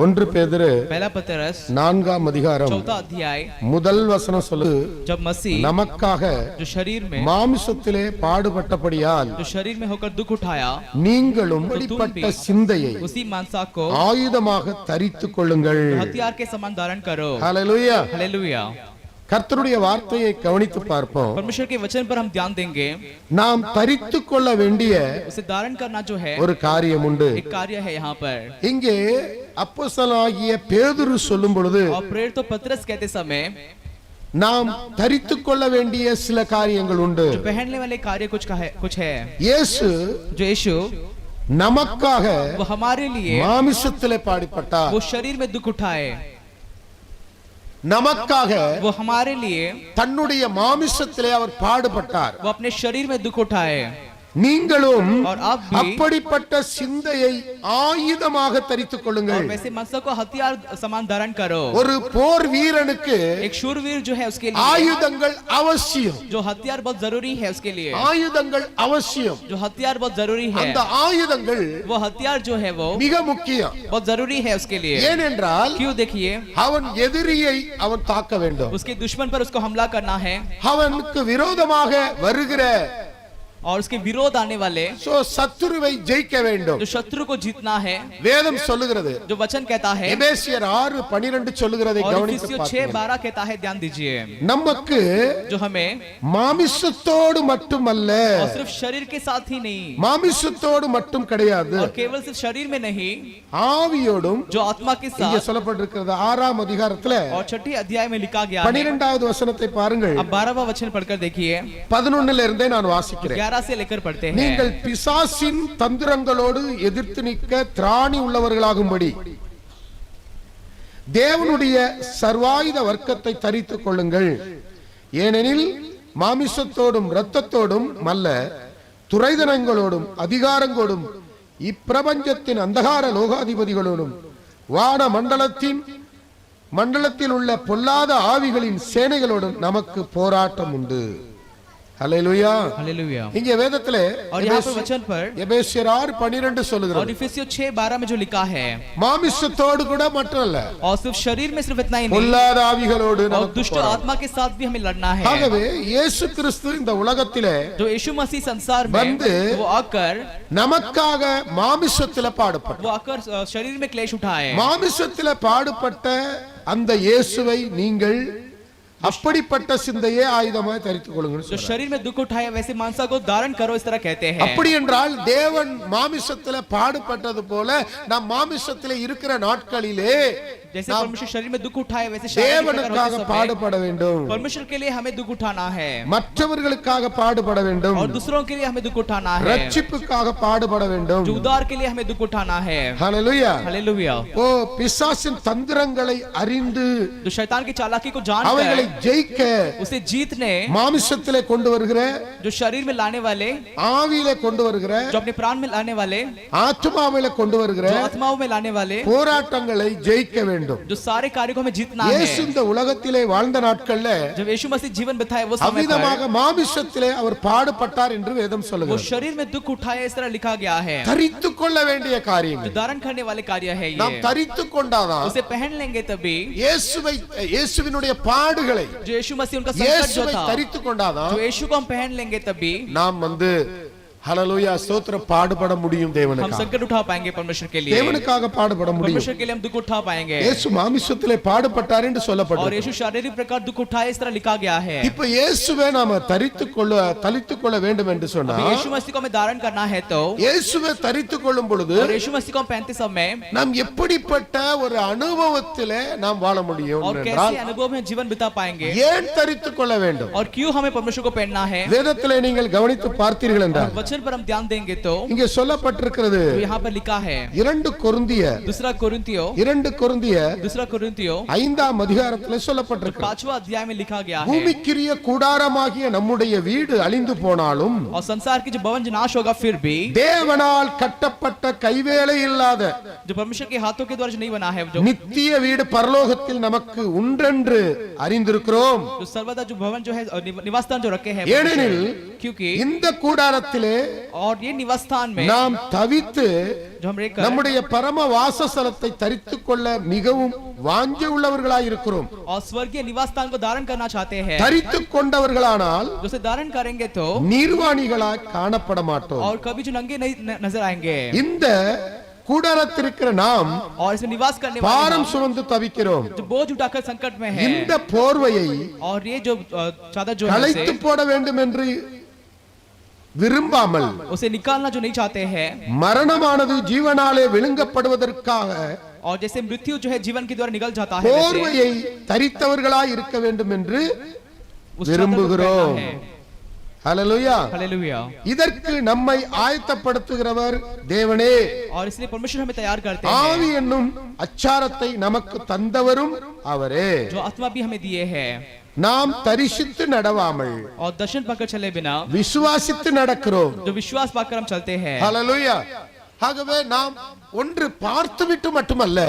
ஒன்று பேதுரு पहला पतरस 4ஆம் அதிகாரம் 4वां अध्याय முதல் வசனம் சொல்லு, जब मसीह நமக்காக जो शरीर में மாம்சத்திலே பாடுபட்டபடியால் जो शरीर में होकर दुख उठाया, நீங்களும் வெளிப்பட்ட சிந்தையை उसी मानसा को ஆயுதமாக தரித்துக் கொள்ளுங்கள். हथियार के समान धारण करो। ஹல்லேலூயா. हालेलुया। கர்த்தருடைய வார்த்தையை கவனித்து பார்ப்போம். परमेश्वर के वचन पर हम ध्यान देंगे। நாம் தரித்துக் கொள்ள வேண்டிய उसे धारण करना जो है ஒரு காரியம் உண்டு. एक कार्य है यहाँ पर। இங்கே அப்போஸ்தலனாகிய பேதுரு சொல்லும் பொழுது और प्रेरित तो पतरस कहते समय நாம் தரித்துக் கொள்ள வேண்டிய சில காரியங்கள் உண்டு. जो पहनने वाले कार्य कुछ है। இயேசு जो यीशु நமக்காக वो हमारे लिए மாமிசத்திலே பாடுபட்டார். वो शरीर में दुख उठाए, நமக்காக वो हमारे लिए தன்னுடைய மாமிசத்திலே அவர் பாடுபட்டார். वो अपने शरीर में दुख उठाए। நீங்களும் और आप भी அப்படிப்பட்ட சிந்தையை ஆயுதமாக தரித்துக் और கொள்ளுங்கள். वैसे मनसा को हथियार समान धारण करो। ஒரு போர் வீரனுக்கு एक शूरवीर जो है उसके लिए ஆயுதங்கள் அவசியம். जो हथियार बहुत जरूरी है उसके लिए ஆயுதங்கள் அவசியம். जो हथियार बहुत जरूरी है, அந்த ஆயுதங்கள் वो हथियार जो है वो மிக முக்கியம். बहुत जरूरी है उसके लिए। ஏனென்றால் क्यों? देखिए, அவன் எதிரியை அவன் தாக்க வேண்டும். उसके दुश्मन पर उसको हमला करना है அவனுக்கு விரோதமாக வருகிற और उसके विरोध आने वाले சத்துருவை ஜெயிக்க வேண்டும். जो शत्रु को जीतना है, வேதம் சொல்லுகிறது. जो वचन कहता है। எபேசியர் 6:12 சொல்லுகிறதை और கவனித்து इफिसियों பாருங்கள். 6:12 कहता है, ध्यान दीजिए। நமக்கு जो हमें மாமிசத்தோடு மட்டுமல்ல, और सिर्फ शरीर के साथ ही नहीं, மாமிசத்தோடு மட்டும் கிடையாது, और केवल सिर्फ शरीर में नहीं, ஆவியோடும் जो आत्मा के இங்கே साथ। சொல்லப்பட்டிருக்கிறது 6ஆம் அதிகாரத்துல और 6ठी अध्याय में लिखा गया है। 12வது வசனத்தை பாருங்கள். अब 12वां वचन पढ़कर देखिए। 11ல இருந்தே நான் வாசிக்கிறேன். 11 से लेकर पढ़ते हैं। நீங்கள் பிசாசின் தந்திரங்களோடு எதிர்த்து நிற்க திராணி உள்ளவர்களாகும்படி தேவனுடைய சர்வாயுத வர்க்கத்தை தரித்துக் கொள்ளுங்கள். ஏனெனில் மாமிசத்தோடும் இரத்தத்தோடும் அல்ல, துரைதனங்களோடும் அதிகாரங்களோடும் இப்பிரபஞ்சத்தின் அந்தகார லோகாதிபதிகளோடும் வான மண்டலத்தில் உள்ள பொல்லாத ஆவிகளின் சேனைகளோடும் நமக்கு போராட்டம் உண்டு. Hallelujah, hallelujah. இங்கே வேதத்திலே और यहाँ पर वचन पर எபேசியர் 6:12 சொல்லுகிறது. और इफिसियों 6:12 में जो लिखा है, மாமிசத்தோடு கூட மட்டும் அல்ல, और सिर्फ शरीर में सिर्फ इतना ही नहीं, பொல்லாத ஆவிகளோடு और நமக்கு दुष्ट போராட்டம். आत्मा के साथ भी हमें लड़ना है। ஆகவே இயேசு கிறிஸ்து இந்த உலகத்திலே जो यीशु मसीह संसार में வந்து वो आकर நமக்காக மாமிசத்திலே பாடுபட்டார். वो आकर शरीर में क्लेश उठाए। மாமிசத்திலே பாடுபட்ட அந்த இயேசுவை நீங்கள் அப்படிப்பட்ட சிந்தையே ஆயுதமாக தரித்துக் கொள்ளுங்கள். जो शरीर में दुख उठाए वैसे मानसा को धारण करो, इस तरह कहते हैं। அப்படி என்றால் தேவன் மாமிசத்திலே பாடுபட்டது போல நாம் மாமிசத்திலே இருக்கிற நாட்களிலே जैसे परमेश्वर शरीर में दुख उठाए वैसे शरीर தேவனுக்காக பாடுபட வேண்டும். परमेश्वर के लिए हमें दुख उठाना है, மற்றவர்களுக்காக பாடுபட வேண்டும். और दूसरों के लिए हमें दुख उठाना है, ரட்சிப்புக்காக பாடுபட வேண்டும். जो उद्धार के लिए हमें दुख उठाना है। ஹல்லேலூயா. हालेलुया। ஓ பிசாசின் தந்திரங்களை அறிந்து जो शैतान की चालाकी को அவைகளை जानकर ஜெயிக்க उसे जीतने, மாமிசத்திலே கொண்டு வருகிற, जो शरीर में लाने वाले, ஆவியிலே கொண்டு வருகிற, जो अपने प्राण में लाने वाले, ஆத்துமாவிலே கொண்டு வருகிற जो आत्माओं में लाने वाले, போராட்டங்களை ஜெயிக்க வேண்டும். जो सारे कार्यों को हमें जीतना இயேசு है। இந்த உலகத்திலே வாழ்ந்த நாட்கள்ல जब यीशु मसीह जीवन बिताए वो समय அவ்விதமாக पर மாமிசத்திலே அவர் பாடுபட்டார் என்று வேதம் वो சொல்லுகிறது. शरीर में दुख उठाए, इस तरह लिखा गया है। தரித்துக் கொள்ள வேண்டிய जो காரியங்கள் धारण करने वाले कार्य है நாம் ये, தரித்துக் கொண்டாதான் उसे पहन लेंगे तभी। இயேசுவினுடைய பாடுகளை जो यीशु मसीह उनका संकट जो இயேசுவை था, தரித்துக் கொண்டாதான் जो यीशु को हम पहन लेंगे तभी நாம் ஹல்லேலூயா ஸ்தோத்திரம் பாடுபட முடியும். हम தேவனுக்காக संकट उठा पाएंगे परमेश्वर के लिए, தேவனுக்காக பாடுபட முடியும். परमेश्वर के लिए हम दुख उठा पाएंगे। இயேசு மாமிசத்திலே பாடுபட்டார் என்று और சொல்லப்பட்டது. यीशु शारीरिक प्रकार दुख उठाए, इस तरह लिखा गया है। இப்ப இயேசுவை நாம தரித்துக் கொள்ள வேண்டும் என்று சொன்னா, अभी यीशु मसीह को हमें धारण करना है तो, இயேசுவை தரித்துக் கொள்ளும் பொழுது और यीशु मसीह को हम पहनते समय நாம் எப்படிப்பட்ட ஒரு அனுபவத்திலே நாம் வாழ முடியும் और என்றால், कैसे अनुभव में जीवन बिता पाएंगे, ஏன் தரித்துக் கொள்ள வேண்டும்? और क्यों हमें परमेश्वर को पहनना है। வேதத்திலே நீங்கள் கவனித்து பார்த்தீர்கள் என்றால் वचन पर हम ध्यान देंगे तो இங்கே சொல்லப்பட்டிருக்கிறது. तो यहाँ पर लिखा है 2 கொரிந்தியர் 2 कोरिन्थियों 5ஆம் அதிகாரத்திலே சொல்லப்பட்டிருக்கிறது. 5वां अध्याय में लिखा गया है, பூமிக்குரிய கூடாரமாகிய நம்முடைய வீடு அழிந்து போனாலும் और संसार की जो भवन जो नाश होगा फिर भी, தேவனால் கட்டப்பட்ட கைவேலை இல்லாத जो परमेश्वर के हाथों के द्वारा जो नहीं बना है, जो நித்திய வீடு பரலோகத்தில் நமக்கு உண்டென்று அறிந்திருக்கிறோம். सर्वदा जो भवन जो है निवास स्थान जो रखे हैं, ஏனெனில் क्योंकि இந்த கூடாரத்திலே और ये निवास स्थान में நாம் தவித்து जो हम रहकर நம்முடைய பரம வாசஸ்தலத்தை தரித்துக் கொள்ள மிகவும் வாஞ்சை உள்ளவர்களாய் இருக்கிறோம். और स्वर्गीय निवास स्थान को धारण करना चाहते हैं. தரித்துக் கொண்டவர்களானால் जो से धारण करेंगे तो நிர்வாணிகளாய் காணப்பட மாட்டோம். और कभी जो नंगे नहीं नजर आएंगे. இந்த கூடாரத்திற்கிற நாம் और इसमें निवास करने वाले பாரம் சுமந்து தவிக்கிறோம். जो बोझ उठाकर संकट में है. இந்த போர்வையை और ये जो चादर जो है களைத்து போட வேண்டும் என்று விரும்பாமல் उसे निकालना जो नहीं चाहते हैं. மரணமானது ஜீவனாலே விழுங்கப்படுவதற்காக और जैसे मृत्यु जो है जीवन के द्वारा निकल जाता है போர்வையை தரித்தவர்களாய் இருக்க வேண்டும் என்று விரும்புகிறோம். ஹalleluya. हालेलुया. இதற்கு நம்மை ஆயத்தப்படுத்துகிறவர் தேவனே. और इसलिए परमेश्वर हमें तैयार करते हैं. ஆவி என்னும் அச்சாரத்தை நமக்கு தந்தவரும் அவரே. जो आत्मा भी हमें दिए हैं. நாம் தரிசித்து நடவாமல் और दर्शन पाकर चले बिना விசுவாசித்து நடக்கிறோம். जो विश्वास पाकर हम चलते हैं. ஹalleluya. ஆகவே நாம் ஒன்று பார்த்துவிட்டு மட்டுமல்ல,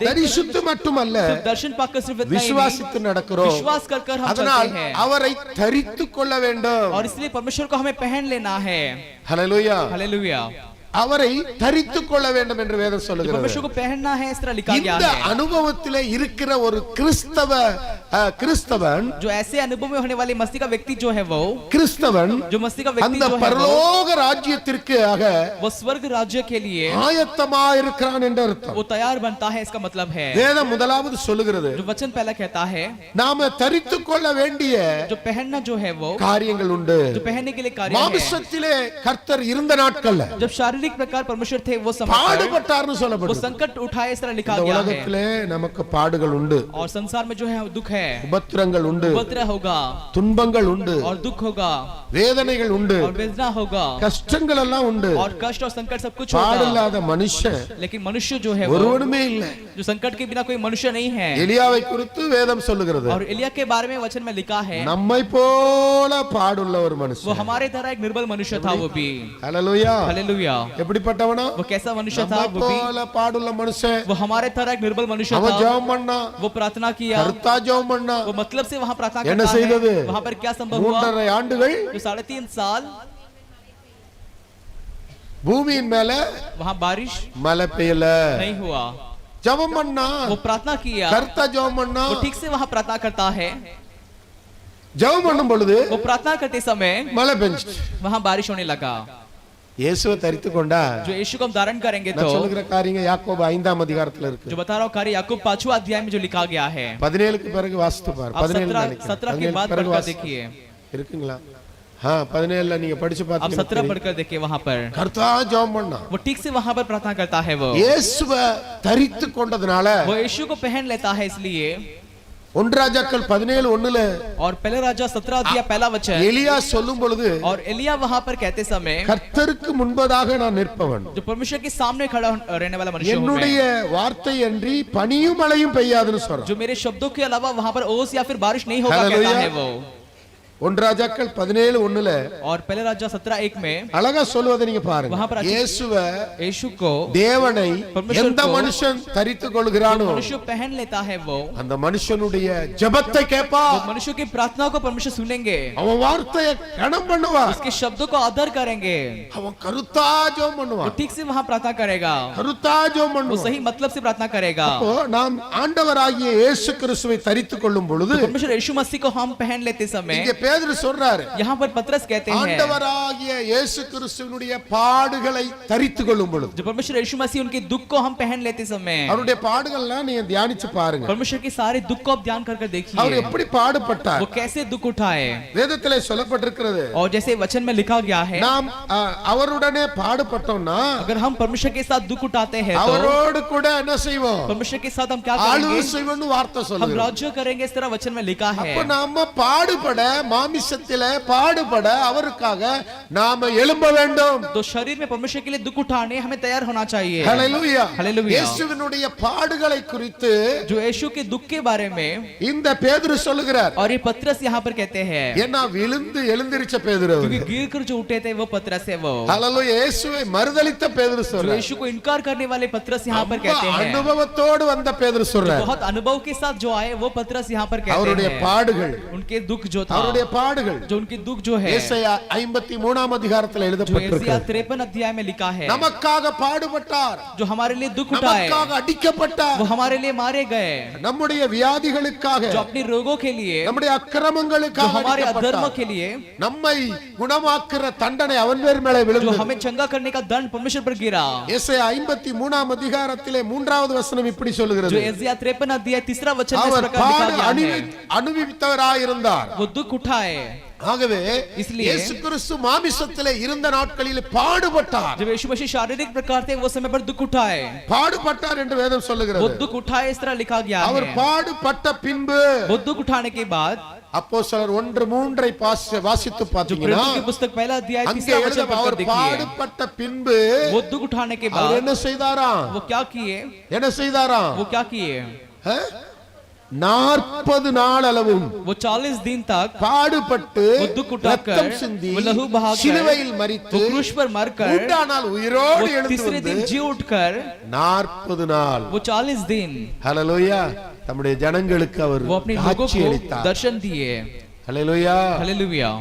தரிசித்து மட்டுமல்ல, दर्शन पाकर सिर्फ इतना ही விசுவாசித்து நடக்கிறோம். विश्वास कर हम அதனால் चलते हैं. அவரை தரித்துக் கொள்ள வேண்டும். और इसलिए परमेश्वर को हमें पहन लेना है. ஹalleluya. हालेलुया. அவரை தரித்துக் கொள்ள வேண்டும் என்று வேதம் சொல்லுகிறது. परमेश्वर को पहनना है इस तरह लिखा गया இந்த है. அனுபவத்திலே இருக்கிற ஒரு கிறிஸ்தவன் जो ऐसे अनुभव में होने वाली मसीह का व्यक्ति जो है वो கிறிஸ்தவன் जो मसीह का व्यक्ति அந்த जो है பரலோக ராஜ்யத்திற்காக वो स्वर्ग राज्य के लिए ஆயத்தமாக இருக்கிறான் என்று அர்த்தம். वो तैयार बनता है इसका मतलब है. வேதம் முதலாவது சொல்லுகிறது जो वचन पहला कहता है நாம தரித்துக் கொள்ள வேண்டிய जो पहनना जो है वो காரியங்கள் உண்டு. जो पहनने के लिए कार्य है. மாம்சத்திலே கர்த்தர் இருந்த நாட்கள்ல जब शारीरिक प्रकार परमेश्वर थे वो समय பாடுபட்டார்னு वो சொல்லப்படுது. संकट उठाए इस तरह लिखा இந்த गया है. உலகத்திலே நமக்கு பாடுகள் உண்டு, और संसार में जो है दुख है, உபத்திரங்கள் உண்டு, उपद्रव होगा துன்பங்கள் உண்டு, और दुख होगा வேதனைகள் உண்டு, और वेदना होगा கஷ்டங்கள் எல்லாம் உண்டு. और कष्ट और संकट सब कुछ होगा. பாடில்லாத மனுஷன் लेकिन मनुष्य जो है वो ஒருவனுமே இல்லை. जो संकट के बिना कोई मनुष्य नहीं है. எலியாவை குறித்து வேதம் சொல்லுகிறது, और एलिया के बारे में वचन में लिखा है நம்மை போல பாடுள்ள ஒரு वो மனுஷன். हमारे तरह एक निर्बल मनुष्य था वो भी. ஹalleluya. हालेलुया. எப்படிப்பட்டவனா? वो कैसा मनुष्य था நம்மை वो भी? போல பாடுள்ள மனுஷன். वो हमारे तरह एक निर्बल मनुष्य அவன் था. ஜெபம் பண்ணா, वो प्रार्थना किया. கர்த்தா ஜெபம் பண்ணா. वो मतलब से वहां प्रार्थना என்ன करता செய்தது? है. वहां पर क्या संभव हुआ? 3.5 ஆண்டுகள் जो 3.5 साल பூமியின் மேல वहां बारिश மழை பெய்யல. नहीं हुआ. ஜெபம் பண்ணா, वो प्रार्थना किया. கர்த்தா ஜெபம் பண்ணா. वो ठीक से वहां प्रार्थना करता है. ஜெபம் பண்ணும் பொழுது वो प्रार्थना करते समय மழை பெஞ்சிச்சு. वहां बारिश होने लगा. இயேசுவை தரித்துக் கொண்டா. जो यीशु को हम धारण करेंगे நான் तो சொல்லுகிற காரியங்க யாக்கோபு 5ஆம் அதிகாரத்துல இருக்கு. जो बता रहा हूं कार्य याकूब 5वां अध्याय में जो लिखा गया है. 17க்கு பிறகு வாசித்து பாரு. आप 17 17 के बाद पढ़कर देखिए. இருக்குங்களா? हां 17ல நீங்க படிச்சு आप பாத்தீங்கன்னா 17 पढ़कर देखिए वहां पर கர்த்தா ஜெபம் பண்ணா. वो ठीक से वहां पर प्रार्थना करता है. वो இயேசுவை தரித்துக் கொண்டதனால वो यीशु को पहन लेता है. इसलिए 1 ராஜாக்கள் 17:1ல और पहले राजा 17 अध्याय पहला वचन எலியா சொல்லும் பொழுது और एलिया वहां पर कहते समय கர்த்தருக்கு முன்பதாக நான் நிற்பவன், जो परमेश्वर के सामने खड़ा रहने वाला मनुष्य हूं मैं. என்னுடைய வார்த்தை அன்றி பனியும் மழையும் பெய்யாதுன்னு சொல்றான். जो मेरे शब्दों के अलावा वहां पर ओस या फिर बारिश नहीं होगा हालेलुया. कहता है वो. 1 ராஜாக்கள் 17:1ல और पहले राजा 17:1 में அழகா சொல்வதை நீங்க वहां பாருங்க. पर இயேசுவை यीशु को தேவனை परमेश्वर எந்த को மனுஷன் தரித்துக் கொள்கிறானோ मनुष्य पहन लेता है वो அந்த மனுஷனுடைய ஜெபத்தை கேட்பா. मनुष्य की प्रार्थना को परमेश्वर सुनेंगे. அவன் வார்த்தையை கனம் பண்ணுவா. उसके शब्दों को आदर करेंगे. அவன் கருத்தா ஜெபம் वो பண்ணுவான். ठीक से वहां प्रार्थना करेगा. கருத்தா ஜெபம் वो பண்ணுவான். सही मतलब से प्रार्थना करेगा. அப்போ நாம் ஆண்டவராகிய இயேசு கிறிஸ்துவை தரித்துக் கொள்ளும் பொழுது परमेश्वर यीशु मसीह को हम पहन लेते समय இங்கே பேதுரு சொல்றாரு, यहाँ पर पतरस कहते हैं ஆண்டவராகிய இயேசு கிறிஸ்துவினுடைய பாடுகளை தரித்துக் கொள்ளும் பொழுது, जो परमेश्वर यीशु मसीह उनके दुख को हम पहन लेते समय அவருடைய பாடுகள்லாம் நீங்க தியானிச்சு பாருங்க. परमेश्वर के सारे दुख को आप ध्यान कर அவர் देखिए. எப்படி பாடுபட்டார் वो कैसे दुख उठाए. வேதத்திலே சொல்லப்பட்டிருக்கிறது. और जैसे वचन में लिखा गया है நாம் அவருடனே பாடுபட்டோம்னா अगर हम परमेश्वर के साथ दुख उठाते हैं तो அவரோடு கூட என்ன செய்வோம்? परमेश्वर के साथ हम क्या ஆளுகை करेंगे? செய்வோம்னு வார்த்தை हम சொல்லுது. राज्य करेंगे इस तरह वचन में लिखा है. அப்ப நாம பாடுபட, மாமிசத்திலே பாடுபட அவருக்காக நாம எழும்ப வேண்டும். तो शरीर में परमेश्वर के लिए दुख उठाने हमें तैयार होना चाहिए. ஹalleluya. हालेलुया. இயேசுவினுடைய பாடுகளை குறித்து जो यीशु के दुख के बारे में இந்த பேதுரு சொல்லுகிறார். और ये पतरस यहाँ पर कहते हैं ஏன்னா விழுந்து எழுந்திருச்ச பேதுரு அவரு. क्योंकि गिर कर जो उठे थे वो पतरस है. वो ஹalleluya. இயேசுவை மறுதலித்த பேதுரு जो சொல்றார். यीशु को इनकार करने वाले पतरस यहाँ पर कहते हैं. அனுபவத்தோடு வந்த பேதுரு சொல்றார். बहुत अनुभव के साथ जो आए वो पतरस यहाँ पर कहते அவருடைய हैं. பாடுகள், उनके दुख जो था அவருடைய அவருடைய பாடுகள் जो उनकी दुख जो है, ஏசாயா 53ஆம் அதிகாரத்தில் जो எழுதப்பட்டிருக்கிறது. एशिया 53 अध्याय में लिखा है, நமக்காக பாடுபட்டார், जो हमारे लिए दुख उठाए, நமக்காக அடிக்கப்பட்டார், वो हमारे लिए मारे गए, நம்முடைய வியாதிகளுக்காக, जो अपनी रोगों के लिए, நம்முடைய जो அக்கிரமங்களுக்காக हमारे अधर्म அடிக்கப்பட்டார். के लिए, நம்மை குணமாக்குற தண்டனை அவன் மேல் जो விழுந்தது. हमें चंगा करने का दंड परमेश्वर पर गिरा। ஏசாயா 53ஆம் அதிகாரத்திலே 3வது வசனம் இப்படி जो சொல்லுகிறது, एशिया 53 अध्याय 3 वचन में इस அவர் प्रकार பாடு लिखा गया है, அனுபவித்தவராயிருந்தார். वो दुख उठाए। ஆகவே इसलिए இயேசு கிறிஸ்து மாமிசத்திலே இருந்த நாட்களில் பாடுபட்டார். जब यीशु मसीह शारीरिक प्रकार थे वो समय पर दुख उठाए, பாடுபட்டார் என்று வேதம் वो சொல்லுகிறது. दुख उठाए इस तरह लिखा गया அவர் है। பாடுபட்ட பின்பு, वो दुख उठाने के बाद, அப்போஸ்தலர் 1:3 வாசித்து जो பார்த்தீங்கன்னா, प्रेरितों की पुस्तक पहला अध्याय அங்கே 3 वचन எழுத पढ़कर அவர் देखिए, பாடுபட்ட பின்பு वो दुख उठाने के அவர் बाद என்ன செய்தாராம்? वो क्या किए, என்ன செய்தாராம்? वो क्या किए, 40 நாள் அளவும் वो 40 दिन तक பாடுபட்டு वो दुख उठाकर, ரத்தம் சிந்தி वो लहू बहाकर, சிலுவையில் वो மரித்து क्रूस पर मरकर, உண்டானால் உயிரோடு वो எழுந்து तीसरे வந்து दिन जी उठकर, 40 நாள், वो 40 दिन ஹல்லேலூயா, நம்முடைய ஜனங்களுக்கு அவர் वो अपने लोगों காட்சி को அளித்தார். दर्शन दिए। ஹல்லேலூயா. हालेलुया।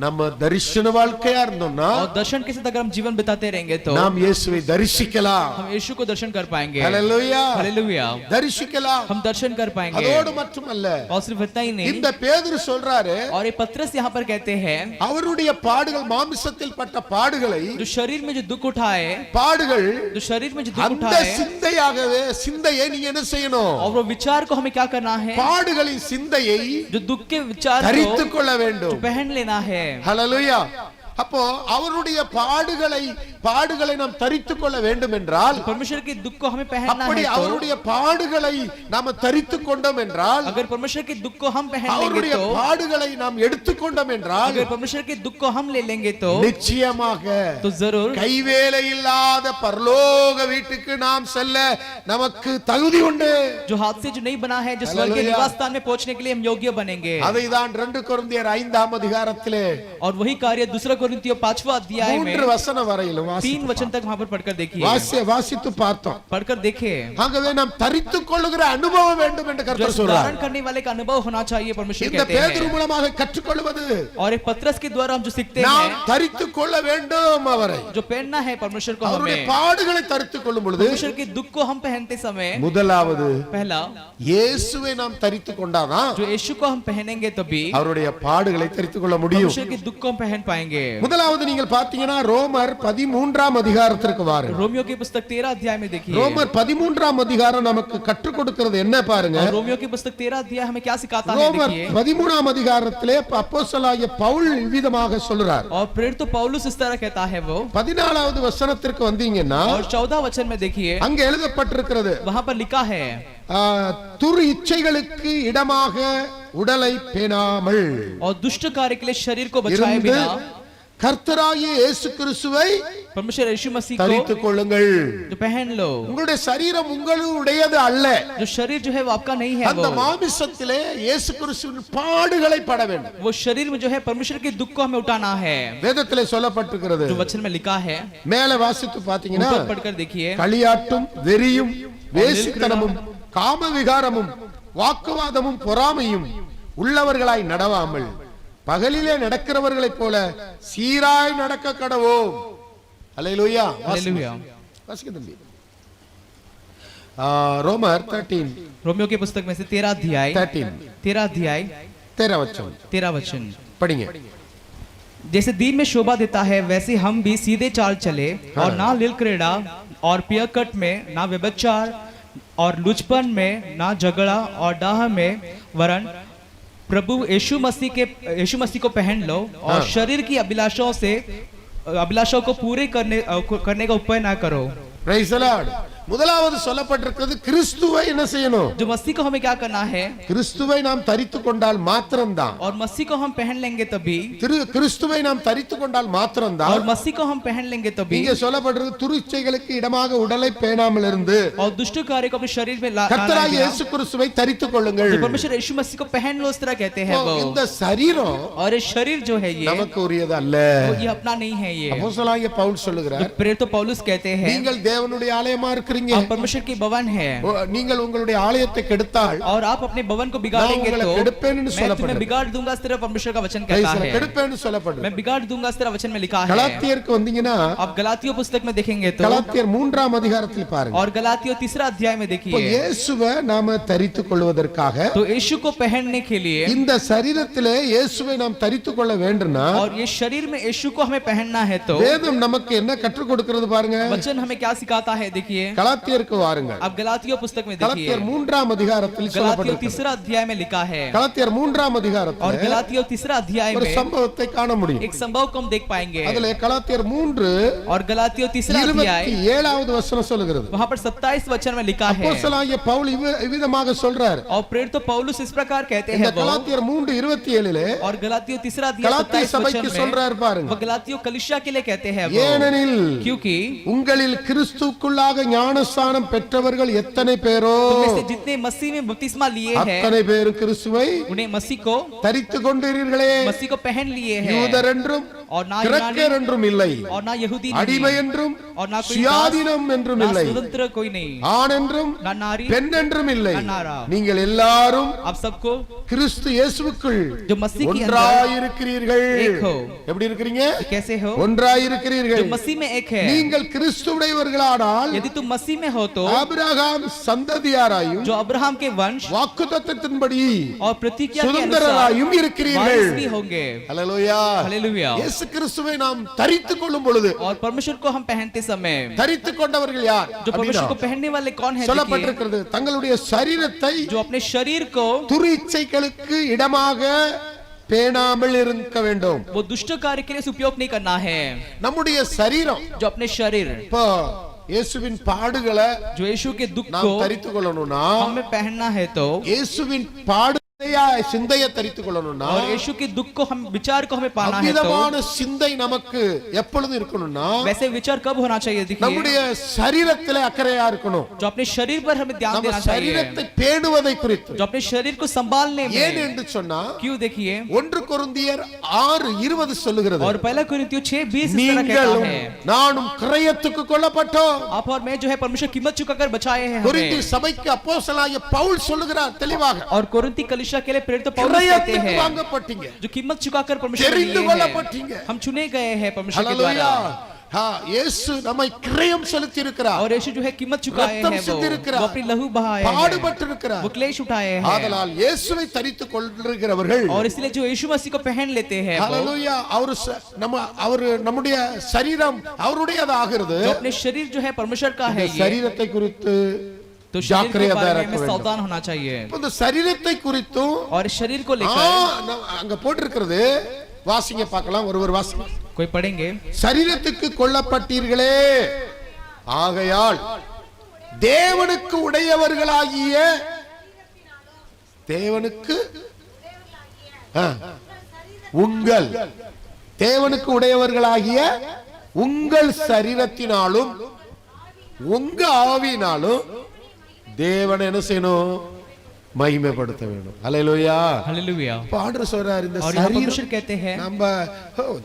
நம்ம தரிசன வாழ்க்கையா இருந்தோம்னா और दर्शन के साथ अगर हम जीवन बिताते रहेंगे तो நாம் இயேசுவை தரிசிக்கலாம். हम यीशु को दर्शन कर पाएंगे। ஹல்லேலூயா. हालेलुया। தரிசிக்கலாம். हम दर्शन कर पाएंगे। அதோடு மட்டுமல்ல, और सिर्फ इतना ही नहीं, இந்த பேதுரு சொல்றாரு, और ये पत्रस यहाँ पर कहते हैं, அவருடைய பாடுகள், மாமிசத்தில் பட்ட பாடுகளை, जो शरीर में जो दुख उठाए, பாடுகள் जो शरीर में जो दुख அந்த उठाए, சிந்தையாகவே, சிந்தையை நீங்க என்ன செய்யணும்? और वो विचार को हमें क्या करना है, பாடுகளின் சிந்தையை जो दुख के विचार தரித்துக் को கொள்ள जो வேண்டும். पहन लेना है। ஹல்லேலூயா. அப்போ அவருடைய பாடுகளை நாம் தரித்துக் கொள்ள வேண்டும் என்றால், परमेश्वर के दुख को हमें पहनना அப்படி है तो, அவருடைய பாடுகளை நாம தரித்துக் கொண்டோம் என்றால், अगर परमेश्वर के दुख को हम पहन लेंगे அவருடைய तो, பாடுகளை நாம் எடுத்துக்கொண்டோம் என்றால், अगर परमेश्वर के दुख को हम ले लेंगे तो நிச்சயமாக तो जरूर கைவேலை இல்லாத பரலோக வீட்டுக்கு நாம் செல்ல நமக்கு தகுதி உண்டு. जो हाथ से जो नहीं बना है, जो स्वर्ग के निवास स्थान में पहुंचने के लिए हम योग्य बनेंगे। அதை தான் 2 கொரிந்தியர் 5ஆம் அதிகாரத்திலே और वही कार्य 2 कोरिन्थियों 5वां अध्याय में 3 வசனம் வரையிலும் 3 वचन तक वहां पर पढ़कर देखिए, வாசித்து பார்த்தோம். पढ़कर देखे, ஆகவே நாம் தரித்துக் கொள்ளுகிற அனுபவம் வேண்டும் என்று जो கர்த்தர் சொல்றார். धारण करने वाले का अनुभव होना चाहिए, परमेश्वर இந்த कहते பேதுரு हैं। மூலமாக கற்றுக்கொள்வது, और एक पत्रस के द्वारा हम जो सीखते நாம் हैं, தரித்துக் கொள்ள வேண்டும் அவரை. जो पहनना है परमेश्वर को, அவருடைய हमें பாடுகளை தரித்துக் கொள்ளும் பொழுது, परमेश्वर के दुख को हम पहनते समय, முதலாவது पहला இயேசுவை நாம் தரித்துக் கொண்டாதான் जो यीशु को हम पहनेंगे तभी அவருடைய பாடுகளை தரித்துக் கொள்ள முடியும். परमेश्वर के दुख को हम पहन पाएंगे। முதலாவது நீங்கள் பார்த்தீங்கன்னா ரோமர் 13ஆம் அதிகாரத்திற்கு வாருங்கள். रोमियो की पुस्तक 13 अध्याय में देखिए, ரோமர் 13ஆம் அதிகாரம் நமக்கு கற்றுக் கொடுக்கிறது என்ன பாருங்க. और रोमियो की पुस्तक 13 अध्याय हमें क्या सिखाता है ரோமர் देखिए। 13ஆம் அதிகாரத்திலே அப்போஸ்தலனாகிய பவுல் விதமாக சொல்றார். और प्रेरित तो पौलुस इस तरह कहता है वो, 14வது வசனத்திற்கு வந்தீங்கன்னா और 14 वचन में देखिए, அங்க எழுதப்பட்டிருக்கிறது, वहां पर लिखा है, துர் இச்சைகளுக்கு இடமாக உடலை பேணாமல் और दुष्ट कार्य के लिए शरीर को बचाए இருந்து बिना கர்த்தராகிய இயேசு கிறிஸ்துவை परमेश्वर यीशु मसीह को தரித்துக் கொள்ளுங்கள். जो पहन लो। உங்களுடைய சரீரம் உங்களுடையது அல்ல. जो शरीर जो है वो आपका नहीं है, அந்த वो மாமிசத்திலே இயேசு கிறிஸ்துவின் பாடுகளை பட வேண்டும். वो शरीर में जो है परमेश्वर के दुख को हमें उठाना है, வேதத்திலே சொல்லப்பட்டிருக்கிறது. जो वचन में लिखा है, மேலே வாசித்து பாத்தீங்கன்னா, ऊपर पढ़कर देखिए, களியாட்டும் வெறியும் வேசித்தனமும் காம விகாரமும் வாக்குவாதமும் பொறாமையும் உள்ளவர்களாய் நடவாமல் பகலிலே நடக்கிறவர்களைப் போல சீராய் நடக்க கடவோம். அல்லேலூயா. हालेलुया। வாசிக்க தம்பி. ரோமர் 13 रोमियो की पुस्तक में से 13 अध्याय 13 वचन படிங்க. जैसे दीन में शोभा देता है, वैसे हम भी सीधे चाल चले, और ना लील क्रीड़ा और पियकट में, ना व्यभिचार और लुचपन में, ना झगड़ा और डाह में, वरन प्रभु यीशु मसीह को पहन लो, और शरीर की अभिलाषाओं को पूरे करने का उपाय ना करो। Praise the Lord. முதலாவது சொல்லப்பட்டிருக்கிறது, கிறிஸ்துவை என்ன செய்யணும்? जो मसीह को हमें क्या करना है, கிறிஸ்துவை நாம் தரித்துக் கொண்டால் மாத்திரம்தான். और मसीह को हम पहन लेंगे तभी, கிறிஸ்துவை நாம் தரித்துக் கொண்டால் மாத்திரம்தான். और मसीह को हम पहन लेंगे तभी, இங்கே சொல்லப்பட்டிருக்கு, துரிச்சைகளுக்கு இடமாக உடலை பேணாமல் இருந்து और दुष्ट कार्य को अपने शरीर में கர்த்தராகிய இயேசு கிறிஸ்துவை தரித்துக் கொள்ளுங்கள். परमेश्वर यीशु मसीह को पहन लो, इस तरह कहते हैं वो। இந்த சரீரம் और ये शरीर जो है ये நமக்கு உரியது அல்ல. ये अपना नहीं है। ये அப்போஸ்தலனாகிய பவுல் சொல்லுகிறார், प्रेरित तो पौलुस कहते हैं, நீங்கள் தேவனுடைய ஆலயமா இருக்கிறீங்க. இருக்கிறீங்க आप परमेश्वर की भवन है நீங்கள் உங்களுடைய ஆலயத்தை கெடுத்தால் और आप अपने भवन को बिगाड़ेंगे உங்களை तो கெடுப்பேன்னு मैं तुम्हें சொல்லப்படுது बिगाड़ दूंगा इस तरह परमेश्वर का वचन कहता है கெடுப்பேன்னு சொல்லப்படுது मैं बिगाड़ दूंगा इस तरह वचन में लिखा है கலாத்தியருக்கு வந்தீங்கன்னா आप गलातियों पुस्तक में देखेंगे तो கலாத்தியர் 3ஆம் அதிகாரத்தில் பாருங்க और गलातियों 3 अध्याय में இப்போ देखिए இயேசுவை நாம தரித்துக் கொள்வதற்காக तो यीशु को पहनने के लिए இந்த சரீரத்திலே இயேசுவை நாம் தரித்துக் கொள்ள வேண்டும்னா और ये शरीर में यीशु को हमें पहनना है तो வேதம் நமக்கு என்ன கற்றுக் கொடுக்கிறது பாருங்க वचन हमें क्या सिखाता है देखिए கலாத்தியருக்கு வாருங்க आप गलातियों पुस्तक में देखिए கலாத்தியர் 3ஆம் அதிகாரத்தில் गलातियों சொல்லப்பட்டிருக்கு 3 अध्याय में लिखा है கலாத்தியர் 3ஆம் और அதிகாரத்தில் गलातियों 3 अध्याय ஒரு में சம்பவத்தை காண முடியும் एक संभव को हम देख पाएंगे அதுல கலாத்தியர் 3 और गलातियों 3 अध्याय 27வது வசனம் சொல்லுகிறது वहां पर 27 वचन में लिखा है அப்போஸ்தலனாகிய பவுல் இவ்விதமாக சொல்றார் और प्रेरित तो पौलुस इस प्रकार कहते இந்த हैं वो கலாத்தியர் 3:27 और गलातियों 3 अध्याय கலாத்திய 27 சபைக்கு वचन में சொல்றார் பாருங்க वो गलातियों कलीसिया के लिए कहते हैं वो ஏனெனில் क्योंकि உங்களில் கிறிஸ்துவுக்குள்ளாக ஞானஸ்நானம் பெற்றவர்கள் எத்தனை பேரோ तुम में से जितने मसीह में बपतिस्मा लिए हैं அத்தனை பேர் கிறிஸ்துவை उन्हें मसीह को தரித்துக் கொண்டிருக்கிறீர்களே मसीह को पहन लिए हैं யூதர் என்றும் और ना கிரேக்கர் என்றும் இல்லை और ना यहूदी அடிமை नहीं என்றும் और ना कोई சுயாதீனம் என்றும் ना இல்லை स्वतंत्र कोई नहीं ஆண் என்றும் ना नारी பெண் என்றும் இல்லை ना नारा நீங்கள் எல்லாரும் आप सबको கிறிஸ்து இயேசுவுக்குள் जो मसीह के अंदर ஒன்றாயிருக்கிறீர்கள் एक हो எப்படி இருக்கிறீங்க कैसे हो ஒன்றாயிருக்கிறீர்கள் जो मसीह में एक है நீங்கள் கிறிஸ்துவுடையவர்களானால் यदि तुम मसीह में हो तो ஆபிரகாம் சந்ததியாராயும் जो अब्राहम के वंश வாக்குத்தத்தத்தின்படி और प्रतिज्ञा के अनुसार சுதந்திரராயும் இருக்கிறீர்கள் वारिस भी होंगे ஹல்லேலூயா हालेलुया இயேசு கிறிஸ்துவை நாம் தரித்துக் கொள்ளும் பொழுது और परमेश्वर को हम पहनते समय தரித்துக் கொண்டவர்கள் யார் जो परमेश्वर को पहनने वाले कौन है देखिए சொல்லப்பட்டிருக்கிறது தங்களுடைய சரீரத்தை जो अपने शरीर को துரிச்சைகளுக்கு இடமாக பேணாமல் இருக்க வேண்டும் वो दुष्ट कार्य के लिए उपयोग नहीं करना है நம்முடைய சரீரம் जो अपने शरीर இப்போ இயேசுவின் பாடுகளை जो यीशु के दुख நாம் को தரித்துக் கொள்ளணும்னா हमें पहनना है तो இயேசுவின் பாடு சிந்தையை தரித்துக் கொள்ளணும்னா और यीशु के दुख को हम विचार को हमें पाना है तो அவ்விதமான சிந்தை நமக்கு எப்பொழுதும் இருக்கணும்னா वैसे विचार कब होना चाहिए देखिए நம்முடைய சரீரத்திலே அக்கறையா இருக்கணும் जो अपने शरीर पर हमें ध्यान நம்ம देना चाहिए சரீரத்தை பேணுவதை குறித்து जो अपने शरीर को संभालने ஏன் में என்று சொன்னா क्यों देखिए 1 கொரிந்தியர் 6:20 சொல்லுகிறது और पहला कोरिन्थियों 6:20 इस तरह நீங்களும் कहता है நானும் கிரயத்துக்கு கொல்லப்பட்டோம் आप और मैं जो है परमेश्वर कीमत चुकाकर बचाए हैं கொரிந்தி हमें சபைக்கு அப்போஸ்தலனாகிய பவுல் சொல்லுகிறார் தெளிவாக और कोरिन्थी कलीसिया के लिए प्रेरित पौलुस कहते கிரயத்துக்கு हैं வாங்கப்பட்டீங்க जो कीमत चुकाकर परमेश्वर ने தெரிந்து लिए கொள்ளப்பட்டீங்க हैं हम चुने गए हैं परमेश्वर के ஹல்லேலூயா द्वारा இயேசு நம்மை கிரயம் செலுத்தி இருக்கிறார் और यीशु जो है कीमत चुकाए ரத்தம் हैं சிந்தி वो இருக்கிறார் अपनी लहू बहाए हैं பாடுபட்டு இருக்கிறார் वो क्लेश उठाए हैं ஆதலால் இயேசுவை தரித்துக் கொள்கிறவர்கள் और इसलिए जो यीशु मसीह को पहन लेते हैं वो ஹல்லேலூயா அவர் நம்முடைய சரீரம் அவருடையது ஆகிறது जो अपने शरीर जो है परमेश्वर का है ये சரீரத்தை குறித்து तो शरीर के ஜாக்கிரதையா बारे இருக்க में வேண்டும் सावधान होना चाहिए இந்த சரீரத்தை குறித்தும் और शरीर को लेकर அங்க போட்டிருக்கிறது வாசிங்க பார்க்கலாம் ஒருவர் வாசிங்க कोई पढ़ेंगे சரீரத்துக்கு கொல்லப்பட்டீர்களே ஆகையால் தேவனுக்கு உடையவர்களாகிய தேவனுக்கு உங்கள் தேவனுக்கு உடையவர்களாகிய உங்கள் சரீரத்தினாலும் உங்க ஆவியினாலும் தேவனை என்ன செய்யணும் மகிமைப்படுத்த வேண்டும் ஹல்லேலூயா हालेलुया ஆண்டவர் சொல்றார் இந்த और यहाँ சரீரம் परमेश्वर कहते हैं நம்ம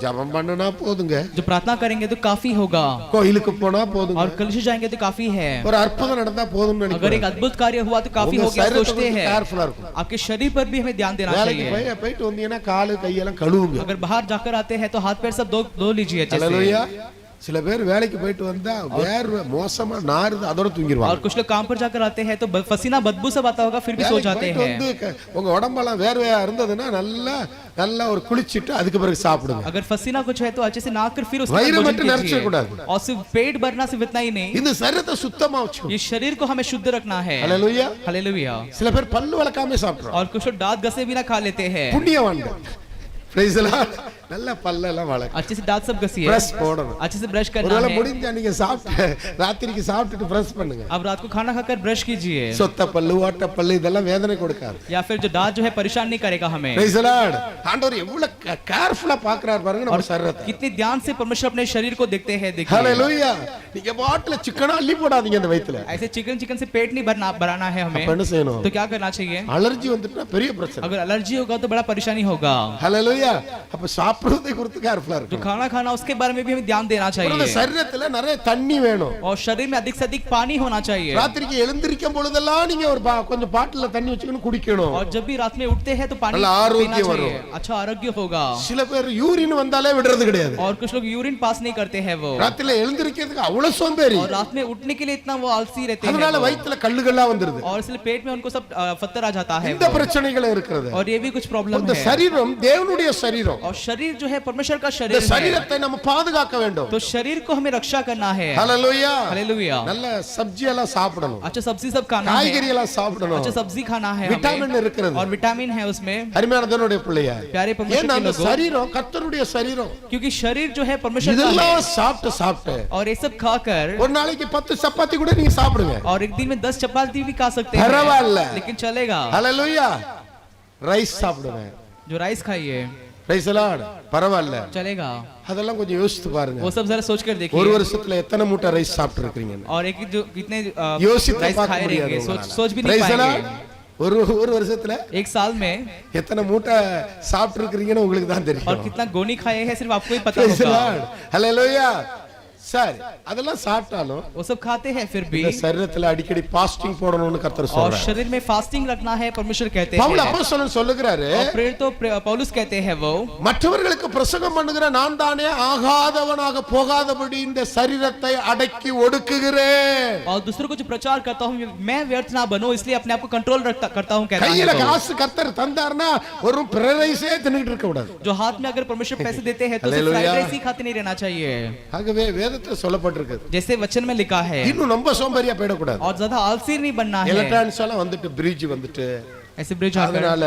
ஜெபம் பண்ணனா போதுங்க जो प्रार्थना करेंगे तो काफी होगा கோயிலுக்கு போனா போதுங்க और कलीसिया जाएंगे तो काफी है ஒரு அற்புதம் நடந்தா போதும்னு अगर நினைக்கிறேன் एक अद्भुत कार्य हुआ तो काफी हो गया सोचते हैं கேர்ஃபுல்லா இருக்கும் आपके शरीर पर भी हमें ध्यान देना வேலைக்கு चाहिए போயிட்டு வந்தீங்கன்னா காலு கையெல்லாம் கழுவுங்க अगर बाहर जाकर आते हैं तो हाथ पैर सब धो लीजिए अच्छे से ஹல்லேலூயா சில பேர் வேலைக்கு போயிட்டு வந்தா வேர்வை மோசமா நாறுது அதோட और தூங்கிடுவாங்க कुछ लोग काम पर जाकर आते हैं तो पसीना बदबू सब आता होगा फिर भी सो வேலைக்கு जाते போயிட்டு हैं வந்து உங்க உடம்பெல்லாம் வேர்வையா இருந்ததுன்னா நல்லா ஒரு குளிச்சிட்டு அதுக்கு பிறகு சாப்பிடுங்க अगर पसीना कुछ है तो अच्छे से नहा कर फिर उसके वही बाद भोजन மட்டும் நரைச்சிட कीजिए। கூடாது और सिर्फ पेट भरना सिर्फ इतना ही नहीं இந்த சரீரத்தை சுத்தமா வச்சுக்கோ ये शरीर को हमें शुद्ध रखना है ஹல்லேலூயா हालेलुया சில பேர் பல்லு வளர்க்காம சாப்பிடுறாங்க और कुछ लोग दांत घसे बिना खा लेते हैं புண்ணியவான்கள் பிரைஸ் தி லார்ட் நல்ல பல்லெல்லாம் வளர்க்க अच्छे से दांत सब घसिए பிரஷ் போடணும் अच्छे से ब्रश करना ஒருவேளை है முடிஞ்சா நீங்க சாப்பிட்டு ராத்திரிக்கு சாப்பிட்டுட்டு பிரஷ் பண்ணுங்க अब रात को खाना खाकर ब्रश कीजिए சொத்த பல்லு ஓட்ட பல்லு இதெல்லாம் வேதனை கொடுக்காது या फिर जो दांत जो है परेशान नहीं करेगा हमें பிரைஸ் தி லார்ட் ஆண்டவர் எவ்வளவு கேர்ஃபுல்லா பார்க்கறார் பாருங்க நம்ம சரீரத்தை कितने ध्यान से परमेश्वर अपने शरीर को देखते हैं देखिए ஹalleluya நீங்க பாட்டில சிக்கனா அள்ளி போடாதீங்க அந்த வயித்துல ऐसे चिकन से पेट नहीं भराना है हमें அப்ப என்ன செய்யணும் तो क्या करना चाहिए அலர்ஜி வந்துட்டா பெரிய பிரச்சனை अगर एलर्जी होगा तो बड़ा परेशानी होगा ஹalleluya அப்ப சாப்பிடுறதை குறித்து கேர்ஃபுல்லா जो இருக்கணும். खाना खाना उसके बारे में भी हमें ध्यान देना அப்புறம் இந்த चाहिए சரீரத்துல நிறைய தண்ணி வேணும். और शरीर में अधिक से अधिक पानी होना चाहिए ராத்திரிக்கு எழுந்திருக்கும் பொழுதெல்லாம் நீங்க ஒரு கொஞ்சம் பாட்டில தண்ணி வச்சுக்கணும் குடிக்கணும். और जब भी रात में उठते हैं तो पानी நல்ல पीना ஆரோக்கியம் चाहिए வரும். अच्छा आरोग्य होगा சில பேர் யூரின் வந்தாலே விடுறது கிடையாது. और कुछ लोग यूरिन पास नहीं करते हैं वो ராத்திரில எழுந்திருக்கிறதுக்கு அவ்வளவு சோம்பேறி. और रात में उठने के लिए इतना वो आलसी रहते हैं அதனால वो। வயித்துல கல்லுகளா வந்துருது. और इसलिए पेट में उनको सब पत्थर आ जाता है இந்த वो। பிரச்சனைகள் இருக்குது. और ये भी कुछ प्रॉब्लम இந்த है சரீரம் தேவனுடைய சரீரம். और शरीर जो है परमेश्वर का இந்த शरीर है சரீரத்தை நம்ம பாதுகாக்க வேண்டும். तो शरीर को हमें रक्षा करना है ஹalleluya. हालेलुया நல்ல சப்ஜி எல்லாம் சாப்பிடணும். अच्छा सब्जी सब खाना है காய்கறி எல்லாம் சாப்பிடணும். अच्छा सब्जी खाना है விட்டமின் हमें இருக்கிறது. और विटामिन है उसमें அருமையான தேவனுடைய பிள்ளையா. प्यारे परमेश्वर ஏன்னா के அந்த लोगों சரீரம் கர்த்தருடைய சரீரம். क्योंकि शरीर जो है परमेश्वर का है இதெல்லாம் சாப்பிட்டு और ये सब खाकर ஒரு நாளைக்கு 10 சப்பாத்தி கூட நீங்க சாப்பிடுங்க. और एक दिन में 10 चपाती भी खा सकते हैं பரவாயில்ல. लेकिन चलेगा ஹalleluya. ரைஸ் சாப்பிடுங்க. जो राइस खाइए ரைஸ் எல்லாம் பரவாயில்ல. चलेगा அதெல்லாம் கொஞ்சம் யோசித்து பாருங்க. वो सब जरा सोच कर ஒரு देखिए வருஷத்துல எத்தனை மூட்டை ரைஸ் சாப்பிட்டு இருக்கீங்க? और एक जो कितने யோசித்து राइस பார்க்க खाए முடியாது. रहेंगे सोच भी नहीं ரைஸ் எல்லாம் पाएंगे ஒரு வருஷத்துல एक साल में எத்தனை மூட்டை சாப்பிட்டு இருக்கீங்கன்னு உங்களுக்கு தான் और தெரியும். कितना गोनी खाए हैं सिर्फ आपको ही पता Praise the होगा Lord. Hallelujah. சரி அதெல்லாம் சாப்பிட்டாலும் वो सब खाते हैं फिर भी இந்த சரீரத்துல அடிக்கடி பாஸ்டிங் போடணும்னு கர்த்தர் और சொல்றார். शरीर में फास्टिंग रखना है परमेश्वर कहते பவுல் हैं அப்போஸ்தலன் சொல்லுகிறாரு, और प्रेरित तो पौलुस कहते हैं वो மற்றவர்களுக்கு பிரசங்கம் பண்ணுகிற நான் தானே ஆகாதவனாக போகாதபடி இந்த சரீரத்தை அடக்கி ஒடுக்குகிறேன். और दूसरों को जो प्रचार करता हूँ मैं व्यर्थ ना बनूं इसलिए अपने आप को कंट्रोल करता हूँ कहता கையில है वो। காசு கர்த்தர் தந்தார்னா ஒரு பிரரைஸே தின்னுட்டு இருக்க கூடாது. जो हाथ में अगर परमेश्वर पैसे देते हैं तो सिर्फ Hallelujah. फ्राइड राइस ही खाते नहीं रहना चाहिए ஆகவே வேதத்துல சொல்லப்பட்டிருக்கு, जैसे वचन में लिखा है இன்னும் ரொம்ப சோம்பேறியா போயிடக்கூடாது. और ज्यादा आलसी नहीं बनना है எலக்ட்ரானிக்ஸ் எல்லாம் வந்துட்டு பிரிட்ஜ் வந்துட்டு ऐसे ब्रिज आकर அதனால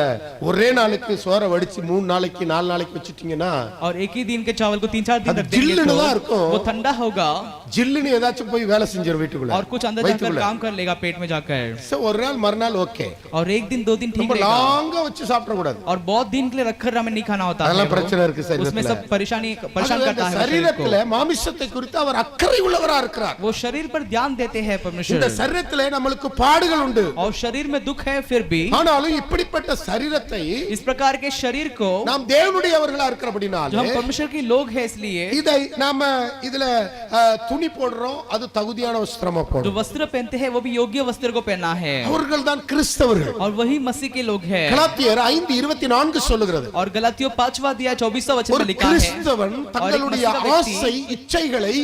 ஒரே நாளைக்கு சோற வடிச்சு 3 நாளைக்கு 4 நாளைக்கு வச்சிட்டீங்கன்னா और एक ही दिन के चावल को 3-4 दिन அது रख देंगे जिल्लुன்னு தான் तो இருக்கும். वो ठंडा होगा ஜில்லுன்னு ஏதாச்சும் போய் வேலை செஞ்சிரும் வீட்டுக்குள்ள. और कुछ अंदर जाकर काम कर लेगा पेट में जाकर So, ஒரு நாள் மறுநாள் ஓகே. और एक दिन 2 दिन ठीक ரொம்ப रहेगा லாங்கா வச்சு சாப்பிட கூடாது. और बहुत दिन के लिए रखकर हमें नहीं खाना होता है அதெல்லாம் वो। பிரச்சனை இருக்கு उसमें சரீரத்துல. सब परेशान करता है वो शरीर சரீரத்துல को। மாமிசத்தை குறித்து அவர் அக்கறை உள்ளவரா இருக்கிறார். वो शरीर पर ध्यान देते हैं இந்த परमेश्वर சரீரத்துல நம்மளுக்கு பாடுகள் உண்டு. और शरीर में दुख है फिर भी ஆனாலும் இப்படிப்பட்ட சரீரத்தை इस प्रकार के शरीर को நாம் தேவனுடையவர்களா जो இருக்கிறபடினால हम परमेश्वर के लोग हैं इसलिए இதை நாம இதுல துணி போடுறோம், அது தகுதியான வஸ்திரமா जो போடுறோம். वस्त्र पहनते हैं वो भी योग्य वस्त्र को पहनना है அவர்கள் தான் கிறிஸ்தவர்கள். और वही मसीह के लोग हैं கலாத்தியர் 5:24 சொல்லுகிறது, और गलातियों 5वां अध्याय 24वां वचन ஒரு में लिखा है கிறிஸ்தவன் தங்களுடைய मसीह का व्यक्ति ஆசை இச்சைகளை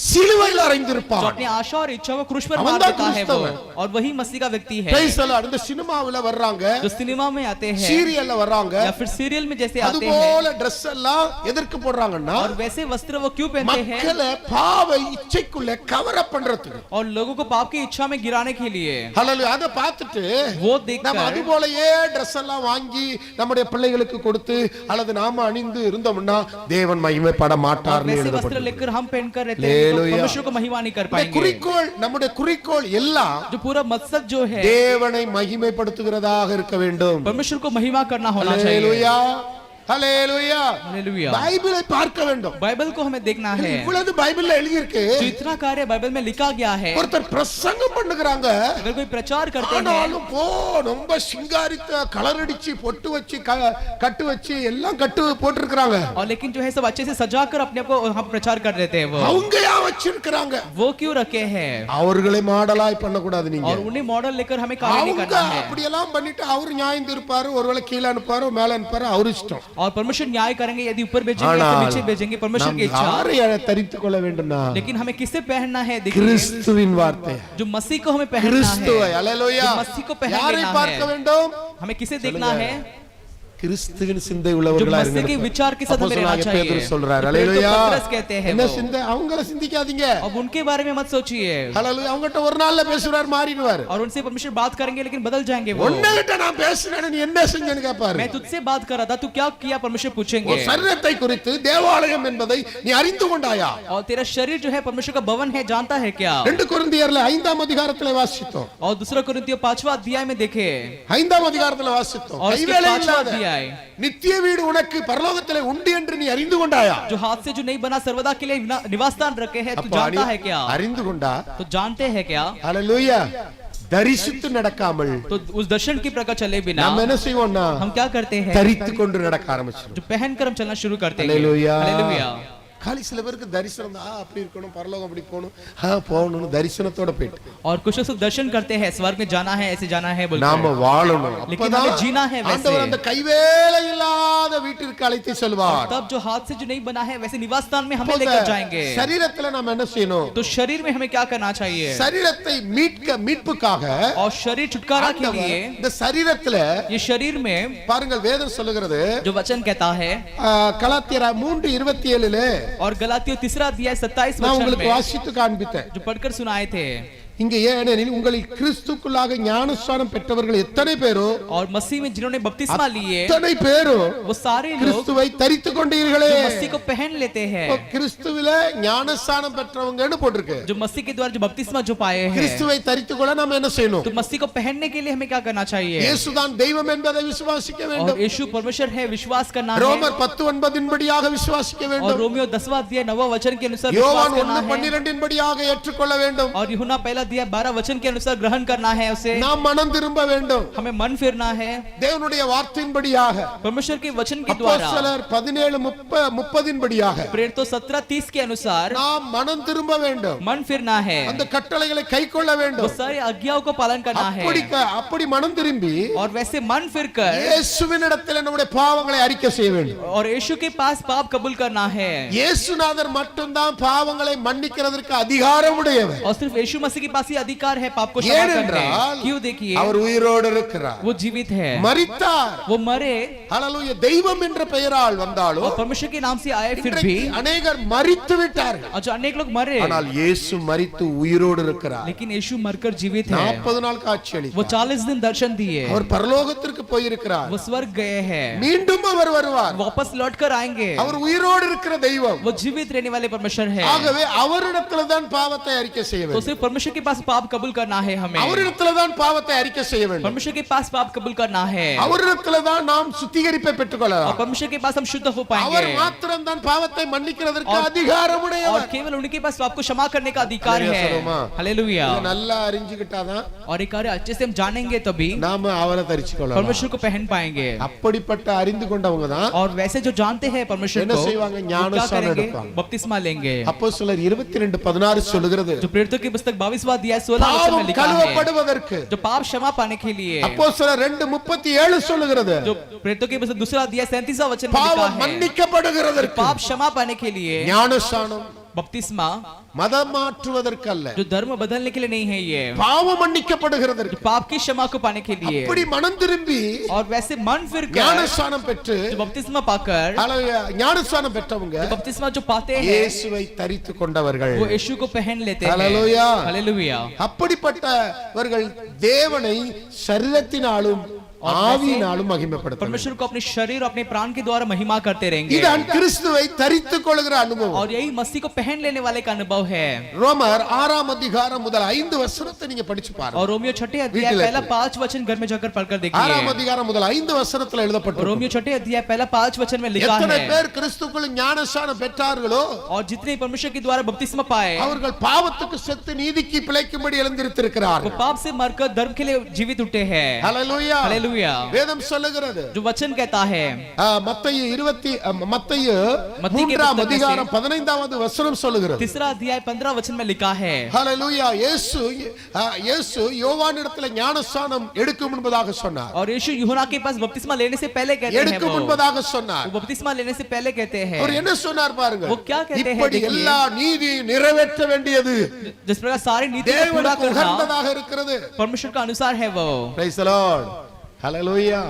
சிலுவையில் जो அறைந்திருப்பான். अपनी आशा और इच्छा को क्रूस पर அவன் मार தான் देता है वो கிறிஸ்தவன். और वही मसीह का व्यक्ति है Praise the Lord. இந்த சினிமாவுல வர்றாங்க, जो सिनेमा में आते हैं சீரியல்ல வர்றாங்க, या फिर सीरियल में जैसे அது आते हैं போல Dress எல்லாம் எதற்கு போடுறாங்கன்னா और वैसे वस्त्र वो क्यों पहनते हैं மக்களை பாவ இச்சைக்குள்ள கவர் அப் பண்றதுக்கு. और लोगों को पाप की इच्छा में गिराने के लिए ஹalleluya. அத பார்த்துட்டு वो நம்ம देखकर அது போலயே Dress எல்லாம் வாங்கி நம்முடைய பிள்ளைகளுக்கு கொடுத்து அல்லது நாம அணிந்து இருந்தோம்னா தேவன் மகிமைப்பட और மாட்டார்னு वैसे वस्त्र எழுதப்பட்டிருக்கு. लेकर हम पहनकर रहते हैं तो Hallelujah. परमेश्वर को महिमा नहीं कर पाएंगे குறிக்கோள், நம்முடைய குறிக்கோள் எல்லாம் जो पूरा मकसद जो है தேவனை மகிமைப்படுத்துகிறதாக இருக்க வேண்டும். परमेश्वर को महिमा करना होना चाहिए ஹalleluya. ஹalleluya. हालेलुया பைபிளை பார்க்க வேண்டும். बाइबल को हमें देखना है இவ்வளவு பைபிள்ல எழுதி இருக்கு. जो इतना कार्य बाइबल में लिखा गया है ஒருத்தர் பிரசங்கம் பண்ணுகிறாங்க, अगर कोई प्रचार करते हैं ஆனாலும் ரொம்ப சிங்காரித்த கலர் அடிச்சு பொட்டு வச்சு கட்டு வச்சு எல்லாம் கட்டு போட்டுருக்காங்க. और लेकिन जो है सब अच्छे से सजाकर अपने को हम प्रचार कर देते हैं वो அவங்க யா வச்சிருக்காங்க. वो क्यों रखे हैं அவர்களை மாடலாய் பண்ண கூடாது நீங்க. और उन्हें मॉडल लेकर हमें कार्य नहीं அவங்க करना है அப்படி எல்லாம் பண்ணிட்டு அவர் நியாயம் இருப்பாரு, ஒருவேளை கீழ அனுப்பாரு மேல அனுப்பாரு, அவர் இஷ்டம். और परमेश्वर न्याय करेंगे यदि ऊपर भेजेंगे या फिर नीचे भेजेंगे परमेश्वर की इच्छा யாரை தரித்துக் கொள்ள வேண்டும்னா लेकिन हमें किसे पहनना है देखिए கிறிஸ்துவின் வார்த்தை. जो मसीह को हमें पहनना கிறிஸ்துவை. है ஹalleluya. जो मसीह को पहन யாரை लेना பார்க்க है வேண்டும்? हमें किसे देखना है கிறிஸ்துவின் சிந்தை जो உள்ளவர்களா मसीह के विचार के साथ हमें रहना அப்போஸ்தலனாகிய चाहिए பேதுரு சொல்றார். जो प्रेरित ஹalleluya. पतरस कहते हैं என்ன वो சிந்தை? அவங்கள சிந்திக்காதீங்க. अब उनके बारे में मत सोचिए ஹalleluya. அவங்கட்ட ஒரு நாள்ல பேசுறார், மாறிடுவார். और उनसे परमेश्वर बात करेंगे लेकिन बदल जाएंगे वो உன்கிட்ட நான் பேசுறேன், நீ என்ன செஞ்சேன்னு கேட்பாரு. मैं तुझसे बात कर रहा था तू क्या किया परमेश्वर पूछेंगे ஒரு சரீரத்தை குறித்து தேவாலயம் என்பதை நீ அறிந்து கொண்டாயா? और तेरा शरीर जो है परमेश्वर का भवन है जानता है क्या 2 கொரிந்தியர்ல 5ஆம் அதிகாரத்திலே வாசித்தோம். और दूसरा कोरिन्थियों 5वां अध्याय में देखे 5ஆம் அதிகாரத்திலே வாசித்தோம். और उसके கைவேலை 5वां இல்லாத अध्याय நித்திய வீடு உனக்கு பரலோகத்திலே உண்டு என்று நீ அறிந்து கொண்டாயா? जो हाथ से जो नहीं बना सर्वदा के लिए निवास स्थान रखे हैं तू அப்ப जानता है क्या அறிந்து கொண்டா? तो जानते हैं क्या ஹalleluya. தரிசித்து நடக்காமல் तो उस दर्शन की प्रकार चले बिना நம்ம என்ன செய்வோம்னா हम क्या करते हैं, தரித்து கொண்டு நடக்க ஆரம்பிச்சிடும். जो पहनकर हम चलना शुरू करते हैं. हालेलुया. हालेलुया. காலி சில பேருக்கு தரிசனம் தான், அப்படி இருக்கணும், பரலோகம் அப்படி போகணும், போகணும்னு தரிசனத்தோட போயிட்டு और कुछ लोग दर्शन करते हैं, स्वर्ग में जाना है, ऐसे जाना है बोलते நாம हैं. வாழணும். लेकिन हमें जीना है वैसे. ஆண்டவர் அந்த கைவேலை இல்லாத வீட்டிற்கு அழைத்து செல்வார். तब जो हाथ से जो नहीं बना है वैसे निवास स्थान में हमें लेकर जाएंगे. சரீரத்துல நாம என்ன செய்யணும்? तो शरीर में हमें क्या करना चाहिए? சரீரத்தை மீட்புக்காக और शरीर छुटकारा के लिए இந்த சரீரத்துல ये शरीर में பாருங்கள் வேதம் சொல்லுகிறது, जो वचन कहता है கலாத்தியர் 3:27 और गलातियों 3 अध्याय 27 நான் वचन உங்களுக்கு में வாசித்து காண்பித்தேன். जो पढ़कर सुनाए थे. இங்க ஏனெனில் உங்களில் கிறிஸ்துக்குள்ளாக ஞானஸ்நானம் பெற்றவர்கள் எத்தனை பேரோ, और मसीह में जिन्होंने बपतिस्मा लिए எத்தனை பேரோ वो सारे लोग கிறிஸ்துவை தரித்து கொண்டீர்களே. जो मसीह को पहन लेते हैं. கிறிஸ்துவிலே ஞானஸ்நானம் பெற்றவங்கன்னு போட்டிருக்கு. जो मसीह के द्वारा जो बपतिस्मा जो पाए हैं, கிறிஸ்துவை தரித்துக்கொள்ள நாம என்ன செய்யணும்? तो मसीह को पहनने के लिए हमें क्या करना चाहिए? இயேசுதான் தெய்வம் என்பதை விசுவாசிக்க और வேண்டும். यीशु परमेश्वर है विश्वास करना है. ரோமர் 10:9 படியாக விசுவாசிக்க और வேண்டும். रोमियो 10वां अध्याय 9वां वचन के अनुसार யோவான் विश्वास करना है. 1:12 படியாக ஏற்றுக்கொள்ள வேண்டும். और यूहन्ना पहला अध्याय 12 वचन के अनुसार ग्रहण करना है उसे. நாம் மனம் திரும்ப வேண்டும். हमें मन फिरना है தேவனுடைய வார்த்தையின்படியாக. परमेश्वर के वचन के द्वारा. அப்போஸ்தலர் 17:30 படியாக प्रेरितों 17:30 के अनुसार நாம் மனம் திரும்ப வேண்டும். मन फिरना है. அந்த கட்டளைகளை கைக்கொள்ள वो வேண்டும். सारी आज्ञाओं को पालन करना है. அப்படி மனம் திரும்பி और वैसे मन फिरकर இயேசுவினிடத்தில் நம்முடைய பாவங்களை அறிக்கை செய்ய வேண்டும். और यीशु के पास पाप कबूल करना है. இயேசுநாதர் மட்டும்தான் பாவங்களை மன்னிக்கிறதற்கு அதிகாரம் உடையவர். और सिर्फ यीशु मसीह के पास ही अधिकार है पाप को क्षमा करने. क्यों? देखिए அவர் உயிரோடு இருக்கிறார், वो जीवित है, மரித்தார், वो मरे. ஹalleluya. தெய்வம் என்ற பெயரால் வந்தாலும் और परमेश्वर के नाम से आए फिर भी அநேகர் மரித்து விட்டார்கள். और जो अनेक लोग मरे, ஆனால் இயேசு மரித்து உயிரோடு இருக்கிறார். लेकिन यीशु मरकर जीवित है. 40 நாள் காட்சி वो அளித்தார். 40 दिन दर्शन दिए. அவர் பரலோகத்திற்கு போயிருக்கிறார். वो स्वर्ग गए हैं, மீண்டும் அவர் வருவார். वापस लौट कर आएंगे. அவர் உயிரோடு இருக்கிற தெய்வம். वो जीवित रहने वाले परमेश्वर है. ஆகவே அவரிடத்துல தான் பாவத்தை அறிக்கை செய்ய तो வேண்டும். सिर्फ परमेश्वर के पास पाप कबूल करना है हमें. அவரிடத்துல தான் பாவத்தை அறிக்கை செய்ய வேண்டும். परमेश्वर के पास पाप कबूल करना है. அவரிடத்துல தான் நாம் சுத்திகரிப்பை और பெற்றுக்கொள்ளலாம். परमेश्वर के पास हम शुद्ध हो அவர் पाएंगे. மாத்திரம் தான் பாவத்தை மன்னிக்கிறதற்கு அதிகாரம் और உடையவர். केवल उनके पास पाप को क्षमा करने का अधिकार हालेलुया है. सलोमा. हालेलुया. இதை நல்லா அறிஞ்சுக்கிட்டாதான் और एक कार्य अच्छे से हम जानेंगे तभी நாம அவரை தரிச்சுக்கொள்ளலாம். परमेश्वर को पहन पाएंगे. அப்படிப்பட்ட அறிந்து கொண்டவங்க தான் और वैसे जो जानते हैं परमेश्वर என்ன को, செய்வாங்க? वो क्या ஞானஸ்நானம் करेंगे? எடுப்பாங்க. बपतिस्मा लेंगे. அப்போஸ்தலர் 22:16 சொல்லுகிறது, जो प्रेरितों की पुस्तक 22वां अध्याय 16 वचन में பாவம் लिखा है, கழுவப்படுவதற்கு. जो पाप क्षमा पाने के लिए. அப்போஸ்தலர் 2:37 சொல்லுகிறது, जो प्रेरितों की पुस्तक 2 अध्याय 37वां वचन में लिखा பாவம் है, மன்னிக்கப்படுகிறதற்கு. पाप क्षमा पाने के लिए ஞானஸ்நானம் बपतिस्मा மதம் மாற்றுவதற்கு அல்ல, जो धर्म बदलने के लिए नहीं है, ये பாவம் மன்னிக்கப்படுகிறதற்கு. जो पाप की क्षमा को पाने के लिए. அப்படி மனம் திரும்பி और वैसे मन फिर कर ஞானஸ்நானம் பெற்று जो बपतिस्मा पाकर, ஹalleluya, ஞானஸ்நானம் பெற்றவங்க जो बपतिस्मा जो पाते हैं, இயேசுவை தரித்து கொண்டவர்கள். वो यीशु को पहन लेते हैं. हालेलुया. हालेलुया. அப்படிப்பட்டவர்கள் தேவனை சரீரத்தினாலும் ஆவியினாலும் மகிமைப்படுத்துவார்கள். परमेश्वर को अपने शरीर और अपने प्राण के द्वारा महिमा करते रहेंगे. இதுதான் கிறிஸ்துவை தரித்துக் கொள்கிற அனுபவம். और यही मसीह को पहन लेने वाले का अनुभव है. ரோமர் 6 அதிகாரம் முதல் 5 வசனத்தை நீங்க படிச்சு பாருங்க. और रोमियो 6 अध्याय पहला 5 वचन घर में जाकर पढ़कर 6 देखिए. அதிகாரம் முதல் 5 வசனத்துல எழுதப்பட்டிருக்கு. रोमियो 6 अध्याय पहला 5 वचन में लिखा எத்தனை है, பேர் கிறிஸ்துக்குள் ஞானஸ்நானம் பெற்றார்களோ और जितने परमेश्वर के द्वारा बपतिस्मा पाए, அவர்கள் பாவத்துக்கு செத்து நீதிக்கு பிழைக்கும்படி वो எழுந்திருக்கிறார்கள். पाप से मरकर धर्म के लिए जीवित उठे हैं. ஹalleluya. हालेलुया. வேதம் சொல்லுகிறது, जो वचन कहता है, மத்தேயு मत्ती के 3 पुस्तक அதிகாரம் 15வது வசனம் சொல்லுகிறது. 3 अध्याय 15 वचन में लिखा है, ஹalleluya. இயேசு யோவானிடத்தில் ஞானஸ்நானம் எடுக்கும் என்பதாக சொன்னார். और यीशु यूहन्ना के पास बपतिस्मा लेने से पहले कहते हैं, எடுக்கும் என்பதாக சொன்னார். वो बपतिस्मा लेने से पहले कहते हैं, அவர் என்ன சொன்னார் பாருங்க, वो क्या कहते हैं இப்படி देखिए, எல்லா நீதியை நிறைவேற்ற வேண்டியது जिस प्रकार सारी नीति को पूरा தேவனுக்கு करना உகந்ததாக இருக்கிறது. परमेश्वर का अनुसार है वो. Praise the Lord. Hallelujah.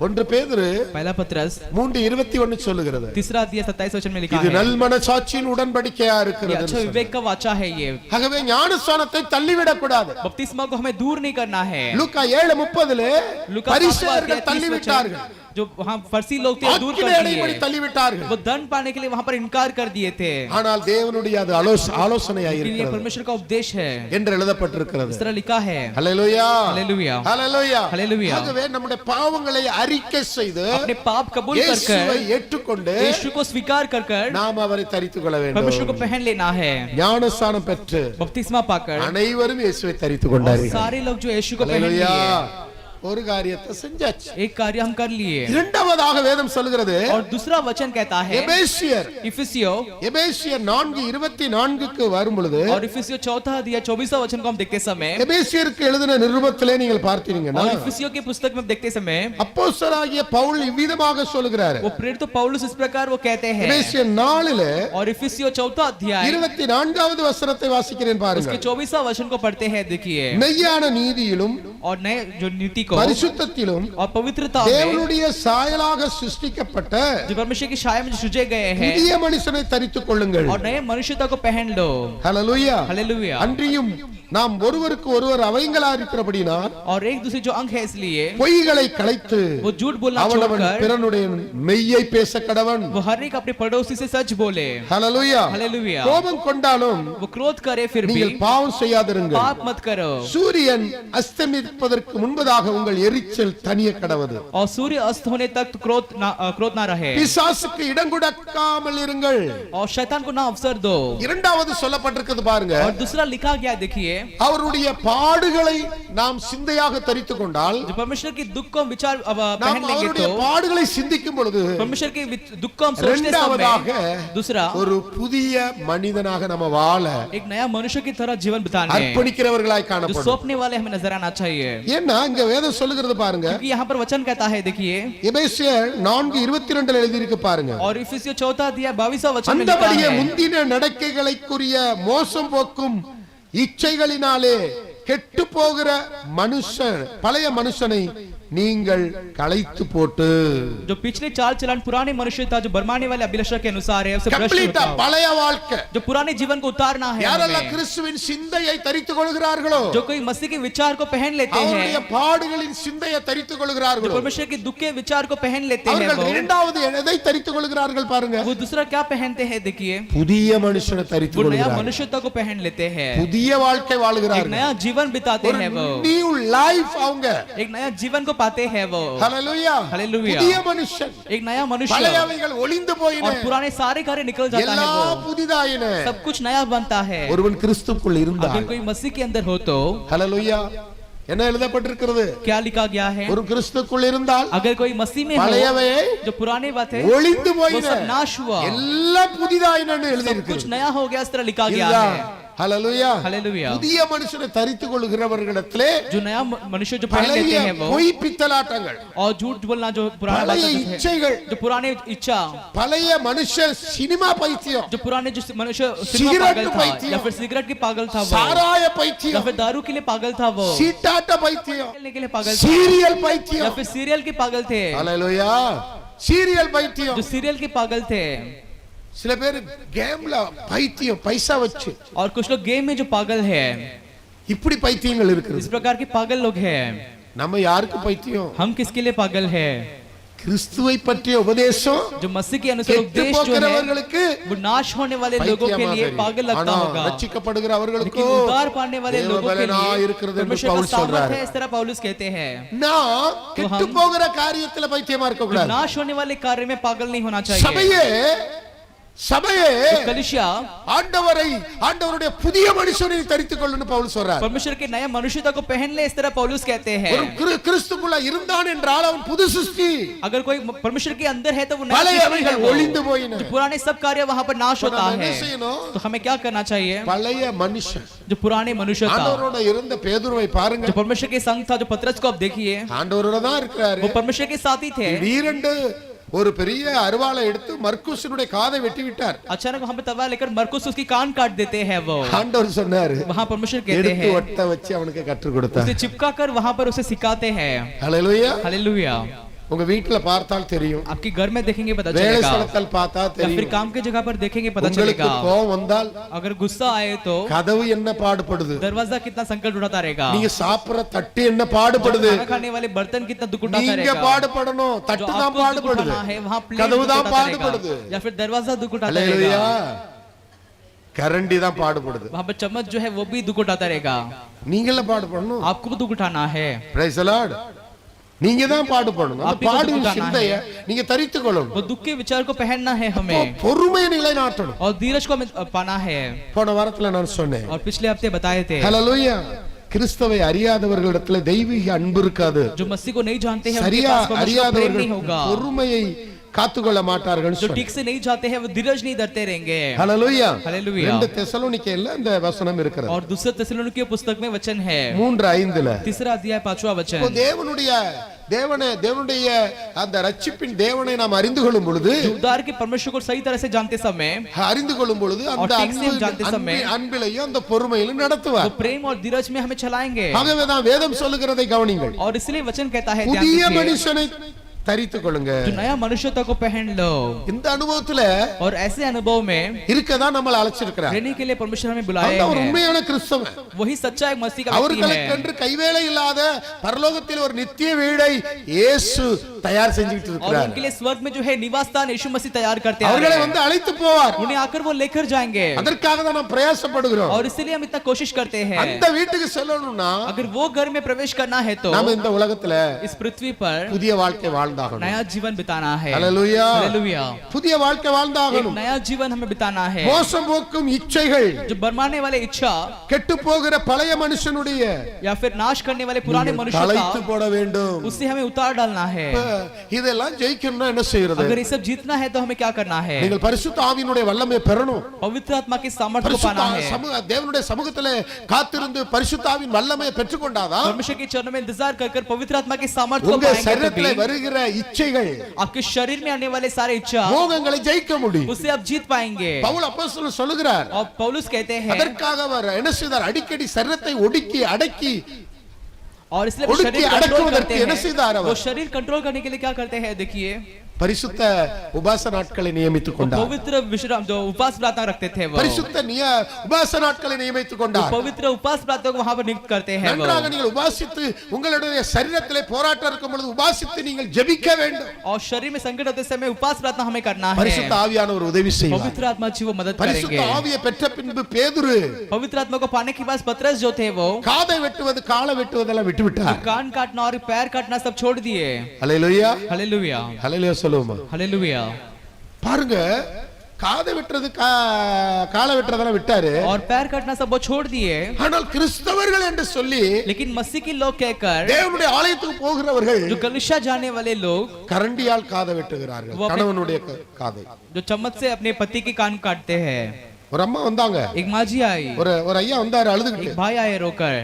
1 பேதுரு पहला पत्रस 3:21 சொல்லுகிறது, 3 अध्याय 27 वचन में लिखा இது है, நல்மனசாட்சியின் உடன்படிக்கையா ये இருக்கிறது. अच्छा विवेक का वाचा है ये. ஆகவே ஞானஸ்நானத்தை தள்ளிவிடக் கூடாது. बपतिस्मा को हमें दूर नहीं करना है. லூக்கா 7:30 लूका பரிசேயர்கள் 7:30 தள்ளிவிட்டார்கள். जो वहाँ फर्सी लोग थे दूर कर ஆக்கினை அடையும்படி दिए, தள்ளிவிட்டார்கள். वो दंड पाने के लिए वहाँ पर इनकार कर दिए थे। ஆனால் தேவனுடைய அது ஆலோசனையாய் लेकिन ये இருக்கிறது परमेश्वर का उपदेश है, என்று எழுதப்பட்டிருக்கிறது. इस तरह लिखा है। ஹல்லேலூயா, हालेलुया, ஹல்லேலூயா, हालेलुया। ஆகவே நம்முடைய பாவங்களை அறிக்கை செய்து अपने पाप कबूल कर இயேசுவை कर, ஏற்றுக்கொண்டு यीशु को स्वीकार कर कर நாம் அவரை தரித்துக் கொள்ள परमेश्वर को வேண்டும். पहन लेना है। ஞானஸ்நானம் பெற்று बपतिस्मा पाकर அனைவரும் இயேசுவை தரித்துக் கொண்டார்கள். सारे लोग जो यीशु को पहन ஹல்லேலூயா, लिए, ஒரு காரியத்தை செஞ்சாச்சு. एक कार्य हम कर लिए। இரண்டாவதாக வேதம் சொல்கிறது और दूसरा वचन कहता है எபேசியர் इफिसियो, எபேசியர் 4:24க்கு வரும் பொழுது और इफिसियो चौथा अध्याय 24वां वचन को हम देखते समय, எபேசியருக்கு எழுதின நிருபத்திலே நீங்கள் பார்த்தீங்கன்னா और इफिसियो की पुस्तक में देखते समय அப்போஸ்தலராகிய பவுல் இவ்விதமாக சொல்கிறார். वो प्रेरित पौलुस इस प्रकार वो कहते हैं, எபேசியர் 4லே और इफिसियो चौथा अध्याय 24வது वசனத்தை வாசிக்கிறேன் பாருங்க. उसके 24वां वचन को पढ़ते हैं, देखिए। மெய்யான நீதியிலும் और नए जो नीति को பரிசுத்தத்திலும் और पवित्रता में தேவனுடைய சாயலாக சிருஷ்டிக்கப்பட்ட जो परमेश्वर की छाया में जो सृजे गए हैं, புதிய மனுஷனை தரித்துக் கொள்ளுங்கள். और नए मनुष्यता को पहन लो। ஹல்லேலூயா, हालेलुया। அன்றியும் நாம் ஒருவருக்கு ஒருவர் அவங்களா இருக்கிறபடினால் और एक दूसरे जो अंग है, इसलिए பொய்களை களைத்து वो झूठ बोलना அவனவன் छोड़कर பிறனுடைய மெய்யை பேச கடவன். वो हर एक अपने पड़ोसी से सच बोले। ஹல்லேலூயா, हालेलुया। கோபம் கொண்டாலும் वो क्रोध करे फिर भी நீங்கள் பாவம் செய்யாதிருங்கள். पाप मत करो, சூரியன் அஸ்தமிப்பதற்கு முன்பதாக உங்கள் எரிச்சல் தனிய கடவது. और सूर्य अस्त होने तक क्रोध ना रहे, பிசாசுக்கு இடம் கொடுக்காமல் இருங்கள். और शैतान को ना अवसर दो। இரண்டாவது சொல்லப்பட்டிருக்கிறது பாருங்க, और दूसरा लिखा गया, देखिए, அவருடைய பாடுகளை நாம் சிந்தையாக தரித்துக் கொண்டால், जो परमेश्वर की दुख को हम विचार நாம் पहन लेंगे அவருடைய तो பாடுகளை சிந்திக்கும் பொழுது परमेश्वर के दुख को हम सोचते இரண்டாவதாக समय, दूसरा ஒரு புதிய மனிதனாக நம்ம வாழ एक नया मनुष्य की तरह जीवन बिताने, அர்ப்பணிக்கிறவர்களாய் जो காணப்படும். सौंपने वाले हमें नजर आना चाहिए। ஏன்னா இங்க வேதம் சொல்லுகிறது பாருங்க, क्योंकि यहाँ पर वचन कहता है, देखिए, எபேசியர் 4:22 எழுதி இருக்கு பாருங்க, और इफिसियों चौथा अध्याय 22वां वचन में लिखा அந்தபடியே है, முந்தின நடக்கைகளுக்குரிய மோசம் போக்கும் இச்சைகளினாலே கெட்டு போகிற மனுஷன் பழைய மனுஷனை நீங்கள் களைத்து போட்டு, जो पिछले चाल चलन पुराने मनुष्य था, जो बरमाने वाले अभिलाषा के अनुसार है, उसे भ्रष्ट கம்ப்ளீட்டா हटाओ। பழைய வாழ்க்கை. जो पुराने जीवन को उतारना है யாரெல்லாம் हमें, கிறிஸ்துவின் சிந்தையை தரித்துக் கொள்கிறார்களோ, जो कोई मसीह के विचार को पहन लेते அவருடைய हैं, பாடுகளின் சிந்தையை தரித்துக் जो கொள்கிறார்களோ, परमेश्वर के दुख के विचार को पहन लेते हैं, அவர்கள் இரண்டாவது எதை தரித்துக் கொள்கிறார்கள் பாருங்க, वो दूसरा क्या पहनते हैं, देखिए, புதிய மனுஷனை वो தரித்துக் नया கொள்கிறார்கள். मनुष्यता को पहन लेते हैं, புதிய வாழ்க்கை एक வாழுகிறார்கள். नया जीवन बिताते ஒரு हैं, वो நியூ லைஃப் அவங்க. एक नया जीवन को पाते हैं, वो ஹல்லேலூயா, हालेलुया। புதிய மனுஷன். एक नया मनुष्य, பழையவைகள் ஒளிந்து போயின, और पुराने सारे कार्य निकल जाता है, எல்லாம் वो புதிதாயின. सब कुछ नया बनता है। ஒருவன் கிறிஸ்துவுக்குள் இருந்தால், अगर कोई मसीह के अंदर हो तो ஹல்லேலூயா, என்ன எழுதப்பட்டிருக்கிறது, क्या लिखा गया है, ஒரு கிறிஸ்துவுக்குள் இருந்தால் अगर कोई मसीह में हो, பழையவையை जो पुरानी बात है ஒளிந்து वो போயின, सब नाश हुआ, எல்லாம் புதிதாயினன்னு எழுதி सब இருக்கு. कुछ नया हो गया, इस तरह लिखा गया இதுதான். है। ஹல்லேலூயா, हालेलुया। புதிய மனுஷனை தரித்துக் கொள்கிறவர்களிடத்திலே जो नया मनुष्य जो पहन लेते பழைய हैं वो, பொய் பித்தலாட்டங்கள், और झूठ बोलना, जो पुराना பழைய बातें हैं, இச்சைகள், जो पुराने इच्छा, பழைய மனுஷ சினிமா பைத்தியம், जो पुराने जो मनुष्य सिगरेट सिगरेट पागल था, पीती या हो। फिर सिगरेट के पागल था वो, சாராய या பைத்தியம், फिर दारू के लिए पागल था वो, சீட்டாட்ட பைத்தியம், खेलने के लिए पागल था, சீரியல் या பைத்தியம். फिर सीरियल के पागल थे, ஹல்லேலூயா, சீரியல் பைத்தியம். जो सीरियल के पागल थे, சில பேர் கேம்ல பைத்தியம், பைசா வச்சு. और कुछ लोग गेम में जो पागल है, இப்படி பைத்தியங்கள் இருக்குது. इस प्रकार के पागल लोग हैं। நம்ம யாருக்கு பைத்தியம்? हम किसके लिए पागल है? கிறிஸ்துவை பற்றிய உபதேசம் जो मसीह के अनुसार கெட்டு उपदेश जो है, போகிறவர்களுக்கு वो नाश होने वाले लोगों के लिए पागल लगता होगा, ரட்சிக்கப்படுகிற लेकिन அவர்களுக்கு उद्धार पाने वाले लोगों के लिए இருக்கிறது என்று परमेश्वर का பவுல் सामर्थ சொல்றாரு. है, इस तरह पौलुस कहते हैं। நான் கெட்டு போகிற காரியத்துல பைத்தியமா இருக்க जो கூடாது. नाश होने वाले कार्य में पागल नहीं होना चाहिए। சபையே சபையே कलीसिया ஆண்டவருடைய புதிய மனுஷனை தரித்துக் கொள்ளுன்னு பவுல் சொல்றார். परमेश्वर के नए मनुष्यता को पहन ले, इस तरह पौलुस कहते हैं। ஒரு கிறிஸ்துக்குள்ள இருந்தான் என்றால் அவன் புது சிருஷ்டி. अगर कोई परमेश्वर के अंदर है तो वो नया பழையவைகள் सृष्टि है, ஒளிந்து போயின. जो पुराने सब कार्य वहां पर नाश होता என்ன है, செய்யணும்? तो हमें क्या करना चाहिए? பழைய மனுஷன் जो पुराने मनुष्य था, ஆண்டவரோட இருந்த பேதுருவை பாருங்க. जो परमेश्वर के संग था, जो पतरस को आप देखिए, ஆண்டவரோட தான் இருக்கிறாரு. वो परमेश्वर के साथ ही थे। திடீரென்று ஒரு பெரிய அருவாளை எடுத்து மர்க்குஸினுடைய காதை வெட்டி விட்டார். अचानक वहां पे तलवार लेकर मरकुस उसकी कान काट देते हैं वो। ஆண்டவர் சொன்னாரு, वहां परमेश्वर कहते எடுத்து हैं, ஒட்ட வச்சு அவனுக்கு கற்றுக் கொடுத்தார். उसे चिपका कर वहां पर उसे सिखाते हैं। ஹல்லேலூயா. हालेलुया। உங்க வீட்டுல பார்த்தால் தெரியும், आपके घर में देखेंगे पता வேலை चलेगा, ஸ்தலத்தில் பார்த்தா या फिर தெரியும். काम के जगह पर देखेंगे पता உங்களுக்கு चलेगा। கோபம் வந்தால் अगर गुस्सा आए तो கதவு என்ன பாடுபடுது, दरवाजा कितना संकट उठाता रहेगा, நீங்க சாப்பிடுற தட்டு என்ன பாடுபடுது. खाना खाने वाले बर्तन कितना दुख उठाता நீங்க रहेगा, பாடுபடணும், जो தட்டு தான் आपको दुख பாடுபடுது, उठाना है वहाँ प्लेट கதவு दुख தான் उठाता रहेगा, பாடுபடுது. या फिर दरवाजा दुख उठाता அல்லேலூயா. रहेगा, கரண்டி தான் பாடுபடுது. वहाँ पर चम्मच जो है वो भी दुख उठाता रहेगा, நீங்களே பாடுபடணும். आपको भी दुख उठाना है। Praise the Lord. நீங்க தான் பாடுபடணும். அந்த आप ही को பாடும் दुख उठाना சிந்தைய நீங்க தரித்துக் கொள்ளணும். वो दुख के विचार को पहनना है हमें, பொறுமையை நிலைநாட்டணும். और धीरज को हमें पाना है। போன வாரத்துல நான் சொன்னேன், और पिछले हफ्ते बताए थे, ஹalleluya, கிறிஸ்துவை அறியாதவர்களிடத்துல தெய்வீக அன்பு இருக்காது. जो मसीह को नहीं जानते हैं उनके சரியா पास परमेश्वर का प्रेम नहीं அறியாதவர்கள் होगा, பொறுமையை காத்துக்கொள்ள மாட்டார்கள். जो ठीक से नहीं जाते हैं वो धीरज नहीं धरते रहेंगे। ஹalleluya. हालेलुया। 2 தெசலோனிக்கேல இந்த வசனம் இருக்கிறது. और दूसरे தெசலோனிके पुस्तक में वचन है 3:5 तीसरा अध्याय 5वां वचन, தேவனுடைய அந்த ரட்சிப்பின் தேவனை நாம் அறிந்து கொள்ளும் பொழுது, जो उद्धार के परमेश्वर को सही तरह से जानते समय, அறிந்து கொள்ளும் பொழுது அந்த ठीक से हम जानते समय, அன்பிலையும் அந்த பொறுமையிலும் நடத்துவார். वो प्रेम और धीरज में हमें चलाएंगे। ஆகவே தான் வேதம் சொல்லுகிறதை கவனிங்கள். और इसलिए वचन कहता है, ध्यान புதிய दीजिए, மனுஷனை தரித்துக் கொள்ளுங்க. जो नया मनुष्यता को पहन लो। இந்த அனுபவத்துல और ऐसे अनुभव में இருக்கதான் நம்மள அழைச்சிருக்கிறார். रहने के लिए परमेश्वर हमें बुलाया அந்த ஒரு है, உண்மையான கிறிஸ்தவன். वही सच्चा एक मसीह का व्यक्ति है। அவர்களுக்கென்று கைவேலை இல்லாத பரலோகத்தில் ஒரு நித்திய வீடை இயேசு தயார் செஞ்சுட்டு और இருக்கிறார். उनके लिए स्वर्ग में जो है निवास स्थान यीशु मसीह तैयार करते हैं, அவர்களை வந்து அழைத்து போவார். उन्हें आकर वो लेकर जाएंगे। அதற்காக தான் நாம் பிரயாசப்படுகிறோம். और इसलिए हम इतना कोशिश करते हैं, அந்த வீட்டுக்கு செல்லணும்னா अगर वो घर में प्रवेश करना है तो நாம இந்த உலகத்துல इस पृथ्वी पर புதிய வாழ்க்கை வாழ்ந்தாகணும். नया जीवन बिताना है। ஹalleluya. हालेलुया। புதிய வாழ்க்கை एक வாழ்ந்தாகணும். नया जीवन हमें बिताना है। மோசம் போக்கும் இச்சைகள், जो बरमाने वाले इच्छा கெட்டு போகிற பழைய மனுஷனுடைய या फिर नाश करने वाले पुराने मनुष्य களைத்து का, போட வேண்டும். उससे हमें उतार डालना है। இதெல்லாம் ஜெயிக்கணும்னா என்ன செய்யறது? अगर ये सब जीतना है तो हमें क्या करना है? நீங்கள் பரிசுத்த ஆவியினுடைய வல்லமையை பெறணும். पवित्र आत्मा की सामर्थ्य को பரிசுத்த पाना है। தேவனுடைய சமூகத்திலே காத்திருந்து பரிசுத்த ஆவியின் வல்லமையை பெற்றுக்கொண்டாதான் परमेश्वर के चरणों में इंतजार कर कर पवित्र आत्मा की सामर्थ्य को உங்க पाएंगे, சரீரத்திலே तभी வருகிற இச்சைகள், आपके शरीर में आने वाले सारे इच्छा, மோகங்களை ஜெயிக்க முடியும். उससे आप जीत पाएंगे। பவுல் அப்போஸ்தலன் சொல்லுகிறார், और पौलुस कहते हैं, அதற்காக அவர் என்ன செய்தார்? அடிக்கடி சரீரத்தை ஒடுக்கி அடக்கி और इसलिए वो उड़की शरीर कंट्रोल अड़कुवदற்கு करते என்ன செய்தார் हैं, அவர்? वो शरीर कंट्रोल करने के लिए क्या करते हैं? देखिए, பரிசுத்த உபாச நாட்களை நியமித்துக் वो கொண்டார். पवित्र विश्राम जो उपवास प्रार्थना रखते थे, वो பரிசுத்த உபாச நாட்களை நியமித்துக் கொண்டார். पवित्र उपवास प्रार्थना को वहां पर नियुक्त करते हैं। वो நன்றாக நீங்கள் உபாசித்து உங்களுடைய சரீரத்திலே போராட்டம் இருக்கும் பொழுது உபாசித்து நீங்கள் ஜெபிக்க வேண்டும். और शरीर में संकट होते समय उपवास प्रार्थना हमें करना है। பரிசுத்த ஆவியானவர் உதவி செய்வார். पवित्र आत्मा जी वो मदद பரிசுத்த करेंगे। ஆவியை பெற்ற பின்பு பேதுரு पवित्र आत्मा को पाने के बाद पतरस जो थे वो காதை வெட்டுவது காலை வெட்டுவதெல்லாம் விட்டு விட்டார். कान काटना और पैर काटना सब छोड़ दिए। ஹalleluya. हालेलुया। ஹalleluya சொல்லுவோமா? हालेलुया। பாருங்க, காதை வெட்டுறது காலை வெட்டுறதெல்லாம் விட்டாரு. और पैर काटना सब वो छोड़ दिए। ஆனால் கிறிஸ்தவர்கள் என்று சொல்லி लेकिन मसीह के लोग कहकर, தேவனுடைய ஆலயத்துக்கு போகிறவர்கள் जो कलीसिया जाने वाले लोग, கரண்டியால் காதை வெட்டுகிறார்கள். वो अपने- கணவனுடைய காதை. जो चम्मच से अपने पति के कान काटते हैं। ஒரு அம்மா வந்தாங்க, एक माँ जी आई, ஒரு ஐயா வந்தாரு அழுதுகிட்டு. एक भाई आए रोकर,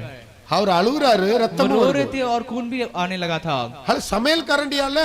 அவர் அழுகுறாரு, वो ரத்தம் रो வருது. रहे थे और खून भी आने लगा था। அது சமையல் கரண்டியால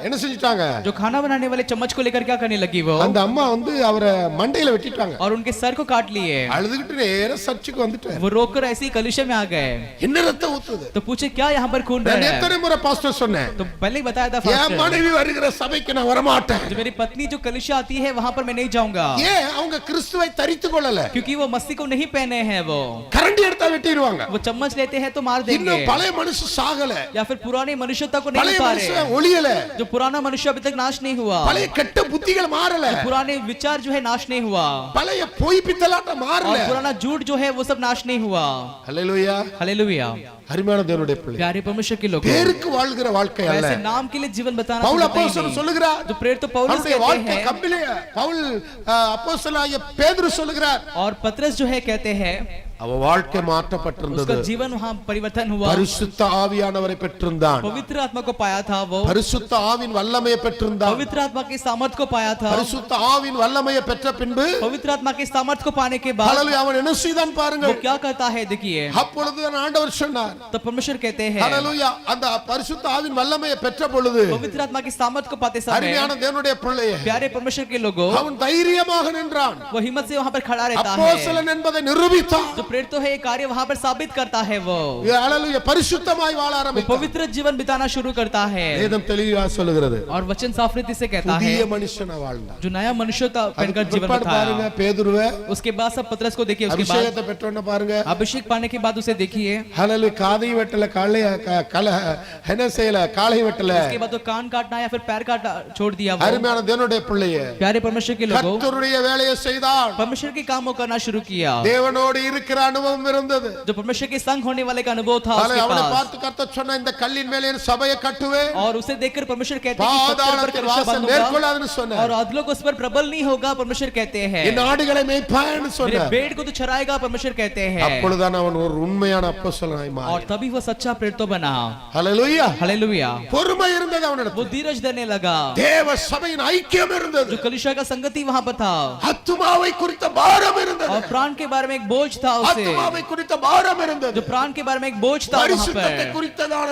என்ன செஞ்சிட்டாங்க? जो खाना बनाने वाले चम्मच को लेकर क्या करने लगी वो, அந்த அம்மா வந்து அவரை மண்டையில வெட்டிட்டாங்க. और उनके सर को काट लिए। அழுதுகிட்டு நேரா சர்ச்சுக்கு வந்துட்டாரு. वो रोकर ऐसे ही कलीसिया में आ गए। என்ன ரத்தம் ஊத்துது? तो पूछे क्या यहाँ पर खून बह நான் रहा है? எத்தனை முறை பாஸ்டர் சொன்னேன், तो पहले ही बताया था என் फास्टर, மனைவி வருகிற சபைக்கு நான் வரமாட்டேன். जो मेरी पत्नी जो कलीसिया आती है वहां पर मैं नहीं जाऊंगा, ஏன் அவங்க கிறிஸ்துவை தரித்துக் கொள்ளல? क्योंकि वो मसीह को नहीं पहने हैं। वो கரண்டி எடுத்தா வெட்டிடுவாங்க. वो चम्मच लेते हैं तो मार देंगे, இன்னும் பழைய மனுஷன் சாகல, या फिर पुरानी मनुष्यता को नहीं பழைய पा மனுஷன் रहे। ஒளியல, जो पुराना मनुष्य अभी तक नाश नहीं हुआ, பழைய கெட்ட புத்திகள் மாறல, पुराने विचार जो है नाश नहीं हुआ, பழைய பொய் பித்தலாட்டம் மாறல. और पुराना झूठ जो है वो सब नाश नहीं हुआ। ஹalleluya. हालेलुया। அருமையான தேவனுடைய பிள்ளை, प्यारे परमेश्वर के लोग, பேருக்கு வாழ்கிற வாழ்க்கை அல்ல. वैसे नाम के लिए जीवन बताना பவுல் चाहते அப்போஸ்தலன் नहीं। சொல்லுகிறார், जो प्रेरित तो पौलुस அவருடைய कहते வாழ்க்கை हैं, கம்பிலே பவுல் அப்போஸ்தலனாகிய பேதுரு சொல்லுகிறார், और पतरस जो है कहते हैं, அவ வாழ்க்கை उसका மாற்றப்பட்டிருந்தது. जीवन वहां परिवर्तन हुआ। பரிசுத்த ஆவியானவரை பெற்றிருந்தான். पवित्र आत्मा को पाया था वो, பரிசுத்த ஆவின் வல்லமையை பெற்றிருந்தான். पवित्र आत्मा की सामर्थ को पाया था। பரிசுத்த ஆவின் வல்லமையை பெற்ற பின்பு पवित्र आत्मा की सामर्थ को पाने के बाद ஹalleluya, அவன் என்ன செய்தான் பாருங்க. वो क्या कहता है? देखिए, அப்பொழுது ஆண்டவர் சொன்னார், तो परमेश्वर कहते हैं, ஹalleluya, அந்த பரிசுத்த ஆவின் வல்லமையை பெற்ற பொழுது पवित्र आत्मा की सामर्थ को पाते समय, அருமையான தேவனுடைய பிள்ளையே, प्यारे परमेश्वर के लोगों, அவன் தைரியமாக நின்றான். वो हिम्मत से वहां पर खड़ा रहता है। அப்போஸ்தலன் என்பதை நிரூபித்தான். जो प्रेरितों है ये कार्य वहाँ पर साबित करता है वो ஹalleluya பரிசுத்தமாய் வாழ वो ஆரம்பித்தார். पवित्र जीवन बिताना शुरू करता है வேதம் தெளிவா சொல்லுகிறது. और वचन साफ रीति से कहता है புதிய மனுஷனா வாழ்ந்தார். जो नया मनुष्यता पहनकर जीवन பாருங்க बिताया. பேதுருவே उसके बाद सब पतरस को देखिए, उसके बाद அபிஷேகத்தை பெற்றவன பாருங்க. अभिषेक पाने के बाद उसे देखिए, ஹalleluya காதை வெட்டல காலை என்ன செய்யல காலை வெட்டல. उसके बाद तो कान काटना या फिर पैर काट छोड़ दिया वो. அருமையான தேவனுடைய பிள்ளையே प्यारे परमेश्वर के लोगों, கர்த்தருடைய வேலையை செய்தார். परमेश्वर के काम को करना शुरू किया. தேவனோடு இருக்கிற அனுபவம் இருந்தது. जो परमेश्वर के संग होने वाले का अनुभव था उसके அவனை पास. பார்த்து கர்த்தர் சொன்ன இந்த கல்லின் மேலே என் சபையை கட்டுவேன். और उसे देखकर परमेश्वर कहते हैं कि पत्थर पर பாதாளத்தின் कलश வாசல் बांधूंगा மேற்கொள்ளாதுன்னு சொன்னார். और अधलोक उस पर प्रबल नहीं होगा, परमेश्वर कहते हैं. என் ஆடுகளை மேய்ப்பான்னு मेरे சொன்னார். भेड़ को तो चराएगा, परमेश्वर कहते हैं. அப்பொழுதுதான் அவன் ஒரு உண்மையான அப்போஸ்தலனாய் और மாறினான். तभी वो सच्चा प्रेरित बना. ஹalleluya. हालेलुया. பொறுமை இருந்தது वो அவனிடத்தில். धीरज देने लगा. தேவ சபையின் ஐக்கியம் இருந்தது. जो कलीसिया का संगति वहां पर था ஆத்துமாவை குறித்த பாரம் இருந்தது. और प्राण के बारे में एक बोझ था उसे. ஆத்துமாவை குறித்த பாரம் இருந்தது. जो प्राण के बारे में एक बोझ था वहां பரிசுத்தத்தை पर. குறித்ததான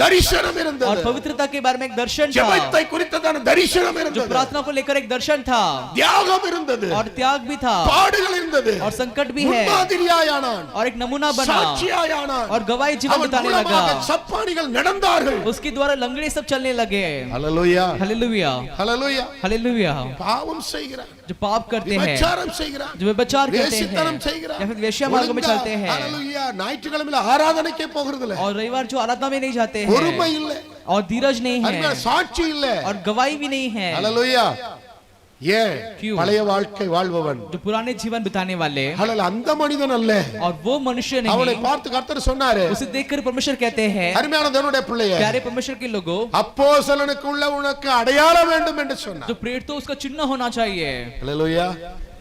தரிசனம் और இருந்தது. पवित्रता के बारे में एक दर्शन था. ஜெபத்தை குறித்ததான தரிசனம் जो இருந்தது. प्रार्थना को लेकर एक दर्शन था. தியாகம் இருந்தது. और त्याग भी था. பாடுகள் இருந்தது. और संकट भी है. முன்மாதிரியாயானான். और एक नमूना बना. சாட்சியாயானான். और गवाही जीवन அவன் बिताने மூலமாக लगा. சப்பானிகள் நடந்தார்கள். उसके द्वारा लंगड़े सब चलने लगे. ஹalleluya. हालेलुया. ஹalleluya. हालेलुया. பாவம் செய்கிறான். जो पाप करते हैं, விபச்சாரம் செய்கிறான். जो व्यभिचार करते हैं வேசித்தனம் செய்கிறான். या फिर वेश्या मार्ग में चलते हैं ஹalleluya. ஞாயிற்றுக்கிழமையில ஆராதனைக்கே போகிறது இல்ல. और रविवार जो आराधना में नहीं जाते हैं பொறுமை இல்ல. और धीरज नहीं அருமையான है சாட்சி இல்ல. और गवाही भी नहीं है. ஹalleluya. ஏன் क्यों? பழைய வாழ்க்கை வாழ்பவன் जो पुराने जीवन बिताने वाले ஹalleluya அந்த மனிதன் அல்ல. और वो मनुष्य அவனை नहीं. பார்த்து கர்த்தர் சொன்னாரு, उसे देखकर परमेश्वर कहते हैं, அருமையான தேவனுடைய பிள்ளையே, प्यारे परमेश्वर के लोगों, அப்போஸ்தலனுக்குள்ள உனக்கு அடையாளம் வேண்டும் என்று சொன்னார். जो प्रेरित तो उसका चिन्ह होना चाहिए. ஹalleluya.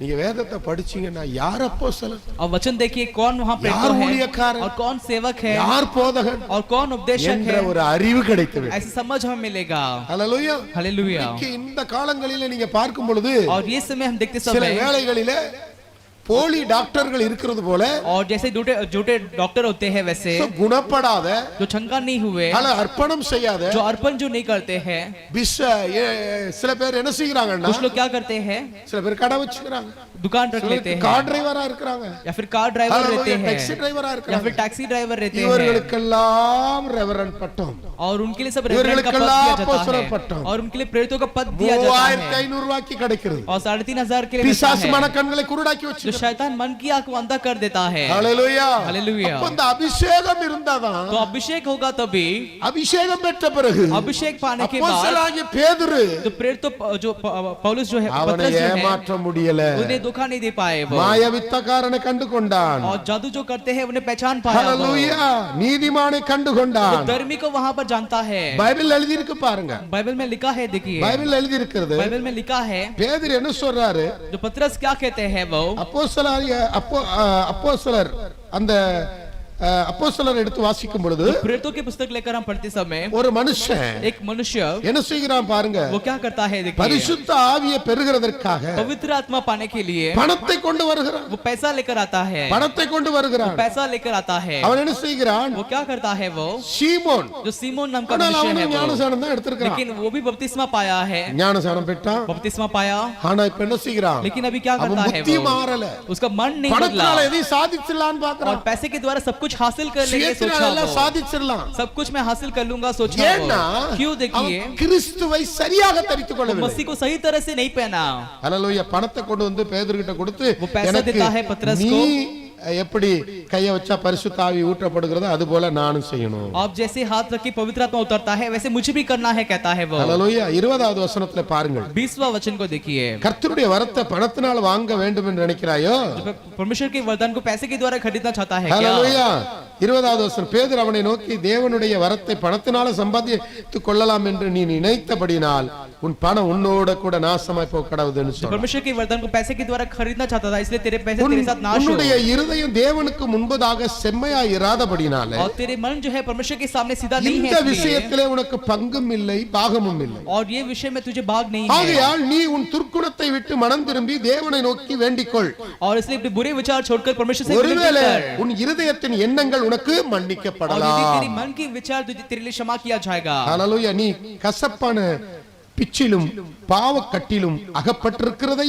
நீங்க வேதத்தை படிச்சீங்கன்னா யார் அப்போஸ்தலன், और वचन देखिए कौन वहाँ यार प्रेरित है ஊழியக்காரன், और कौन सेवक है யார் போதகன் और कौन उपदेशक என்ற है, ஒரு அறிவு கிடைத்தது. ऐसी समझ हमें मिलेगा. ஹalleluya. हालेलुया. இன்னைக்கு இந்த காலங்களில நீங்க பார்க்கும் பொழுது और ये समय हम देखते சில समय வேளைகளிலே போலி டாக்டர்கள் இருக்கிறது போல और जैसे झूठे डॉक्टर होते हैं वैसे குணப்படாத जो चंगा नहीं हुए, அர்ப்பணம் செய்யாத जो अर्पण जो नहीं करते हैं, சில பேர் என்ன செய்யறாங்கன்னா, कुछ लोग क्या करते हैं, சில பேர் கடை வச்சுக்கிறாங்க, दुकान रख लेते हैं கார் டிரைவரா இருக்கிறாங்க, या फिर कार ड्राइवर रहते हैं டாக்ஸி டிரைவரா या இருக்கிறாங்க. फिर टैक्सी ड्राइवर रहते हैं இவர்களுக்கெல்லாம் ரெவரண்ட் பட்டம், और उनके लिए सब रेवरेंड का पद दिया அப்போஸ்தலர் जाता பட்டம் है और उनके लिए प्रेरितों का पद दिया जाता है 3500 ரூபாய்க்கு கிடைக்கிறது. और 3500 के लिए मिलता பிசாசு है. மனக்கண்களை குருடாக்கி जो வச்சிருக்காங்க. शैतान मन की आंख को अंधा कर देता है. ஹalleluya. हालेलुया. அப்ப இந்த அபிஷேகம் இருந்தாதான், तो अभिषेक होगा तभी, அபிஷேகம் பெற்ற பிறகு अभिषेक पाने के बाद அப்போஸ்தலனாகிய பேதுரு जो प्रेरित जो पौलुस जो है, அவனை पतरस जो है, ஏமாற்ற முடியல. उन्हें धोखा नहीं दे पाए वो. மாயவித்தக்காரனை கண்டு கொண்டான். और जादू जो करते हैं उन्हें पहचान पाया वो. ஹalleluya. நீதிமானை கண்டு கொண்டான். वो धर्मी को वहां पर जानता है. பைபிள் எழுதி இருக்கு பாருங்க. बाइबल में लिखा है, देखिए பைபிள் எழுதி இருக்கிறது. बाइबल में लिखा है, பேதுரு என்ன சொல்றாரு, जो पतरस क्या कहते हैं वो, அப்போஸ்தலர் அந்த அப்போஸ்தலர் எடுத்து வாசிக்கும் பொழுது प्रेरितों की पुस्तक लेकर हम पढ़ते समय ஒரு மனுஷன் एक मनुष्य என்ன செய்கிறான் பாருங்க, वो क्या करता है, देखिए பரிசுத்த ஆவியை பெறுகிறதற்காக पवित्र आत्मा पाने के लिए பணத்தை கொண்டு வருகிறான். वो पैसा लेकर आता है, பணத்தை கொண்டு வருகிறான். पैसा लेकर आता है. அவன் என்ன செய்கிறான், वो क्या करता है वो, சீமோன், जो सीमोन नाम का ஆனால் मनुष्य அவன் है वो, ஞானசானம் தான் எடுத்திருக்கான். लेकिन वो भी बपतिस्मा पाया है, ஞானசானம் பெற்றான். बपतिस्मा पाया, ஆனா இப்ப என்ன செய்கிறான், लेकिन अभी क्या அவன் करता है புத்தி वो, மாறல. उसका मन नहीं बदला பணத்தால எதையும் சாதிச்சிடலாம்னு और பாக்குறான். पैसे के द्वारा सब कुछ हासिल कर लेंगे सोचा எல்லாம் वो, சாதிச்சிடலாம். सब कुछ मैं हासिल कर लूंगा सोचा ஏன்னா वो. क्यों, देखिए அவன் கிறிஸ்துவை சரியாக தரித்துக் वो கொள்ளவில்லை. मसीह को सही तरह से नहीं पहना. ஹalleluya. பணத்தை கொண்டு வந்து பேதுருகிட்ட கொடுத்து, वो पैसा எனக்கு देता है पतरस நீ को, எப்படி கைய வச்சா பரிசுத்த ஆவி ஊற்றப்படுகிறதோ அது போல நானும் செய்யணும். आप जैसे हाथ रख के पवित्र आत्मा उतरता है वैसे मुझे भी करना है, कहता है वो. ஹalleluya. 20வது வசனத்துல பாருங்கள், 20वां वचन को देखिए, கர்த்தருடைய வரத்தை பணத்தினால் வாங்க வேண்டும் என்று நினைக்கிறாயோ, परमेश्वर के वरदान को पैसे के द्वारा खरीदना चाहता है क्या? ஹalleluya. 20வது வசனம், பேதுரு அவனை நோக்கி, தேவனுடைய வரத்தை பணத்தினால சம்பாதித்துக் கொள்ளலாம் என்று நீ நினைத்தபடினால் உன் பணம் உன்னோட கூட நாசமாய் போக கடவுதுன்னு जो சொல்றான். परमेश्वर के वरदान को पैसे के द्वारा खरीदना चाहता था, इसलिए तेरे पैसे तेरे साथ नाश हो. உன்னுடைய இருதயம் தேவனுக்கு முன்பதாக செம்மையாய் இராதபடினாலே और तेरे मन जो है परमेश्वर के सामने सीधा नहीं है, இந்த इसलिए விஷயத்திலே உனக்கு பங்கும் இல்லை பாகமும் இல்லை. और ये विषय में तुझे भाग नहीं है. ஆகையால் நீ உன் துர்க்குணத்தை விட்டு மனம் திரும்பி தேவனை நோக்கி வேண்டிக்கொள். और इसलिए अपने बुरे विचार छोड़कर परमेश्वर से विनती ஒருவேளை कर. உன் இருதயத்தின் எண்ணங்கள் உனக்கு और यदि மன்னிக்கப்படலாம். तेरी मन की विचार तेरे लिए क्षमा किया जाएगा. ஹalleluya. நீ கசப்பான பிச்சிலும் பாவக்கட்டிலும் அகப்பட்டிருக்கிறதை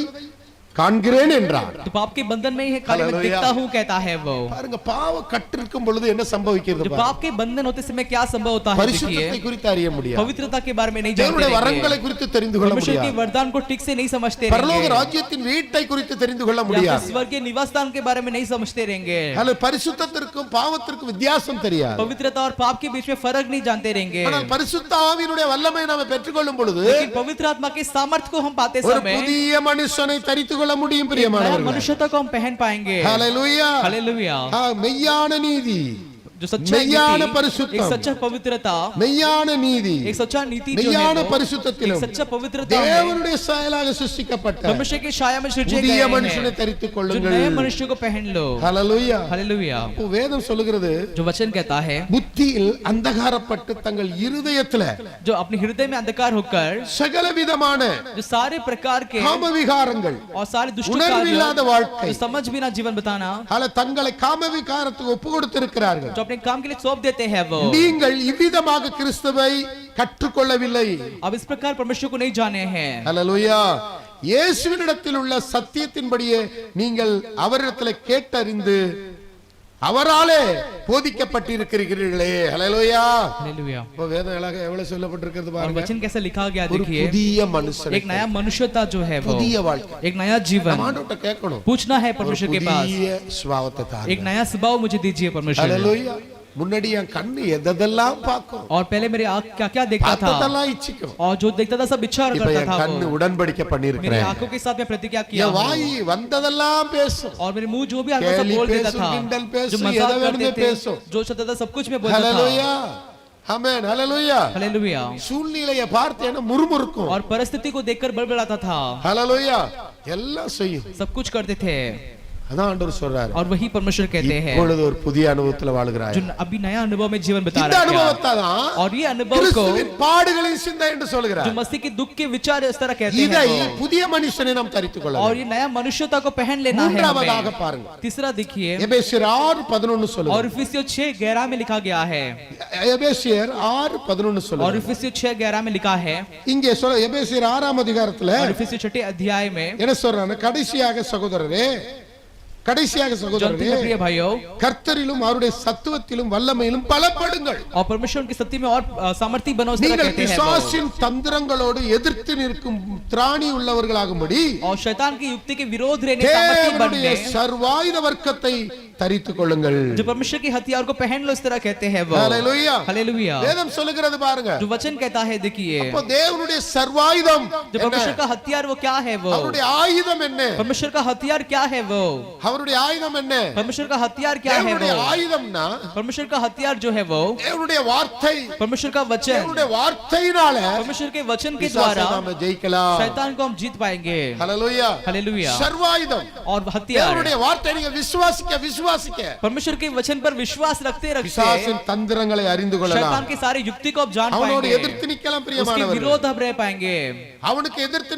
காண்கிறேன் என்றார். तो पाप के बंधन में ही है, खाली मैं हालेलुया। दिखता हूँ कहता है वो। பாருங்க, பாவ கட்டிருக்கும் பொழுது என்ன சம்பவிக்கிறது जो பாருங்க. पाप के बंधन होते समय क्या संभव होता है, பரிசுத்தத்தை देखिए குறித்து அறிய முடியாது. पवित्रता के बारे में नहीं जानते தேவனுடைய வரங்களை रहेंगे, குறித்து தெரிந்து கொள்ள परमेश्वर के முடியாது. वरदान को ठीक से नहीं समझते பரலோக रहेंगे, ராஜ்யத்தின் வீட்டை குறித்து தெரிந்து கொள்ள या फिर முடியாது. स्वर्गीय निवास स्थान के बारे में नहीं समझते रहेंगे, அல்ல பரிசுத்தத்திற்கும் பாவத்திற்கும் வித்தியாசம் தெரியாது. पवित्रता और पाप के बीच में फर्क नहीं जानते रहेंगे। ஆனால் பரிசுத்த ஆவியினுடைய வல்லமை நாம பெற்றுக்கொள்ளும் பொழுது लेकिन पवित्र आत्मा के सामर्थ्य को हम पाते ஒரு समय புதிய மனுஷனை தரித்துக் கொள்ள முடியும் नया பிரியமானவர்களே. मनुष्यता को हम पहन पाएंगे। ஹalleluya. हालेलुया। மெய்யான நீதி, जो सच्चा மெய்யான नीति, பரிசுத்தம், एक सच्चा पवित्रता, மெய்யான நீதி, एक सच्चा नीति जो है மெய்யான वो, பரிசுத்தத்திலும் एक सच्चा पवित्रता में தேவனுடைய சாயலாக சிருஷ்டிக்கப்பட்ட परमेश्वर के छाया में सृजे புதிய गए மனுஷனை हैं, தரித்துக் जो கொள்ளுங்கள். नए मनुष्य को पहन लो। ஹalleluya. हालेलुया। இப்போ வேதம் சொல்லுகிறது, जो वचन कहता है, புத்தியில் அந்தகாரப்பட்டு தங்கள் இருதயத்துல जो अपने हृदय में अंधकार होकर சகல விதமான जो सारे प्रकार के காம விகாரங்கள், और सारे दुष्ट உணர்வில்லாத कार्य, வாழ்க்கை, जो समझ बिना जीवन बताना, தங்களை காம விகாரத்துக்கு ஒப்பு கொடுத்திருக்கிறார்கள். जो अपने काम के लिए सौंप देते हैं वो। நீங்கள் இவ்விதமாக கிறிஸ்துவை கற்றுக்கொள்ளவில்லை. अब इस प्रकार परमेश्वर को नहीं जाने हैं। ஹalleluya. இயேசுவினிடத்தில் உள்ள சத்தியத்தின்படியே நீங்கள் அவரிடத்தில் கேட்டறிந்து அவராலே போதிக்கப்பட்டிருக்கிறீர்களே. ஹalleluya. हालेलुया। இப்போ வேதம் எவ்வளவு சொல்லப்பட்டிருக்கிறது और பாருங்க. वचन कैसे लिखा गया ஒரு देखिए, புதிய மனுஷன், एक नया मनुष्यता जो है वो, புதிய வாழ்க்கை. एक नया जीवन ஆண்டவர்ட்ட கேட்கணும், पूछना है ஒரு परमेश्वर के पास, புதிய சுபாவத்தை தாங்க. एक नया स्वभाव मुझे दीजिए परमेश्वर। ஹalleluya. முன்னாடி என் கண்ணு எதெல்லாம் பார்க்கும், और पहले मेरे आंख क्या क्या देखता था, பார்த்ததெல்லாம் இச்சிக்கும். और जो देखता था सब इच्छा இப்ப करता என் था கண்ணு वो। உடன்படிக்கை मेरी பண்ணியிருக்கிறேன். आंखों के साथ मैं प्रतिज्ञा किया என் हूं। வாய் வந்ததெல்லாம் பேசும். और मेरे मुंह जो भी आता था கேலி बोल देता பேசும், था, கிண்டல் जो பேசும், मजाक எதை வேணுமே करते थे, பேசும். जो चाहता था सब कुछ में बोलता था। ஹalleluya. ஆமென். ஹalleluya. हालेलुया। சூழ்நிலையை பார்த்தேன்னா முறுமுறுக்கும். और परिस्थिति को देखकर बड़बड़ाता था, ஹalleluya. எல்லாம் செய்யும். सब कुछ करते थे। அதான் ஆண்டவர் சொல்றாரு, और वही परमेश्वर कहते हैं, இப்பொழுது ஒரு புதிய அனுபவத்துல வாழுகிறாய். जो अभी नया अनुभव में जीवन बिता இந்த रहा है। அனுபவத்தை தான் और ये अनुभव को கிறிஸ்துவின் பாடுகளின் சிந்தை என்று जो சொல்கிறார். मसीह के दुख के विचार इस तरह कहते இதை हैं वो। புதிய மனுஷனை நாம் தரித்துக் கொள்ள और வேண்டும். ये नया मनुष्यता को पहन लेना है மூன்றாவதாக हमें। பாருங்க, तीसरा देखिए, எபேசியர் 6:11 और சொல்லுங்க. इफिसियों 6:11 में लिखा गया है, எபேசியர் 6:11 और சொல்லுங்க. इफिसियों 6:11 में लिखा है, இங்கே சொல்ல எபேசியர் 6ஆம் அதிகாரத்துல और इफिसियों 6 अध्याय में, என்ன சொல்றாங்க, கடைசியாக சகோதரரே, கடைசியாக जानते சகோதரரே, हैं प्रिय भाइयों, கர்த்தரிலும் அவருடைய சத்துவத்திலும் வல்லமையிலும் பலப்படுங்கள். और परमेश्वर की सत्य में और सामर्थी बनो इस तरह நீங்கள் कहते हैं वो। பிசாசின் தந்திரங்களோடு எதிர்த்து நிற்கும் திராணி உள்ளவர்களாகும்படி और शैतान की युक्ति के विरोध रहने सामर्थी தேவனுடைய बनने, சர்வாயுத வர்க்கத்தை தரித்துக் கொள்ளுங்கள். जो परमेश्वर की हथियार को पहन लो इस तरह कहते हैं वो। ஹalleluya. हालेलुया। வேதம் சொல்லுகிறது பாருங்க, जो वचन कहता है देखिए, அப்போ தேவனுடைய சர்வாயுதம் जो परमेश्वर का हथियार वो क्या है वो, அவருடைய ஆயுதம் என்ன, परमेश्वर का हथियार क्या है वो, அவருடைய ஆயுதம் என்ன, परमेश्वर का हथियार क्या है தேவனுடைய वो, ஆயுதம்னா परमेश्वर का हथियार जो है वो தேவனுடைய வார்த்தை. परमेश्वर का वचन, தேவனுடைய வார்த்தையினால परमेश्वर के वचन के பிசாசை द्वारा நாம ஜெயிக்கலாம். शैतान को हम जीत पाएंगे। ஹalleluya. हालेलुया। சர்வாயுதம் और हथियार, தேவனுடைய வார்த்தை நீங்க விசுவாசிக்க परमेश्वर के वचन पर विश्वास रखते रखते பிசாசின் தந்திரங்களை அறிந்து शैतान கொள்ளலாம். की सारी युक्ति को आप जान அவனோடு पाएंगे, எதிர்த்து நிக்கலாம் उसके பிரியமானவர்களே. विरोध आप रह पाएंगे। அவனுக்கு எதிர்த்து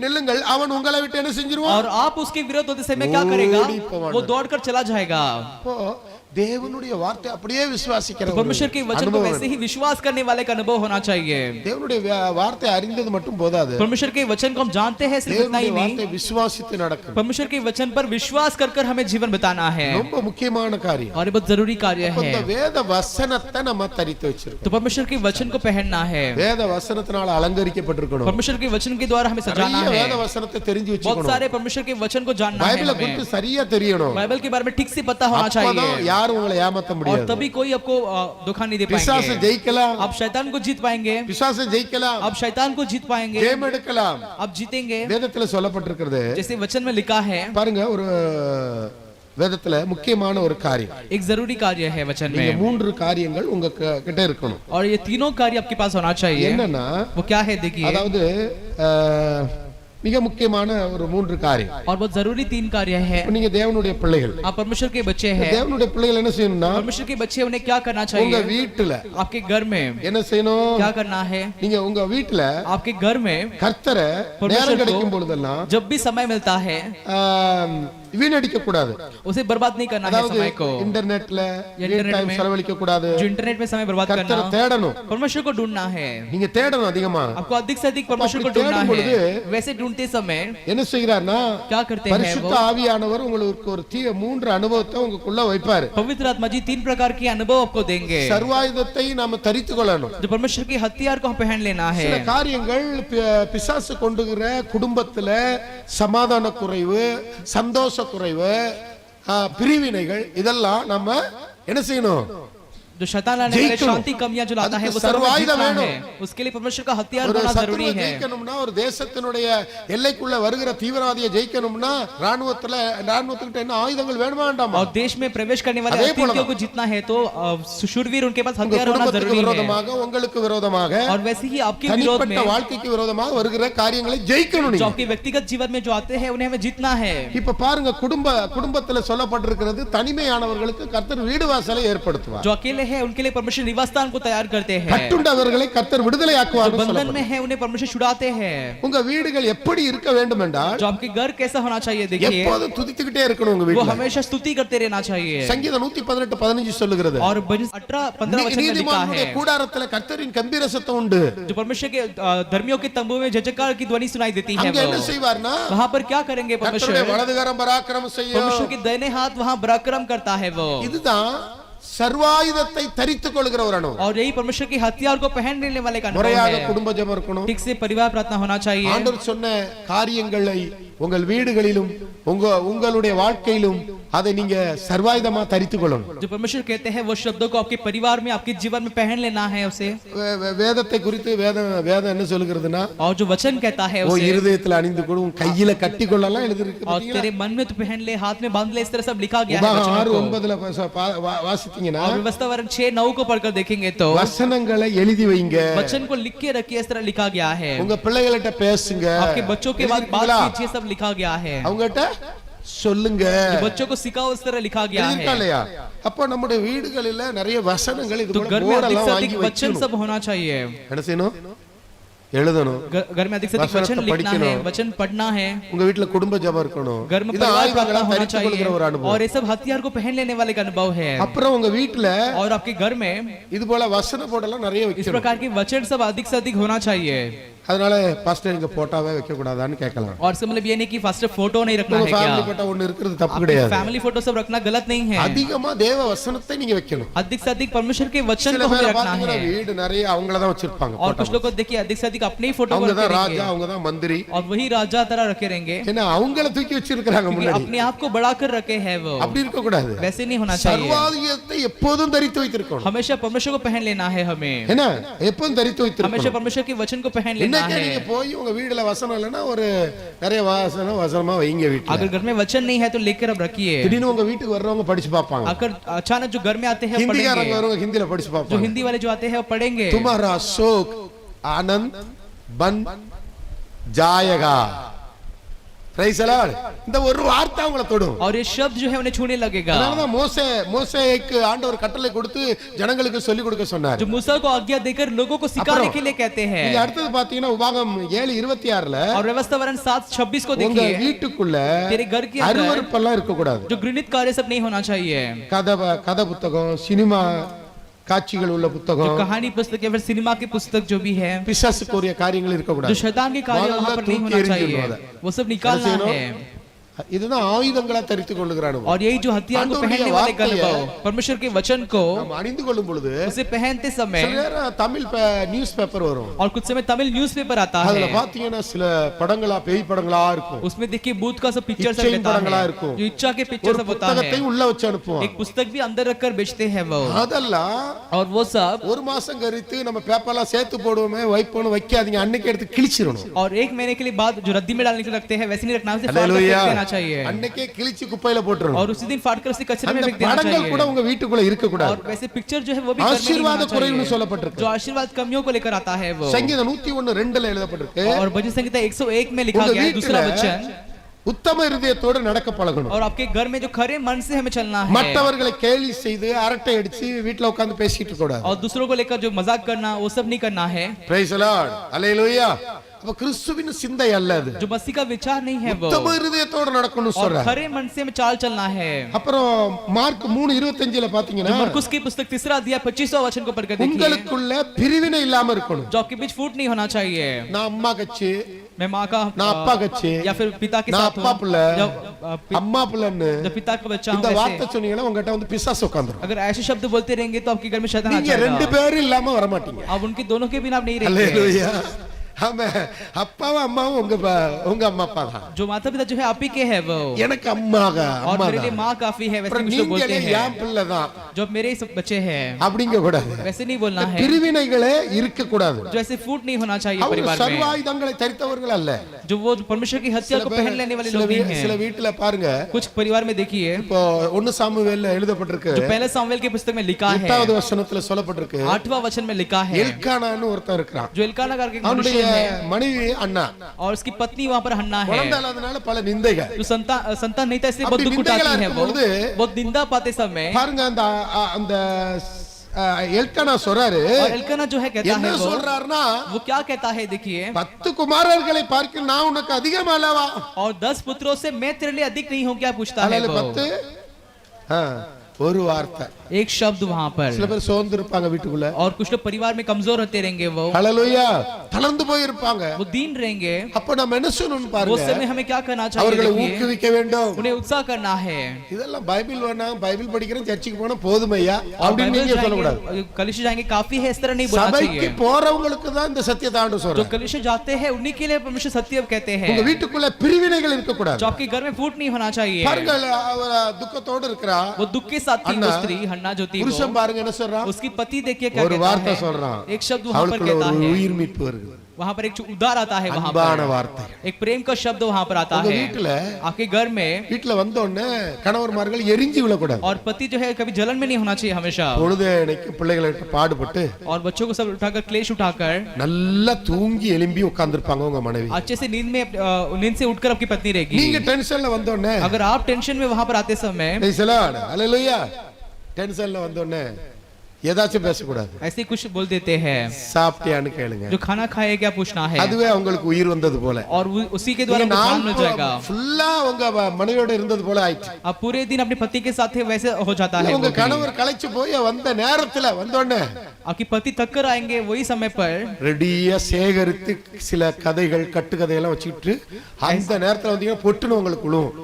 நில்லுங்கள், அவன் உங்களை விட்டு என்ன செஞ்சிருவான்? और आप उसके विरोध होते समय क्या करेगा, ओडी पवाना। वो दौड़कर चला जाएगा। அப்போ தேவனுடைய வார்த்தை அப்படியே விசுவாசிக்கிற तो परमेश्वर के वचन को वैसे ही विश्वास करने वाले का अनुभव होना चाहिए। தேவனுடைய வார்த்தை அறிந்தது மட்டும் போதாது, परमेश्वर के वचन को हम जानते हैं सिर्फ इतना தேவனுடைய ही नहीं, வார்த்தை விசுவாசித்து நடக்கும். परमेश्वर के वचन पर विश्वास कर कर हमें जीवन बिताना है, ரொம்ப முக்கியமான காரியம். और ये बहुत जरूरी कार्य இந்த है। வேத வசனத்தை நம்ம தரித்து வச்சிருக்கோம். तो परमेश्वर के वचन को पहनना है, வேத வசனத்தினால அலங்கரிக்கப்பட்டிருக்கணும். परमेश्वर के वचन के द्वारा हमें सजाना நிறைய है, வேத வசனத்தை தெரிஞ்சு बहुत வச்சுக்கணும். सारे परमेश्वर के वचन को जानना है பைபிளை हमें, குறித்து சரியா தெரியணும். बाइबल के बारे में ठीक से पता होना அப்பதான் चाहिए, யாரும் உங்களை ஏமாத்த और முடியாது. तभी कोई आपको धोखा नहीं दे பிசாசை पाएंगे। ஜெயிக்கலாம், आप शैतान को जीत पाएंगे, பிசாசை ஜெயிக்கலாம், आप शैतान को जीत पाएंगे, ஜெயம் எடுக்கலாம். आप जीतेंगे। வேதத்துல சொல்லப்பட்டிருக்கிறது जैसे वचन में लिखा है, பாருங்க, ஒரு வேதத்துல முக்கியமான ஒரு காரியம். एक जरूरी कार्य है वचन நீங்க में, 3 காரியங்கள் உங்க கிட்ட இருக்கணும். और ये तीनों कार्य आपके पास होना चाहिए। என்னன்னா, वो क्या है देखिए, அதாவது மிக முக்கியமான ஒரு 3 காரியம். और बहुत जरूरी 3 कार्य है। இப்ப நீங்க தேவனுடைய பிள்ளைகள், आप परमेश्वर के बच्चे हैं, தேவனுடைய பிள்ளைகள் என்ன செய்யணும்னா, परमेश्वर के बच्चे उन्हें क्या करना உங்க चाहिए, வீட்டுல आपके घर में என்ன செய்யணும்? क्या करना है, நீங்க உங்க வீட்டுல आपके घर में கர்த்தரை परमेश्वर நேரம் को கிடைக்கும் பொழுதெல்லாம் जब भी समय मिलता है, வீணடிக்க கூடாது. उसे बर्बाद नहीं करना है அதாவது समय को। இன்டர்நெட்ல इंटरनेट டைம் में- செலவழிக்க கூடாது. जो इंटरनेट में समय बर्बाद करना, கர்த்தரை தேடணும். परमेश्वर को ढूंढना है। நீங்க தேடணும் அதிகமா. आपको अधिक से अधिक परमेश्वर को அப்படி ढूंढना தேடும் பொழுது है। वैसे ढूंढते समय என்ன செய்கிறார்னா क्या करते हैं பரிசுத்த वो? ஆவியானவர் உங்களுக்கு ஒரு 3 அனுபவத்தை உங்களுக்குள்ள வைப்பாரு. पवित्र आत्मा जी 3 प्रकार के अनुभव आपको देंगे। சர்வாயுதத்தை நாம தரித்துக் கொள்ளணும். जो परमेश्वर के हथियार को हम पहन लेना है। சில காரியங்கள் பிசாசு கொண்டுகிற குடும்பத்துல சமாதான குறைவு, சந்தோஷ குறைவு, பிரிவினைகள் இதெல்லாம் நம்ம என்ன செய்யணும்? जो शैतान लाने वाले शांति कमियां जो लाता है वो सर्वायुध है। उसके लिए परमेश्वर का हथियार ஒரு होना சத்துருவை जरूरी है। ஜெயிக்கணும்னா, ஒரு தேசத்தினுடைய எல்லைக்குள்ள வருகிற தீவிரவாதியை ஜெயிக்கணும்னா ராணுவத்துக்கிட்ட என்ன ஆயுதங்கள் வேணுமா வேண்டாமா? और देश में प्रवेश करने वाले அதே போல आतंकियों को जीतना है तो शूरवीर उनके पास உங்க हथियार होना குடும்பத்துக்கு जरूरी है। விரோதமாக, உங்களுக்கு விரோதமாக, और वैसे ही आपके विरोध में, தனிப்பட்ட வாழ்க்கைக்கு விரோதமாக வருகிற காரியங்களை ஜெயிக்கணும் जो நீங்க. आपके व्यक्तिगत जीवन में जो आते हैं उन्हें हमें जीतना है। இப்ப பாருங்க, குடும்பத்துல சொல்லப்பட்டிருக்கிறது தனிமையானவர்களுக்கு கர்த்தர் வீடு வாசலை ஏற்படுத்துவார். जो अकेले हैं उनके लिए परमेश्वर निवास स्थान को तैयार करते हैं। கட்டுண்டவர்களை கர்த்தர் விடுதலையாக்குவார். जो बंधन में है उन्हें परमेश्वर छुड़ाते हैं। உங்க வீடுகள் எப்படி இருக்க வேண்டும் என்றால், जो आपके घर कैसा होना चाहिए देखिए, எப்போதும் துதித்துக்கிட்டே இருக்கணும் உங்க वो வீட்டுல. हमेशा स्तुति करते रहना चाहिए। சங்கீதம் 118:15 சொல்லுகிறது, और 18-15 वचन में लिखा நீதிமானுடைய है, கூடாரத்துல கர்த்தரின் கம்பீர சத்தம் உண்டு. जो परमेश्वर के धर्मियों के तंबू में जयजयकार की ध्वनि सुनाई देती है। அங்க என்ன செய்வார்னா, वहां पर क्या करेंगे परमेश्वर? கர்த்தருடைய வலதுகரம் பராக்கிரமம் செய்யும். परमेश्वर के दाहिने हाथ वहां पराक्रम करता है वो। இதுதான் சர்வாயுதத்தை தரித்துக் கொள்கிற ஒரு அனுபவம். और यही परमेश्वर के हथियार को पहन लेने वाले का अनुभव முறையாக है। குடும்ப ஜெபம் இருக்கணும். ठीक से परिवार प्रार्थना होना चाहिए। ஆண்டவர் சொன்ன காரியங்களை உங்கள் வீடுகளிலும் உங்களுடைய வாழ்க்கையிலும் அதை நீங்க சர்வாயுதமா தரித்துக் கொள்ளணும். जो परमेश्वर कहते हैं वो शब्दों को आपके परिवार में, आपके जीवन में पहन लेना है उसे। வேதத்தை குறித்து வேதம் என்ன சொல்லுகிறதுனா, और जो वचन कहता है ஓ उसे, இருதயத்துல அணிந்து கொள், உன் கையில கட்டி கொள்ளலாம் எழுதிருக்கு. और तेरे मन में तो पहन ले, हाथ में बांध ले, इस तरह सब लिखा गया है वचनों को। 6:9 वासिத்தீங்கன்னா, और व्यवस्था वर्ण 6:9 को पढ़कर देखेंगे तो வசனங்களை எழுதி வைங்க. वचन को लिख के रखिए, इस तरह लिखा गया है। உங்க பிள்ளைகள்கிட்ட பேசுங்க. आपके बच्चों के बाद बात कीजिए, सब लिखा गया है। அவங்ககிட்ட சொல்லுங்க. जो बच्चों को सिखाओ, इस तरह लिखा गया எழுதிருக்கா है। இல்லையா? அப்ப நம்முடைய வீடுகளில நிறைய வசனங்கள் இது तो போல घर में अधिक போர்டெல்லாம் से வாங்கி अधिक वचन வச்சிடணும். सब होना चाहिए। என்ன செய்யணும்? எழுதணும். घर में अधिक से अधिक वचन वचन तो लिखना है, படிக்கணும். वचन पढ़ना है। உங்க வீட்ல குடும்ப ஜெபம் இருக்கணும். घर में இது परिवार ஆயுதங்களை प्रार्थना होना தரித்துக் चाहिए। கொள்கிற ஒரு அனுபவம். और ये सब हथियार को पहन लेने वाले का अनुभव है। அப்புறம் உங்க வீட்ல और आपके घर में இது போல வசன போர்டெல்லாம் நிறைய इस வைக்கணும். प्रकार के वचन सब अधिक से अधिक होना चाहिए। அதனால பாஸ்டர் இங்க போட்டோவே வைக்க கூடாதான்னு கேட்கலாம். और इसका मतलब ये नहीं कि फर्स्ट फोटो नहीं रखना உங்க है ஃபேமிலி क्या? போட்டோ ஒன்னு இருக்குது, தப்பு கிடையாது. फैमिली फोटो सब रखना गलत नहीं है। அதிகமா தேவ வசனத்தை நீங்க வைக்கணும். अधिक से अधिक परमेश्वर के वचन சில को हमें பேரை रखना பாத்தீங்கன்னா है। வீடு நிறைய அவங்கள தான் வச்சிருப்பாங்க. और कुछ लोग को देखिए अधिक से अधिक अपने ही फोटो को அவங்க रखे தான் ராஜா, रहेंगे। அவங்க தான் மந்திரி. और वही राजा तरह रखे रहेंगे, ஏன்னா அவங்கள தூக்கி வச்சிருக்காங்க क्योंकि முன்னாடி. अपने आप को बढ़ाकर रखे हैं वो। அப்படி இருக்க கூடாது. वैसे नहीं होना चाहिए। சர்வாயுதத்தை எப்போதும் தரித்து வைத்திருக்கணும். हमेशा परमेश्वर को पहन लेना है हमें। என்ன எப்போதும் தரித்து हमेशा வைத்திருக்கணும். परमेश्वर के वचन को पहन लेना இன்னைக்கு है। நீங்க போய் உங்க வீடுல வசனம் இல்லைன்னா ஒரு நிறைய வசனமா வைங்க வீட்டுல. अगर घर में वचन नहीं है तो लेकर अब रखिए। திடீர்னு उங்க வீட்டுக்கு வர்றவங்க படிச்சு பாப்பாங்க. अगर अचानक जो घर में आते हैं हिंदीக்காரங்க पढ़ेंगे, வரவங்க ஹிந்தில படிச்சு जो பாப்பாங்க. हिंदी वाले जो आते हैं वो पढ़ेंगे, तुम्हारा शोक आनंद बन जाएगा. Price the Lord. இந்த ஒரு வார்த்தை அவங்கள தொடும். और ये शब्द जो है उन्हें छूने लगेगा। அதனாலதான் மோசேக்கு ஆண்டவர் கட்டளை கொடுத்து ஜனங்களுக்கு சொல்லி கொடுக்க சொன்னார். जो मूसा को आज्ञा देकर लोगों को सिखाने के लिए कहते हैं। நீங்க அடுத்து பாத்தீங்கன்னா உபாகம் 7:26ல और व्यवस्था वर्ण 7:26 को உங்க देखिए, வீட்டுக்குள்ள तेरे घर के अंदर அருவருப்பெல்லாம் இருக்க கூடாது. जो घृणित कार्य सब नहीं होना चाहिए। கதை புத்தகம், சினிமா காட்சிகள் உள்ள जो புத்தகம், कहानी पुस्तक या फिर सिनेमा की पुस्तक जो भी है, பிசாசுக்குரிய காரியங்கள் இருக்க जो கூடாது. शैतान के कार्य முதல்ல वहां पर नहीं தூக்கி होना எறிஞ்சிடணும் चाहिए, அதை. वो सब निकालना है। இதுதான் ஆயுதங்களா தரித்துக் கொள்ளுகிறான். और यही जो हथियार को पहनने वाले का अनुभव, परमेश्वर के वचन को நாம் அணிந்து கொள்ளும் பொழுது उसे पहनते சில समय, நேரம் தமிழ் நியூஸ் பேப்பர் வரும். और कुछ समय तमिल न्यूज़पेपर आता அதுல है, பாத்தீங்கன்னா சில படங்களா பேய் படங்களா இருக்கும். उसमें देखिए भूत का सब पिक्चर सब इच्छा रहता படங்களா है, இருக்கும். जो इच्छा के ஒரு पिक्चर सब होता है। புத்தகத்தையும் உள்ள வச்சு அனுப்புவான். एक पुस्तक भी अंदर रखकर बेचते हैं वो, அதெல்லாம் और वो सब ஒரு மாசம் கழித்து நம்ம பேப்பர்லாம் சேர்த்து போடுவோமே, வைப்போன்னு வைக்காதீங்க, அன்னைக்கு எடுத்து கிழிச்சிரணும். और एक महीने के लिए बाद जो रद्दी में डालने के लिए रखते हैं वैसे नहीं रखना, उसे फाड़ कर हालेलुया. फेंक देना चाहिए। அன்னைக்கே கிழிச்சு குப்பையில போட்டுறணும். और उसी दिन फाड़ कर उसे कचरे में அந்த फेंक देना படங்கள் கூட चाहिए। உங்க வீட்டுக்குள்ள இருக்க और கூடாது. वैसे पिक्चर जो है वो भी घर में नहीं ஆசீர்வாத होना குறைவுன்னு चाहिए, சொல்லப்பட்டிருக்கு. जो आशीर्वाद कमियों को लेकर आता है वो। சங்கீதம் 101:2ல எழுதப்பட்டிருக்கு. और भजन संहिता 101 में लिखा உங்க गया है दूसरा வீட்டுல वचन, உத்தம இருதயத்தோட நடக்க பழகணும். और आपके घर में जो खरे मन से हमें चलना है, மற்றவர்களை கேலி செய்து அரட்டை அடிச்சு வீட்ல உட்கார்ந்து பேசிட்டு இருக்க கூடாது. और दूसरों को लेकर जो मजाक करना वो सब नहीं करना है। Praise the Lord. ஹalleluya. அப்ப கிறிஸ்துவின் சிந்தை அல்ல அது. जो मसीह का विचार नहीं है वो, உத்தம இருதயத்தோட நடக்கணும் और சொல்றார். खरे मन से हमें चाल चलना है। அப்புறம் மார்க் 3:25ல பாத்தீங்கன்னா मरकुस की पुस्तक 3 अध्याय 25वां वचन को पढ़कर देखिए, உங்களுக்குள்ள பிரிவினை இல்லாம இருக்கணும். जो आपके बीच फूट नहीं होना चाहिए। நான் அம்மா கட்சி, मैं माँ का நான் அப்பா கட்சி, या फिर पिता के நான் साथ அப்பா हूँ, பிள்ளை, जब அம்மா பிள்ளைன்னு पिता का बच्चा हूँ, இந்த वैसे வார்த்தை சொன்னீங்கன்னா உங்ககிட்ட வந்து பிசாசு உட்கார்ந்துரும். अगर ऐसे शब्द बोलते रहेंगे तो आपके घर में शैतान आ நீங்க ரெண்டு जाएगा। பேரும் இல்லாம வர மாட்டீங்க. अब उनके दोनों के बिना आप नहीं रहेंगे। அல்லேலூயா. ஆமா, அப்பாவும் அம்மாவும் உங்க அம்மா அப்பா தான். जो माता पिता जो है आप ही के है वो, எனக்கு அம்மாங்க और அம்மா मेरे लिए தான். माँ काफी है, वैसे அப்புறம் कुछ लोग बोलते நீங்களே हैं என் பிள்ளை தான் जो अब मेरे ही सब बच्चे हैं, அப்படிங்க கூடாது. वैसे नहीं बोलना है। பிரிவினைகளே இருக்க கூடாது. जो ऐसे फूट नहीं होना चाहिए அவங்க परिवार में, சர்வாயுதங்களை தரித்தவர்கள் அல்ல. जो वो परमेश्वर की हत्या को पहन लेने वाले लोग नहीं சில हैं। வீட்டுல பாருங்க, कुछ परिवार में देखिए, இப்போ 1 சாமுவேல்ல எழுதப்பட்டிருக்கு, जो पहले सामुएल की पुस्तक में लिखा है, 8வது வசனத்துல சொல்லப்பட்டிருக்கு, 8वां वचन में लिखा है, எல்கானான்னு ஒருத்தன் இருக்கிறான். जो एल्काना करके एक அவனுடைய मनुष्य है, மனைவி அண்ணா, और उसकी पत्नी वहां पर हन्ना है। குழந்தை இல்லாதனால பல நிந்தைகள். जो संतान नहीं था इसलिए बहुत அப்படி दुख उठाती है वो, நிந்தைகளா बहुत निंदा पाते समय, பாருங்க அந்த அந்த எல்கானா சொல்றாரு, और एल्काना जो है कहता என்ன है சொல்றாருன்னா, वो क्या कहता है देखिए, 10 குமாரர்களை பார்க்க நான் உனக்கு அதிகம் அல்லவா? और 10 पुत्रों से मैं तेरे लिए अधिक नहीं हूं क्या पूछता है அல்ல वो। 10 ஒரு வார்த்தை. एक शब्द वहां पर, சில பேர் சோர்ந்து இருப்பாங்க வீட்டுக்குள்ள, और कुछ लोग परिवार में कमजोर होते रहेंगे वो, ஹalleluya, தளர்ந்து போய் இருப்பாங்க. वो दीन रहेंगे। அப்ப நம்ம என்ன சொல்லணும் वो பாருங்க, समय हमें क्या करना चाहिए அவர்களை देखिए, ஊக்குவிக்க வேண்டும். उन्हें उत्साह करना है। இதெல்லாம் பைபிள் வேணா, பைபிள் படிக்கிறேன் சர்ச்சுக்கு போனா போதுமையா और அப்படின்னு बाइबल நீங்க சொல்லக்கூடாது. जाएंगे, कलीसिया जाएंगे काफी है, इस तरह नहीं बोलना சபைக்கு चाहिए। போறவங்களுக்கு தான் இந்த சத்தியத்தை ஆண்டு जो சொல்றாரு. कलीसिया जाते हैं उन्हीं के लिए परमेश्वर सत्य कहते हैं। உங்க வீட்டுக்குள்ள பிரிவினைகள் இருக்க கூடாது. जो आपके घर में फूट नहीं होना चाहिए। பாருங்க, அவ துக்கத்தோட இருக்கறா. वो दुख के साथ थी वो स्त्री हन्ना जो थी, புருஷன் वो பாருங்க என்ன சொல்றான், उसकी पति देखिए क्या ஒரு कहता வார்த்தை है, சொல்றான், एक शब्द वहां पर அவளுக்குள்ள कहता ஒரு है, உயிர் மீட்பு வருது. वहां पर एक उद्धार आता है, वहां அன்பான पर வார்த்தை. एक प्रेम का शब्द वहां पर आता உங்க है। வீட்டுல आपके घर में வீட்டுல வந்த உடனே கணவர்மார்கள் எரிஞ்சு விழக்கூடாது. और पति जो है कभी जलन में नहीं होना चाहिए हमेशा, பொழுதேனைக்கு பிள்ளைகளுக்கு பாடுபட்டு और बच्चों को सब उठाकर क्लेश उठाकर நல்லா தூங்கி எலும்பி உட்கார்ந்திருப்பாங்க உங்க மனைவி. अच्छे से नींद से उठकर आपकी पत्नी रहेगी। நீங்க டென்ஷன்ல வந்த உடனே, अगर आप टेंशन में वहां पर आते समय praise the Lord, hallelujah, டென்ஷன்ல வந்த உடனே ஏதாச்சும் பேசக்கூடாது. ऐसे कुछ बोल देते हैं, சாப்பிட்டியான்னு கேளுங்க. जो खाना खाए क्या पूछना है, அதுவே உங்களுக்கு உயிர் வந்தது போல, और उसी के द्वारा आपको प्राण मिल जाएगा। ஃபுல்லா உங்க மனைவியோட இருந்தது போல ஆயிடுச்சு. आप पूरे दिन अपने पति के साथ वैसे हो जाता है। உங்க वो भी। கணவர் களைச்சு போய் வந்த நேரத்துல வந்த உடனே आपकी पति थक कर आएंगे वही समय पर, ரெடியா சேகரித்து சில கதைகள் கட்டுக்கதையெல்லாம் வச்சுட்டு அந்த நேரத்துல வந்தீங்கன்னா பொட்டுன்னு உங்களுக்கு விழுவும்.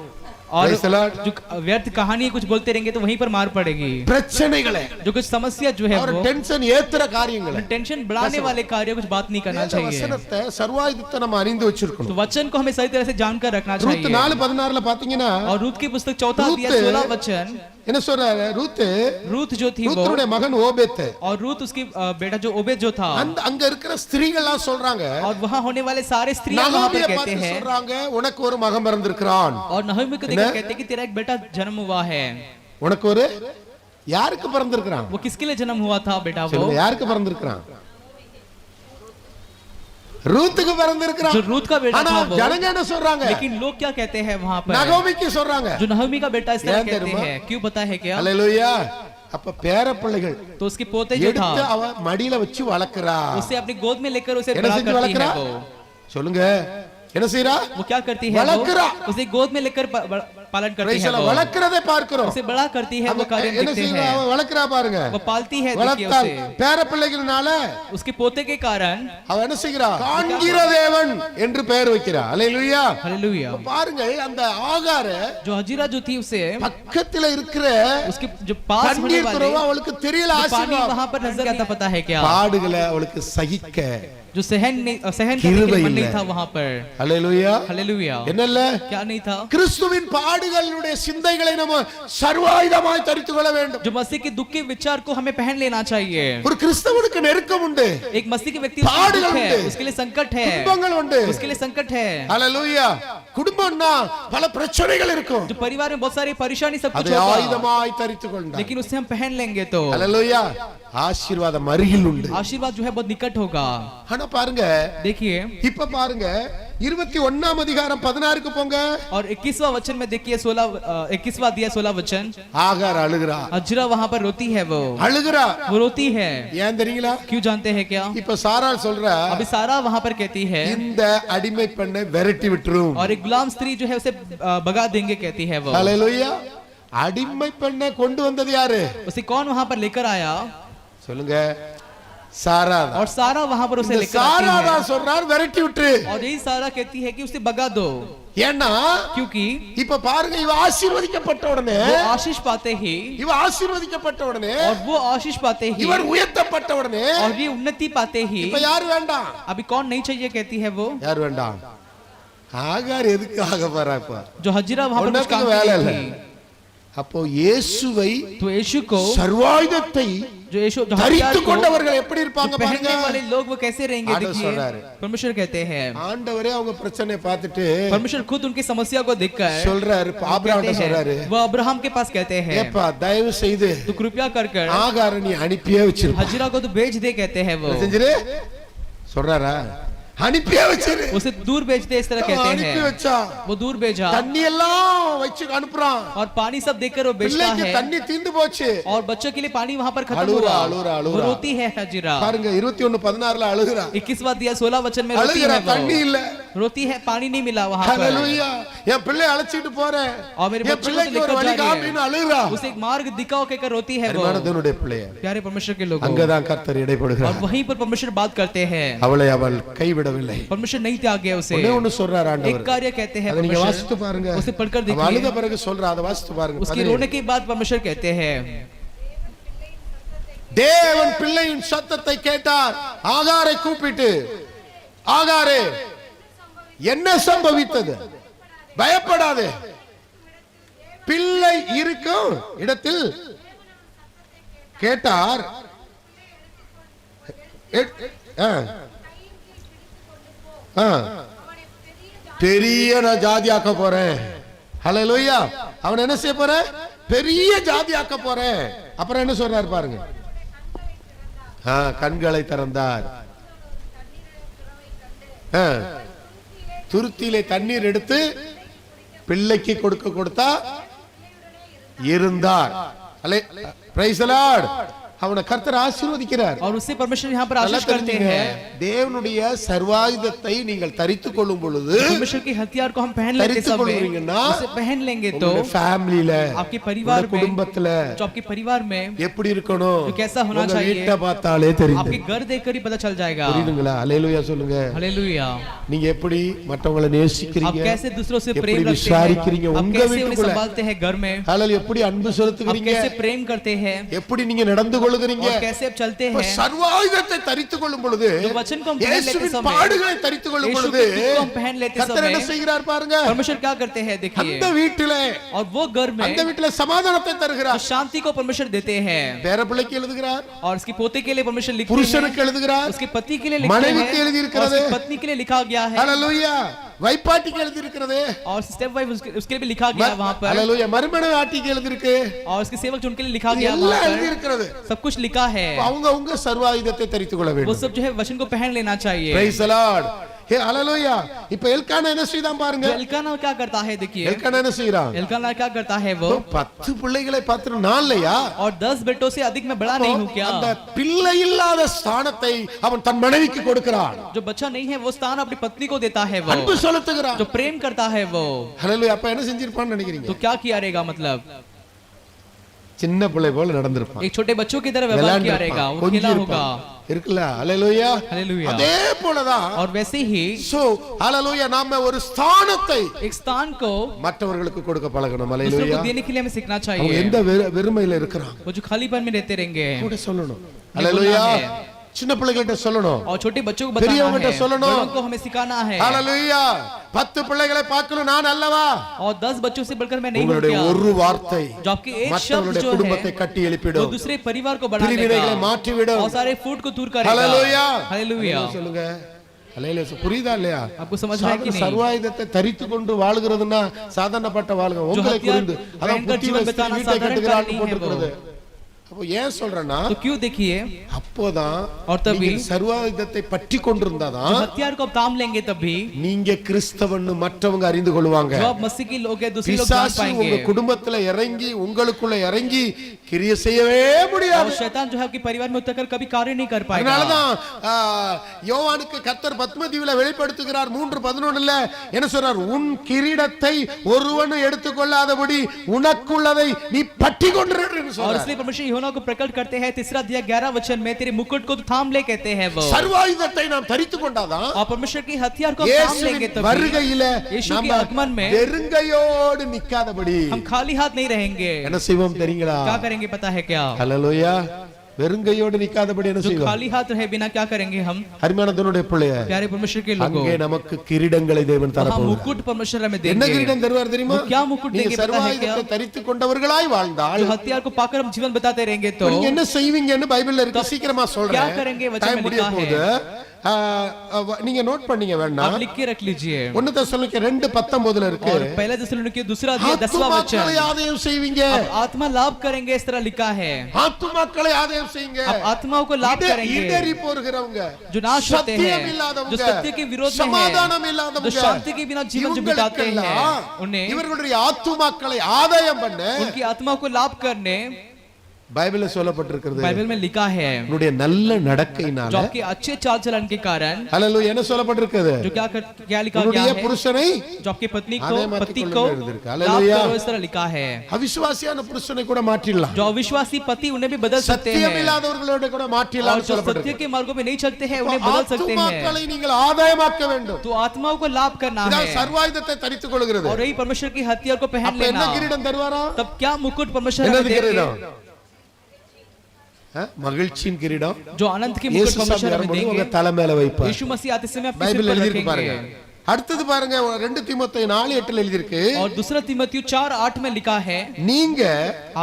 और Praise the Lord. जो व्यर्थ कहानी कुछ बोलते रहेंगे तो वहीं पर मार पड़ेगी। பிரச்சனைகளை, जो कुछ समस्या जो है और वो டென்ஷன் ஏத்துற காரியங்களை, टेंशन बढ़ाने वाले कार्य कुछ बात नहीं करना चाहिए। வசனத்தை சர்வாயுதத்தை நம்ம அறிந்து तो வச்சிருக்கணும். वचन को हमें सही तरह से जानकर रखना ரூத் चाहिए। 4:16ல பாத்தீங்கன்னா और रूत की पुस्तक 4 अध्याय रूत- 16 वचन, என்ன சொல்றாரு, रूत जो थी वो, ரூத்துடைய மகன் ஓபேத், और रूत उसकी बेटा जो ओबेद जो था, அந்த அங்க இருக்கிற ஸ்திரீகள்லாம் சொல்றாங்க, और वहां होने वाले सारे स्त्रियां वहां पर நகோமியை कहते பார்த்து हैं, சொல்றாங்க, உனக்கு ஒரு மகன் பிறந்திருக்கிறான். और नहूमी को देखकर कहते हैं कि तेरा एक बेटा जन्म हुआ है। உனக்கு ஒரு யாருக்கு பிறந்திருக்கிறான்? वो किसके लिए जन्म हुआ था बेटा? वो சொல்லுங்க, யாருக்கு பிறந்திருக்கிறான்? ரூத்துக்கு பிறந்திருக்கிறான். जो रूत का बेटा ஆனா था वो, ஜனங்க என்ன சொல்றாங்க, लेकिन लोग क्या कहते हैं वहां पर, நகோமிக்கு சொல்றாங்க. जो नहूमी का बेटा इस तरह याद कहते करूँगा? हैं, क्यों पता है क्या? அல்லேலூயா. அப்ப பேர பிள்ளைகள் तो उसके पोते जो எடுத்து था அவ மடியில வச்சு வளர்க்கறா. उसे अपनी गोद में लेकर उसे என்ன बड़ा செஞ்சு करती வளர்க்கறா? है। वो சொல்லுங்க, என்ன செய்றா? वो क्या करती है? वलकरा। वो उसे गोद में लेकर पालन करती Praise है। the Lord. वो வளர்க்கறதை பார்க்கிறோம். उसे बड़ा करती है, वो कार्य என்ன देखते செய்றா? हैं। அவ வளர்க்கறா பாருங்க. वो पालती है, देखिए வளர்த்தால் उसे, பேர பிள்ளைகள்னால उसके पोते के कारण அவ என்ன செய்கிறா? காண்கிற தேவன் என்று பெயர் வைக்கிறா. அல்லேலூயா. हालेलुया। பாருங்க, அந்த ஆகார जो हजीरा जो थी उसे பக்கத்துல இருக்கிற उसके जो पास होने தண்ணீர் वाले துறவா அவளுக்கு தெரியல जो पानी ஆசீர்வாதம். वहां पर नजर आता पता है क्या? பாடுகளை அவளுக்கு சகிக்க जो सहन करने के கிருபை लिए मन இல்லை. नहीं था वहां पर। அல்லேலூயா. हालेलुया। என்னல்ல, क्या नहीं था? கிறிஸ்துவின் பாடுகளுடைய சிந்தைகளை நம்ம சர்வாயுதமாய் தரித்துக் கொள்ள வேண்டும். जो मसीह के दुख के विचार को हमें पहन लेना चाहिए। ஒரு கிறிஸ்தவனுக்கு நெருக்கம் உண்டு, एक मसीह के व्यक्ति பாடுகள் दुख है, உண்டு. उसके लिए संकट है, துன்பங்கள் உண்டு. उसके लिए संकट है। அல்லேலூயா. குடும்பம்னா பல பிரச்சனைகள் இருக்கும், जो परिवार में बहुत सारी परेशानी सब कुछ அதை होगा, ஆயுதமாய் தரித்துக் கொண்டார். लेकिन उसे हम पहन लेंगे तो அல்லேலூயா. ஆசீர்வாதம் அருகில் உண்டு. आशीर्वाद जो है बहुत निकट होगा। ஆனா பாருங்க, देखिए இப்ப பாருங்க, 21ஆம் அதிகாரம் 16க்கு போங்க. और 21वां वचन में देखिए 21वां अध्याय 16 वचन. ஆகார் அழுகிறா. हजरा वहां पर रोती है, அழுகிறா. वो रोती है. ஏன் தெரியுங்களா? क्यों जानते हैं क्या? இப்ப சாரா சொல்றா, अभी सारा वहां पर कहती है இந்த அடிமை பெண்ணை விரட்டி விட்டுரும். और एक गुलाम स्त्री जो है उसे भगा देंगे कहती है वो. ஹalleluya. அடிமை பெண்ணை கொண்டு வந்தது யாரு? उसे कौन वहां पर लेकर आया? சொல்லுங்க. सारा. और सारा वहां पर उसे लेकर आती सारा है. தான் சொல்றார் விரட்டி விட்டு. और यही सारा कहती है कि उसे भगा दो. ஏன்னா क्योंकि இப்ப பாருங்க, இவ ஆசீர்வதிக்கப்பட்ட உடனே, वो आशीष पाते ही, இவ ஆசீர்வதிக்கப்பட்ட உடனே, और वो आशीष पाते ही, இவர் உயர்த்தப்பட்ட உடனே, और ये उन्नति पाते ही, இப்ப யார் வேண்டாம்? अभी कौन नहीं चाहिए कहती है वो. யார் வேண்டாம்? ஆகார் எதுக்கு ஆக போறா? இப்ப जो हजरा वहां पर कुछ काम வேலை की இல்ல. थी. அப்போ இயேசுவை, तो यीशु को, சர்வாயுதத்தை जो यीशु தரித்து கொண்டவர்கள் எப்படி இருப்பாங்க பாருங்க. पहनने वाले लोग वो कैसे रहेंगे आडो देखिए. சொல்றாரு. परमेश्वर कहते हैं, ஆண்டவரே அவங்க பிரச்சனையை பார்த்துட்டு परमेश्वर खुद उनकी समस्या को देखकर சொல்றாரு, ஆபிரகாம்ட்ட சொல்றாரு, वो अब्राहम के पास कहते हैं, ஏப்பா தயவு செய்து तो कृपया कर ஆகாரை நீ அனுப்பியே வச்சிரு. हजरा को तो भेज दे कहते हैं वो. செஞ்சிரு சொல்றாரா? அனுப்பியே வச்சிரு. उसे दूर भेज दे इस तरह कहते அனுப்பி हैं. வச்சா वो दूर भेजा தண்ணி எல்லாம் வச்சு அனுப்புறான். और पानी सब देकर वो भेजता பிள்ளைக்கு है. தண்ணி தீந்து போச்சு. और बच्चों के लिए पानी वहां पर खत्म அழுகுறா, हुआ. அழுகுறா, वो அழுகுறா. रोती है हजरा. பாருங்க 21:16 அழுகுறா. 21वां अध्याय 16 वचन में रोती அழுகுறா, है தண்ணி वो. இல்ல. रोती है, पानी नहीं मिला वहां पर. ஹalleluya. என் பிள்ளை அழைச்சிட்டு போறேன், और मेरे என் बच्चों को பிள்ளைக்கு ஒரு लेकर வழி जा रही காமின்னு है. அழுகுறா. उसे एक मार्ग दिखाओ कहकर रोती है वो. அருமையானவனுடைய பிள்ளைய प्यारे परमेश्वर के लोगों, அங்கதான் கர்த்தர் और இடைப்படுகிறார். वहीं पर परमेश्वर बात करते हैं. அவளை அவள் கைவிடவில்லை. परमेश्वर नहीं त्याग गया उसे. ஒண்ணே ஒண்ணு சொல்றார் एक ஆண்டவர். कार्य कहते हैं அதை நீங்க परमेश्वर. வாசித்து பாருங்க. उसे पढ़कर அவ அழுத देखिए. பிறகு சொல்றா, அதை வாசித்து பாருங்க. उसके रोने के बाद परमेश्वर कहते हैं, தேவன் பிள்ளையின் சத்தத்தை கேட்டார். ஆகாரை கூப்பிட்டு, ஆகாரே என்ன சம்பவித்தது? பயப்படாதே, பிள்ளை இருக்கும் இடத்தில் கேட்டார். பெரிய நான் ஜாதியாக்க போறேன். ஹல்லேலூயா. அவன் என்ன செய்ய போறேன்? பெரிய ஜாதியாக்க போறேன். அப்புறம் என்ன சொல்றாரு பாருங்க. கண்களை திறந்தார். துருத்தியிலே தண்ணீர் எடுத்து பிள்ளைக்கு கொடுத்தா இருந்தார். Price the Lord. அவனை கர்த்தர் ஆசீர்வதிக்கிறார். और उससे परमेश्वर यहाँ पर आशीष करते हैं. தேவனுடைய சர்வாயுதத்தை நீங்கள் தரித்துக் கொள்ளும் பொழுது, परमेश्वर की हथियार को हम पहन लेते समय, उसे पहन लेंगे तो ஃபேமிலில, आपके परिवार में, குடும்பத்துல जो आपके परिवार में எப்படி இருக்கணும், तो कैसा होना चाहिए, வீட்டை பார்த்தாலே தெரியும். आपके घर देखकर ही पता चल जाएगा. புரியுதுங்களா? ஹல்லேலூயா சொல்லுங்க. हालेलुया. நீங்க எப்படி மற்றவங்களை आप நேசிக்கிறீங்க, कैसे दूसरों से எப்படி प्रेम रखते விசாரிக்கிறீங்க, हैं, आप உங்க कैसे उन्हें வீட்டுக்குள்ள संभालते हैं घर में, ஹல்லேலூயா, எப்படி அன்பு आप செலுத்துகிறீங்க, कैसे प्रेम करते हैं, எப்படி நீங்க நடந்து கொள்ளுகிறீங்க, और कैसे आप चलते இப்ப हैं. சர்வாயுதத்தை தரித்துக் கொள்ளும் பொழுது, जो वचन को हम पहन लेते இயேசுவின் समय, பாடுகளை தரித்துக் கொள்ளும் यीशु பொழுது, के दुख को हम पहन लेते கர்த்தர் என்ன समय, செய்கிறார் பாருங்க. परमेश्वर क्या करते हैं देखिए. அந்த வீட்டிலே, और वो घर में அந்த வீட்டிலே சமாதானத்தை तो தருகிறார். शांति को परमेश्वर देते हैं. பேரப்பிள்ளைக்கு எழுதுகிறார், और उसके पोते के लिए परमेश्वर लिखते புருஷனுக்கு हैं, எழுதுகிறார், उसके पति के लिए लिखते மனைவிக்கு हैं, எழுதி और இருக்கிறது, उसकी पत्नी के लिए लिखा गया है, ஹல்லேலூயா, வைப்பாட்டிக்கு எழுதி இருக்கிறது, और स्टेप वाइज उसके लिए भी लिखा गया है वहां पर, ஹல்லேலூயா, மறுமண ஆட்டிக்கு எழுதி இருக்கு, और उसके सेवक जो उनके लिए लिखा गया எல்லாம் वहां எழுதி पर, இருக்கிறது. सब कुछ लिखा है. அவங்க உங்க சர்வாயுதத்தை தரித்துக் கொள்ள वो வேண்டும். सब जो है वचन को पहन लेना चाहिए. Praise the Lord. ஹே ஹல்லேலூயா. இப்ப எல்கானா என்ன செய்தான் பாருங்க. एल्काना क्या करता है देखिए. எல்கானா என்ன செய்றான்? एल्काना क्या करता है वो, 10 பிள்ளைகளை பார்த்து நான் இல்லையா, और 10 बेटों से अधिक मैं बड़ा नहीं हूं क्या. அந்த பிள்ளை இல்லாத ஸ்தானத்தை அவன் தன் மனைவிக்கு கொடுக்கிறான். जो बच्चा नहीं है वो स्थान अपनी पत्नी को देता है, वो அன்பு செலுத்துகிறான். जो प्रेम करता है वो. ஹல்லேலூயா. அப்ப என்ன செஞ்சிருப்பான்னு நினைக்கிறீங்க? तो क्या किया रहेगा, मतलब சின்ன பிள்ளை போல நடந்திருப்பான். एक छोटे बच्चों की तरह व्यवहार किया रहेगा, वो खेला होगा. இருக்குல்ல? ஹல்லேலூயா. हालेलुया. அதே போலதான். और वैसे ही சோ ஹல்லேலூயா, நாம ஒரு ஸ்தானத்தை एक स्थान को மற்றவர்களுக்கு கொடுக்க பழகணும். दूसरों ஹல்லேலூயா. को देने के लिए हमें सीखना அவங்க चाहिए. எந்த வெறுமையில இருக்கிறாங்க वो जो खालीपन में रहते रहेंगे, கூட சொல்லணும். ஹல்லேலூயா. சின்ன பிள்ளைகிட்ட சொல்லணும், और छोटे बच्चों को बताना பெரியவங்கிட்ட है, சொல்லணும். बड़ों को हमें सिखाना है. ஹல்லேலூயா. 10 பிள்ளைகளை பார்க்கணும் நான் அல்லவா? और 10 बच्चों से बढ़कर मैं नहीं हूं உங்களுடைய क्या. ஒரு வார்த்தை जो आपके एक शब्द மற்றவருடைய जो குடும்பத்தை है கட்டி वो எழுப்பிடும். दूसरे परिवार को बढ़ा பிரிவினைகளை देगा, மாற்றிவிடும். और सारे फूट को दूर करेगा. ஹல்லேலூயா. हालेलुया. சொல்லுங்க. ஹல்லேலூயா. புரியுதா இல்லையா? आपको समझ में है कि नहीं. சர்வாயுதத்தை தரித்து கொண்டு வாழ்கிறதுனா சாதாரணப்பட்ட வாழ்க்கை. உங்களை हथियार குறிந்து அதான் पहनकर जीवन புத்தியுள்ள बिताना ஸ்திரீ வீட்டை साधारण கட்டுகிறாள் कार्य नहीं है போட்டிருக்கிறது. அப்போ ஏன் சொல்றேன்னா तो क्यों देखिए, அப்போதான் और तभी நீங்கள் சர்வாயுதத்தை பற்றி கொண்டிருந்தாதான் जो हथियार को आप थाम लेंगे तभी நீங்க கிறிஸ்தவன்னு மற்றவங்க அறிந்து கொள்வாங்க. जो आप मसीह की लोग हैं दूसरे लोग जान பிசாசு पाएंगे। உங்க குடும்பத்துல இறங்கி உங்களுக்குள்ள இறங்கி கிரியை செய்யவே முடியாது. और शैतान जो है आपके परिवार में उतरकर कभी कार्य नहीं कर पाएगा। அதனாலதான் யோவானுக்கு கர்த்தர் பத்மதீவுல வெளிப்படுத்துகிறார் 3:11 என்ன சொல்றார், உன் கிரீடத்தை ஒருவனும் எடுத்துக்கொள்ளாதபடி உனக்குள்ளதை நீ பற்றி கொண்டிரு என்று और சொல்றார். इसलिए परमेश्वर यूहन्ना को प्रकट करते हैं 3 अध्याय 11 वचन में, तेरे मुकुट को तो थाम ले कहते हैं वो। சர்வாயுதத்தை நாம் தரித்துக் கொண்டாதான் और परमेश्वर की हथियार को थाम लेंगे இயேசுவின் तभी வருகையில यीशु के நம்ம आगमन में வெறுங்கையோடு நிக்காதபடி हम खाली हाथ नहीं रहेंगे। என்ன செய்வோம் தெரியுங்களா? क्या करेंगे पता है क्या? ஹல்லேலூயா. வெறுங்கையோடு நிக்காதபடி என்ன जो செய்வோம்? खाली हाथ रहे बिना क्या करेंगे हम? அருமையான தேவனுடைய பிள்ளையே, प्यारे परमेश्वर के लोगों, அங்கே நமக்கு கிரீடங்களை தேவன் தர वहाँ போகிறார். मुकुट परमेश्वर हमें என்ன देंगे। கிரீடம் தருவார் தெரியுமா? वो क्या मुकुट நீங்க देंगे पता है क्या? சர்வாயுதத்தை தரித்துக் கொண்டவர்களாய் வாழ்ந்தால் जो हथियार को पाकर हम जीवन बताते रहेंगे तो நீங்க என்ன செய்வீங்கன்னு பைபிள்ல இருக்கு. சீக்கிரமா क्या சொல்றேன், करेंगे वचन டைம் में முடிய लिखा போகுது. है। நீங்க நோட் பண்ணீங்க வேண்டாம். आप लिख के रख लीजिए। 1 தெசலோனிக்கே 2:19 இருக்கு. और पहला தெசலோनिके दूसरा अध्याय 10वां ஆத்துமாக்களை वचन, ஆதாயம் செய்வீங்க. आप आत्मा लाभ करेंगे इस तरह लिखा है। ஆத்துமாக்களை ஆதாயம் செய்யுங்க. आप आत्माओं को लाभ करेंगे இடறி போகிறவங்க, जो नाश होते हैं, சத்தியம் जो இல்லாதவங்க, सत्य के विरोध में சமாதானம் हैं, जो இல்லாதவங்க, शांति के बिना जीवन जो बिताते हैं, उन्हें இவர்களுடைய ஆத்துமாக்களை ஆதாயம் பண்ண उनकी आत्मा को लाभ करने பைபிள்ல சொல்லப்பட்டிருக்கிறது. बाइबल में लिखा है உன்னுடைய நல்ல நடக்கையினால जो आपके अच्छे चाल चलन के कारण ஹல்லேலூயா என்ன சொல்லப்பட்டிருக்கிறது? जो क्या लिखा गया உன்னுடைய है, புருஷனை जो आपकी पत्नी को आधे मात्र पति को को लेकर इधर का। लाभ हालेलुया। करो इस तरह लिखा है। அவிசுவாசியான புருஷனை கூட மாற்றிடலாம். जो अविश्वासी पति उन्हें भी बदल सकते சத்தியம் हैं, இல்லாதவர்களோட கூட और மாற்றிடலாம் जो सत्य சொல்லப்பட்டிருக்கு. के मार्गों में नहीं चलते हैं उन्हें बदल सकते हैं। ஆத்துமாக்களை நீங்கள் ஆதாயமாக்க வேண்டும். तो आत्माओं को लाभ करना இதான் है சர்வாயுதத்தை தரித்துக் கொள்கிறது. और यही परमेश्वर की हथियार को पहन அப்ப என்ன लेना। கிரீடம் தருவாரா? तब क्या मुकुट परमेश्वर என்னது हमें देंगे? கிரீடம்? மகிழ்ச்சியின் கிரீடம். जो आनंद के मुकुट இயேசு परमेश्वर சாமி हमें வரும்போது देंगे। உங்க தலை மேல வைப்பார். यीशु मसीह आते समय आप பைபிள் किसी पर எழுதிருக்கு பாருங்க. रखेंगे। அடுத்தது பாருங்க 2 தீமோத்தேயு 4:8 எழுதிருக்கு. और दूसरा तीमुथियुस 4:8 में लिखा है, நீங்க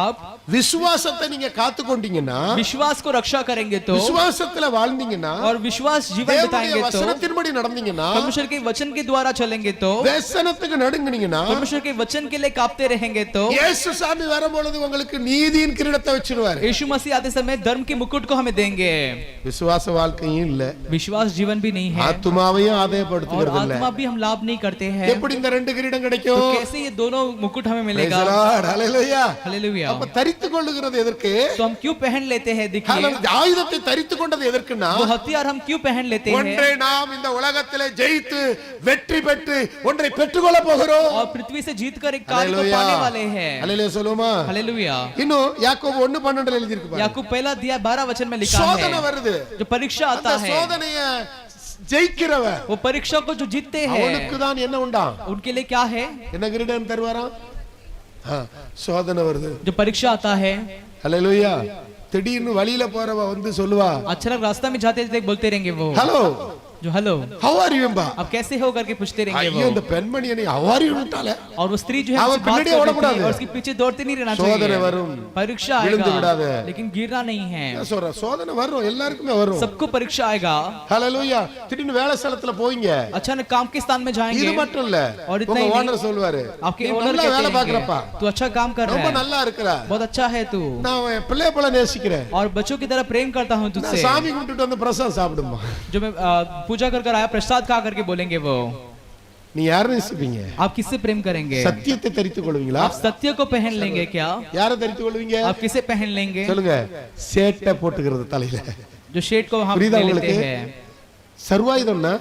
आप விசுவாசத்தை நீங்க காத்து கொண்டீங்கன்னா, विश्वास को रक्षा करेंगे तो, விசுவாசத்துல வாழ்ந்தீங்கன்னா, और विश्वास जीवन தேவனுடைய बिताएंगे तो, வசனத்தின்படி நடந்தீங்கன்னா, परमेश्वर के वचन के द्वारा चलेंगे तो, வேசனத்துக்கு நடுங்குனீங்கன்னா, परमेश्वर के वचन के लिए कांपते रहेंगे तो, இயேசு சாமி வரும்பொழுது உங்களுக்கு நீதியின் கிரீடத்தை வச்சிருவாரு. यीशु मसीह आते समय धर्म के मुकुट को हमें देंगे। விசுவாச வாழ்க்கையும் இல்ல, विश्वास जीवन भी नहीं है, ஆத்துமாவையும் और ஆதாயப்படுத்துகிறது இல்ல. आत्मा भी हम लाभ नहीं करते हैं। எப்படி இந்த ரெண்டு கிரீடம் तो கிடைக்கும்? कैसे ये दोनों मुकुट हमें Praise मिलेगा? the Lord. Hallelujah. हालेलुया। அப்ப தரித்துக் கொள்ளுகிறது எதற்கு? तो हम क्यों पहन लेते हैं? देखिए, Hallelujah. ஆயுதத்தை தரித்துக் கொண்டது எதற்குன்னா, वो हथियार हम क्यों पहन लेते हैं? ஒன்றை நாம் இந்த உலகத்திலே ஜெயித்து வெற்றி பெற்று ஒன்றை பெற்றுக்கொள்ள போகிறோம். और पृथ्वी से जीत कर एक कार्य को Hallelujah. पाने वाले हैं। Hallelujah சொல்லுமா? हालेलुया। இன்னும் யாக்கோபு 1:12 எழுதி இருக்கு பாருங்க. याकूब पहला अध्याय 12 वचन में लिखा சோதனை है, வருது. जो परीक्षा அந்த आता है, சோதனைய ஜெயிக்கிறவன் वो परीक्षा को जो जीतते அவனுக்கு हैं தான் என்ன உண்டா? उनके लिए क्या है? என்ன கிரீடம் தருவாரா? சோதனை வருது. जो परीक्षा आता है, ஹalleluya. திடீர்னு வழியில போறவ வந்து சொல்லுவா, अचानक रास्ता में जाते जाते बोलते रहेंगे वो, ஹலோ जो हेलो how are you பா? आप कैसे हो करके पूछते रहेंगे ஐயோ वो। இந்த பெண்மணி என்னை how are you ன்ட்டாலே. और वो स्त्री जो है அவ उससे बात பின்னாடியே कर रही ஓடக்கூடாது. थी, और उसके पीछे दौड़ते नहीं रहना சோதனை चाहिए। வரும். परीक्षा விழுந்து आएगा விடாத. लेकिन गिरना नहीं है। என்ன சொல்ற? சோதனை வரும், எல்லாருக்குமே வரும். सबको परीक्षा आएगा। ஹalleluya. திடீர்னு வேலை ஸ்தலத்துல போவீங்க. अचानक काम के स्थान में இது जाएंगे, மட்டும் இல்ல, और इतना உங்க ही नहीं, ஓனர் சொல்வாரு, आपके நீ ओनर நல்லா வேலை कहते பாக்குறப்பா, हैं, तू अच्छा काम कर ரொம்ப रहा है, நல்லா இருக்கற, बहुत अच्छा है तू, நான் என் பிள்ளைய போல நேசிக்கிறேன், और बच्चों की तरह प्रेम करता हूँ நான் तुझसे। சாமி கும்பிட்டுட்டு வந்து பிரசாதம் சாப்பிடுமா. जो मैं पूजा कर आया प्रसाद खा करके बोलेंगे वो। நீ யாரை நேசிப்பீங்க? आप किससे प्रेम करेंगे? சத்தியத்தை தரித்துக் கொள்வீங்களா? आप सत्य को पहन लेंगे क्या? யாரை தரித்துக் கொள்வீங்க? आप किसे पहन लेंगे? சொல்லுங்க. சேட்டை போட்டுக்கிறது தலையில. जो शेड को हम புரியுதா ले लेते உங்களுக்கு? हैं, சர்வாயுதம்னா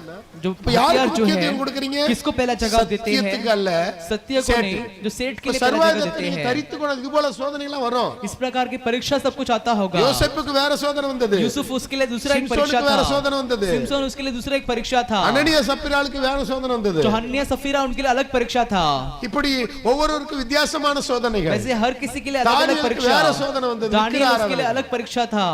जो இப்ப யாருக்கு हथियार जो முக்கியத்துவம் है கொடுக்கறீங்க? किसको पहला जगह देते हैं? சத்தியத்துக்கு அல்ல, सत्य को सेठ। नहीं, जो सेठ के இப்ப लिए पहला जगह சர்வாயுதத்தை देते நீங்க हैं। தரித்துக் கொள்ள இது போல சோதனை எல்லாம் வரும். इस प्रकार की परीक्षा सब कुछ आता होगा। யோசேப்புக்கு வேற சோதனை வந்தது. यूसुफ उसके लिए दूसरा एक सिमसोनुக்கு परीक्षा வேற था, சோதனை வந்தது. सिमसोन उसके लिए दूसरा एक परीक्षा था, அனனியா சப்பிராளுக்கு வேற சோதனை வந்தது. जो हनन्याह सफीरा उनके लिए अलग परीक्षा था। இப்படி ஒவ்வொருவருக்கும் வித்தியாசமான சோதனைகள். वैसे हर किसी के लिए अलग अलग தானியேலுக்கு परीक्षा, வேற சோதனை வந்தது. दानियेल उसके लिए अलग परीक्षा था।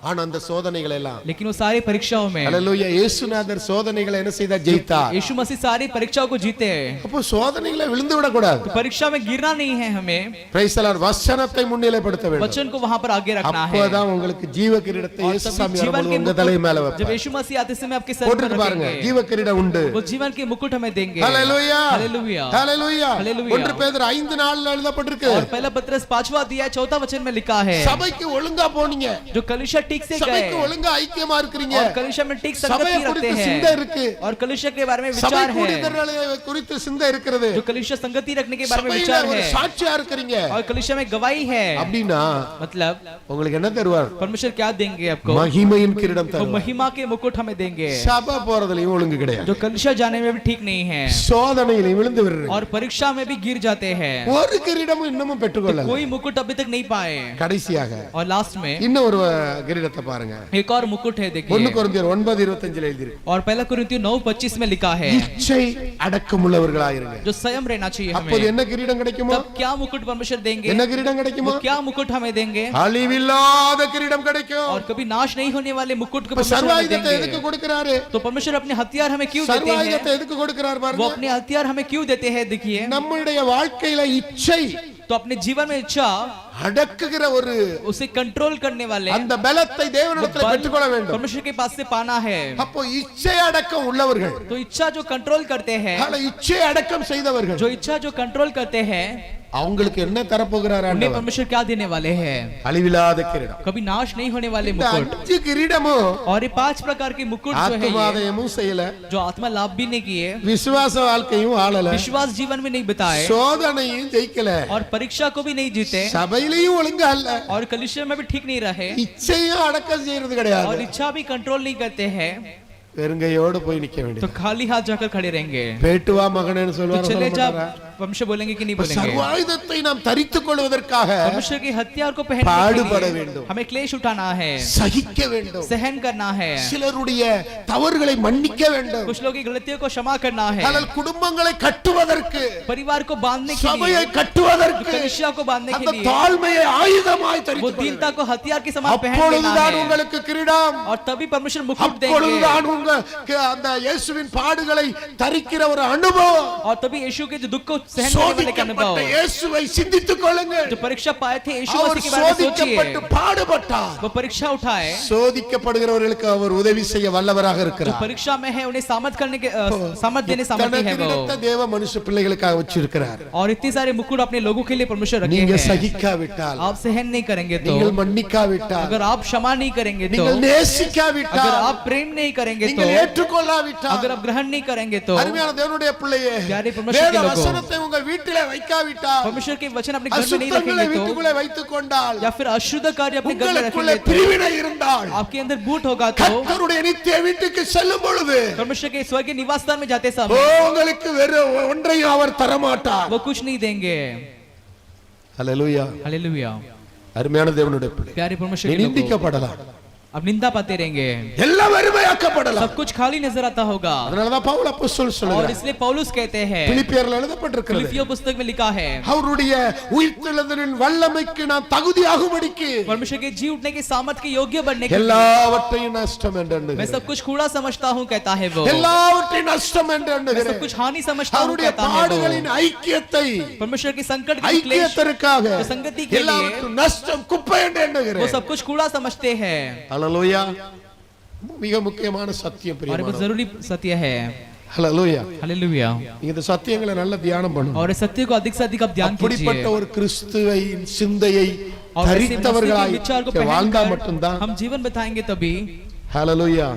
ஆனா அந்த சோதனைகள் எல்லாம் लेकिन वो सारी परीक्षाओं में ஹalleluya இயேசுநாதர் சோதனைகளை என்ன செய்தார்? ஜெயித்தார். यीशु मसीह सारी परीक्षाओं को जीते। அப்போ சோதனைகளை விழுந்து விட கூடாது. तो परीक्षा में गिरना नहीं है हमें, பிரைஸ் தி லார்ட். வசனத்தை முன்னிலைப்படுத்த வேண்டும். वचन को वहां पर आगे रखना है। அப்பதான் உங்களுக்கு ஜீவ கிரீடத்தை இயேசு சாமி உங்க தலை மேல வைப்பார். जब यीशु मसीह आते समय आपके सर पर பாருங்க, रखेंगे, ஜீவ கிரீடம் உண்டு. वो जीवन के मुकुट हमें देंगे। ஹalleluya हालेलुया ஹalleluya. हालेलुया। 1 பேதுரு 5:4 எழுதப்பட்டிருக்கு. और पहला पत्रस 5वां अध्याय 4वां वचन में लिखा है, சபைக்கு ஒழுங்கா போனீங்க, जो कलीसिया ठीक से गए சபைக்கு ஒழுங்கா ஐக்கியமா இருக்கீங்க, और कलीसिया में ठीक संगति சபையை रखते குறித்து हैं, சிந்தை இருக்கு, और कलीसिया के बारे में சபை विचार है, கூடியவர்களை குறித்து சிந்தை இருக்குது, जो कलीसिया संगति रखने के बारे में சபையில विचार ஒரு है, சாட்சியா இருக்கீங்க, और कलीसिया में गवाही है, அப்படினா मतलब உங்களுக்கு என்ன தருவார்? परमेश्वर क्या देंगे आपको? மகிமையின் கிரீடம் वो தருவார். महिमा के मुकुट हमें देंगे। சபை போறதுலயும் ஒழுங்கு கிடையாது, जो कलीसिया जाने में भी ठीक नहीं है, சோதனையில விழுந்து விடுறீங்க, और परीक्षा में भी गिर जाते हैं, ஒரு கிரீடமும் இன்னமும் பெற்றுக்கொள்ளல. कोई मुकुट अभी तक नहीं पाए। கடைசியாக और लास्ट में இன்னும் ஒரு கிரீடத்தை பாருங்க. एक और मुकुट है, 1 देखिए, கொரிந்தியர் 9:25 எழுதிருக்கு. और पहला कुरिन्थियों 9:25 में लिखा है, இச்சை அடக்கமுள்ளவர்களாயிருங்க. जो संयम रहना चाहिए அப்போது हमें। என்ன கிரீடம் கிடைக்குமோ? तब क्या मुकुट परमेश्वर देंगे? என்ன கிரீடம் கிடைக்குமோ? वो क्या मुकुट हमें देंगे? அழிவில்லாத கிரீடம் கிடைக்கும். और कभी नाश नहीं होने वाले मुकुट को இப்ப परमेश्वर हमें சர்வாயுதத்தை எதுக்கு देंगे। கொடுக்கிறாரு? तो परमेश्वर अपने हथियार हमें क्यों देते हैं? சர்வாயுதத்தை எதுக்கு கொடுக்கிறார் वो பாருங்க. अपने हथियार हमें क्यों देते हैं? देखिए, நம்மளுடைய வாழ்க்கையில இச்சை तो अपने जीवन में इच्छा அடக்குகிற ஒரு उसे कंट्रोल करने वाले அந்த பலத்தை தேவனிடத்தில் பெற்றுக்கொள்ள வேண்டும். परमेश्वर के पास से पाना है। அப்போ இச்சை அடக்கம் உள்ளவர்கள், तो इच्छा जो कंट्रोल करते हैं, இச்சை அடக்கம் செய்தவர்கள், जो इच्छा जो कंट्रोल करते हैं, அவங்களுக்கு என்ன தரப்போகிறார்? उन्हें परमेश्वर क्या देने वाले हैं? அழிவில்லாத கிரீடம். कभी नाश नहीं होने वाले இந்த मुकुट। 5 கிரீடமும் और ये 5 प्रकार के मुकुट जो है, ஆத்மாதயமும் செய்யல, जो आत्मा लाभ भी नहीं किए, விசுவாச வாழ்க்கையும் ஆளல, विश्वास जीवन में नहीं बिताए, சோதனையும் ஜெயிக்கல, और परीक्षा को भी नहीं जीते, சபையிலயும் ஒழுங்கா இல்ல, और कलीसिया में भी ठीक नहीं रहे, இச்சையும் அடக்கம் செய்யறது கிடையாது. और इच्छा भी कंट्रोल नहीं करते हैं, வெறுங்கையோடு போய் நிக்க வேண்டியது. तो खाली हाथ जाकर खड़े रहेंगे। பேட்டுவா மகனேன்னு तो சொல்வார். चले जा, परमेश्वर बोलेंगे कि नहीं बोलेंगे? சர்வாயுதத்தை நாம் தரித்துக் கொள்வதற்காக परमेश्वर के हथियार को पहनने பாடுபட के लिए வேண்டும், हमें क्लेश उठाना है, சகிக்க வேண்டும், सहन करना है, சிலருடைய தவறுகளை மன்னிக்க வேண்டும், कुछ लोगों की गलतियों को क्षमा करना है, அல்லது குடும்பங்களை கட்டுவதற்கு, परिवार को बांधने के சபையை लिए, கட்டுவதற்கு कलीसिया को बांधने के அந்த लिए, தாழ்மையை ஆயுதமாய் वो தரித்துக் கொள்ள दीनता को हथियार के समान पहन लेना அப்பொழுதுதான் है, உங்களுக்கு கிரீடம், और तभी परमेश्वर मुकुट देंगे, அப்பொழுதுதான் உங்களுக்கு அந்த இயேசுவின் பாடுகளை தரிக்கிற ஒரு அனுபவம், और तभी यीशु के जो दुख को सहन करने वाले का சோதிக்கப்பட்ட अनुभव, இயேசுவை சிந்தித்துக் கொள்ளுங்கள். जो परीक्षा पाए थे यीशु அவர் मसीह के बारे में சோதிக்கப்பட்டு सोचिए, பாடுபட்டார். वो परीक्षा उठाए, சோதிக்கப்படுகிறவர்களுக்கு அவர் உதவி செய்ய வல்லவராக जो இருக்கிறார். परीक्षा में है उन्हें सामर्थ करने के सामर्थ देने सामर्थ्य है वो, கிரீடத்தை தேவ மனுஷ பிள்ளைகளுக்காக வச்சிருக்கிறார். और इतने सारे मुकुट अपने लोगों के लिए परमेश्वर रखे நீங்க हैं। சகிக்காவிட்டால், आप सहन नहीं करेंगे तो, நீங்கள் மன்னிக்காவிட்டால், अगर आप क्षमा नहीं करेंगे तो, நீங்கள் अगर நேசிக்காவிட்டால், आप प्रेम नहीं करेंगे तो, நீங்கள் ஏற்றுக்கொள்ளாவிட்டால், अगर आप ग्रहण नहीं करेंगे तो, அருமையான தேவனுடைய பிள்ளையே, प्यारे परमेश्वर के வேத लोगों, வசனத்தை உங்க வீட்டிலே வைக்காவிட்டால், परमेश्वर के वचन अपने घर में नहीं அசுத்தங்களை रखेंगे तो, வீட்டுக்குள்ளே வைத்துக் கொண்டால், या फिर अशुद्ध कार्य अपने घर में உங்களுக்குள்ளே रखेंगे तो, பிரிவினை இருந்தால், आपके अंदर बूट होगा तो, கர்த்தருடைய நித்திய வீட்டுக்கு செல்லும் பொழுது परमेश्वर के स्वर्गीय निवास स्थान में जाते समय உங்களுக்கு வெறும் ஒன்றையும் அவர் தரமாட்டார். वो कुछ नहीं देंगे। ஹல்லேலூயா. हालेलुया। அருமையான தேவனுடைய பிள்ளை, प्यारे परमेश्वर நீ के लोगों, நிந்திக்கப்படலாம், अब निंदा पाते रहेंगे, எல்லாம் வெறுமையாக்கப்படலாம். सब कुछ खाली नजर आता होगा, அதனாலதான் பவுல் அப்போஸ்தலன் और சொல்றார், इसलिए पौलुस कहते हैं, பிலிப்பியர்ல எழுதப்பட்டிருக்கிறது, फिलिपियों पुस्तक में लिखा है, அவருடைய உயிர்த்தெழுதலின் வல்லமைக்கு நான் தகுதியாகும்படிக்கு परमेश्वर के जी उठने के सामर्थ के योग्य बनने के लिए எல்லாவற்றையும் நஷ்டம் என்று मैं எண்ணுகிறேன், सब कुछ कूड़ा समझता हूँ, कहता है वो, எல்லாவற்றையும் நஷ்டம் என்று मैं सब எண்ணுகிறேன். कुछ हानि समझता हूँ, அவருடைய कहता है பாடுகளின் वो, ஐக்கியத்தை, परमेश्वर के संकट के क्लेश, ஐக்கியத்திற்காக संगति के लिए எல்லாவற்றையும் நஷ்டம் குப்பை என்று वो எண்ணுகிறேன். सब कुछ कूड़ा समझते हैं। ஹல்லேலூயா. மிக முக்கியமான சத்தியம் और ये बहुत பிரியமானவர்களே. जरूरी सत्य है। ஹல்லேலூயா. हालेलुया। இந்த சத்தியங்களை நல்ல தியானம் பண்ணுங்க. और इस सत्य को अधिक से अधिक आप ध्यान அப்படிப்பட்ட कीजिए, ஒரு கிறிஸ்துவை சிந்தையை और ऐसे मसीह के தரித்தவர்களாய் विचार को வாழ்ந்தா पहनकर மட்டும்தான். हम जीवन बताएंगे तभी। ஹல்லேலூயா.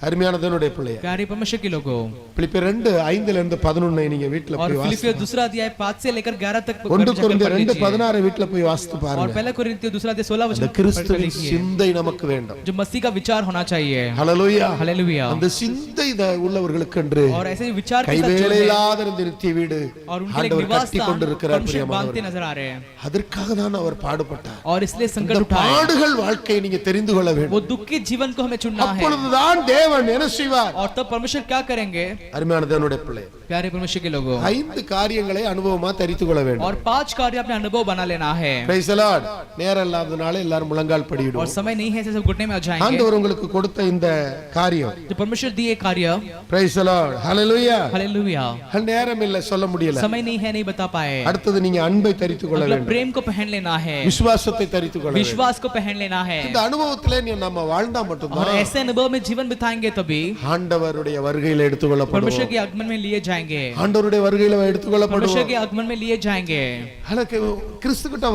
அருமையான தேவனுடைய பிள்ளையே, प्यारे परमेश्वर के लोगों, பிலிப்பியர் 2:5 இருந்து 11 நீங்க வீட்ல और போய் फिलिपियों வாசிங்க. दूसरा अध्याय 5 से लेकर 11 तक 1 जाकर கொரிந்தியர் पढ़ लीजिए। 2:16 வீட்ல போய் வாசித்து और பாருங்க. पहला कोरिन्थियों दूसरा अध्याय 16 அந்த वचन पढ़कर கிறிஸ்துவின் लिखिए, சிந்தை நமக்கு வேண்டும். जो मसीह का विचार होना चाहिए। ஹல்லேலூயா. हालेलुया। அந்த சிந்தை உள்ளவர்களுக்கு என்று और ऐसे विचार के साथ जो கைவேலை है, இல்லாத இந்த நித்திய வீடு और उनके लिए ஆண்டவர் निवास கட்டி स्थान கொண்டிருக்கிறார் परमेश्वर बांधते பிரியமானவர்களே. नजर आ रहे हैं, அதற்காக தான் அவர் பாடுபட்டார். और इसलिए இந்த संकट उठाए, பாடுகள் வாழ்க்கையை நீங்க தெரிந்து கொள்ள वो வேண்டும். दुख के जीवन को हमें चुनना है, அப்பொழுதுதான் தேவ தேவன் என்ன செய்வார்? और तब परमेश्वर क्या करेंगे? அருமையான தேவனுடைய பிள்ளை, प्यारे परमेश्वर के लोगों, 5 காரியங்களை அனுபவமா தரித்துக் கொள்ள வேண்டும். और 5 कार्य अपने अनुभव बना लेना है. Praise the Lord. நேரம் இல்லாதனால எல்லாரும் முழங்கால் और படியிடுவோம். समय नहीं है सब घुटने में आ जाएंगे. ஆண்டவர் உங்களுக்கு கொடுத்த இந்த காரியம், जो परमेश्वर दिए कार्य, Praise the Lord. Hallelujah. Hallelujah, நேரம் இல்ல சொல்ல முடியல. समय नहीं है, नहीं बता पाए. அடுத்தது நீங்க அன்பை தரித்துக் கொள்ள मतलब வேண்டும். प्रेम को पहन लेना है, விசுவாசத்தை தரித்துக் கொள்ள வேண்டும். विश्वास को पहन लेना है. இந்த அனுபவத்திலே நம்ம வாழ்ந்தா और மட்டும்தான் ऐसे अनुभव में जीवन बिताएंगे तभी ஆண்டவருடைய வருகையில எடுத்துக்கொள்ளப்படுவோம். परमेश्वर के आगमन में लिए जाएंगे. ஆண்டவருடைய வருகையில எடுத்துக்கொள்ளப்படுவோம். परमेश्वर के आगमन में लिए जाएंगे. எனக்கு கிறிஸ்து கிட்ட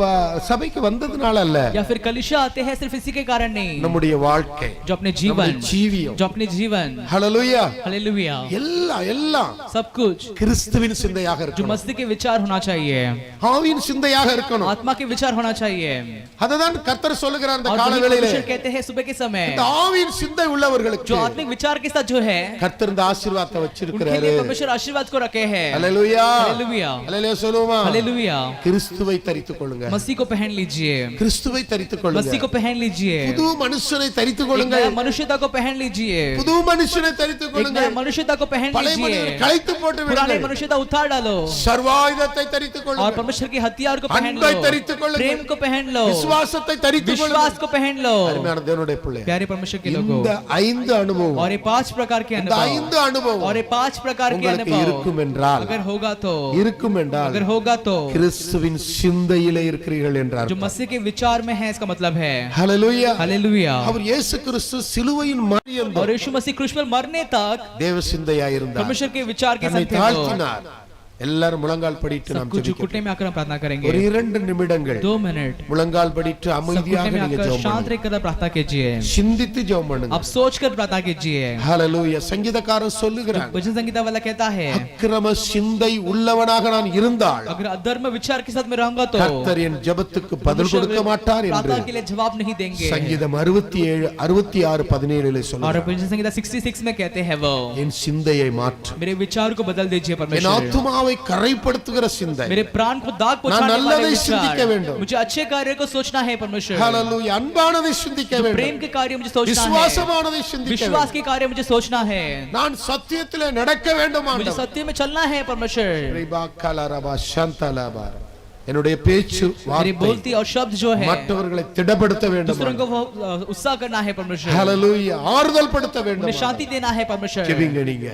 சபைக்கு வந்ததனால அல்ல, या फिर कलीसिया आते हैं सिर्फ इसी के कारण नहीं, நம்முடைய வாழ்க்கை, जो अपने जीवन, ஜீவியம், जो अपने जीवन, ஹalleluya, हालेलुया, எல்லாம் सब कुछ கிறிஸ்துவின் சிந்தையாக जो இருக்கணும். मसीह के विचार होना चाहिए, ஆவியின் சிந்தையாக இருக்கணும். आत्मा के विचार होना चाहिए. அததான் கர்த்தர் சொல்லுகிறார் இந்த और காலவேளையிலே, परमेश्वर कहते हैं सुबह के समय, இந்த ஆவியின் சிந்தை உள்ளவர்களுக்கு जो आत्मिक विचार के साथ जो है, கர்த்தர் இந்த ஆசீர்வாதத்தை उनके வச்சிருக்கிறாரு. लिए परमेश्वर आशीर्वाद को रखे हैं. ஹalleluya, हालेलुया, ஹalleluya சொல்லுமா? हालेलुया. கிறிஸ்துவை தரித்துக் கொள்ளுங்க. मसीह को पहन लीजिए, கிறிஸ்துவை தரித்துக் கொள்ளுங்க. मसीह को पहन लीजिए, புது மனுஷனை தரித்துக் एक கொள்ளுங்க. नया मनुष्यता को पहन लीजिए, புது மனுஷனை தரித்துக் एक கொள்ளுங்க. नया मनुष्यता को पहन பழைய लीजिए, மனிதனை களைத்து போட்டு पुराने விடுங்கள். मनुष्यता उतार डालो, சர்வாயுதத்தை தரித்துக் और கொள்ளுங்க. परमेश्वर के हथियार को पहन அன்பை लो, தரித்துக் கொள்ளுங்க. प्रेम को पहन लो, விசுவாசத்தை தரித்துக் கொள்ளுங்க. विश्वास को पहन लो. அருமையான தேவனுடைய பிள்ளை, प्यारे परमेश्वर के लोगों, இந்த 5 அனுபவம், और ये 5 प्रकार के இந்த अनुभव, 5 அனுபவம் और ये 5 प्रकार के உங்களுக்கு अनुभव இருக்கும் என்றால், अगर होगा तो, இருக்கும் என்றால் अगर होगा तो கிறிஸ்துவின் சிந்தையிலே இருக்கிறீர்கள் என்றார். जो मसीह के विचार में है, इसका मतलब है ஹalleluya. हालेलुया. அவர் இயேசு கிறிஸ்து சிலுவையின் மரியம் और यीशु मसीह क्रूस पर मरने तक தேவ சிந்தையாய் இருந்தார். परमेश्वर के विचार के தன்னை साथ थे वो. தாழ்த்தினார். எல்லாரும் முழங்கால் படிட்டு सब நாம் कुछ ஜெபிக்கலாம். घुटने में आकर हम प्रार्थना ஒரு करेंगे. 2 நிமிடங்கள் 2 मिनट முழங்கால் படிட்டு सब அமைதியாக घुटने में நீங்க आकर ஜெபம் शांत பண்ணுங்க. रहकर प्रार्थना कीजिए. சிந்தித்து ஜெபம் பண்ணுங்க. अब सोचकर प्रार्थना कीजिए. ஹalleluya. சங்கீதக்காரன் சொல்லுகிறான், भजन संगीता वाला कहता है, அக்கிரம சிந்தை உள்ளவனாக நான் இருந்தால் अगर अधर्म विचार के साथ मैं रहूंगा तो கர்த்தர் என் ஜெபத்துக்கு பதில் கொடுக்க மாட்டார் என்று प्रार्थना के लिए जवाब नहीं देंगे. சங்கீதம் 67 66 17 और சொல்லுகிறார். भजन संगीता 66 में कहते हैं वो, என் சிந்தையை மாற்று, मेरे विचार को बदल दीजिए என் परमेश्वर, ஆத்துமாவை கரைப்படுத்துகிற சிந்தை. मेरे प्राण को दाग நான் पहुंचाने वाले நல்லதை சிந்திக்க विचार, வேண்டும். मुझे अच्छे कार्य को सोचना है परमेश्वर, ஹalleluya. அன்பானதை சிந்திக்க வேண்டும். प्रेम के कार्य मुझे सोचना है, விசுவாசமானதை சிந்திக்க विश्वास வேண்டும். के कार्य मुझे सोचना है, நான் சத்தியத்திலே நடக்க வேண்டும் मुझे ஆண்டவரே. सत्य में चलना है परमेश्वर. ரிபா கலரபா ஷந்தலபா. என்னுடைய பேச்சு मेरी வார்த்தை बोलती और शब्द जो है மற்றவர்களை திடப்படுத்த வேண்டும். दूसरों को वो उत्साह करना है परमेश्वर, ஹalleluya. ஆறுதல் படுத்த வேண்டும். उन्हें शांति देना है परमेश्वर. ஜெபிங்க, நீங்க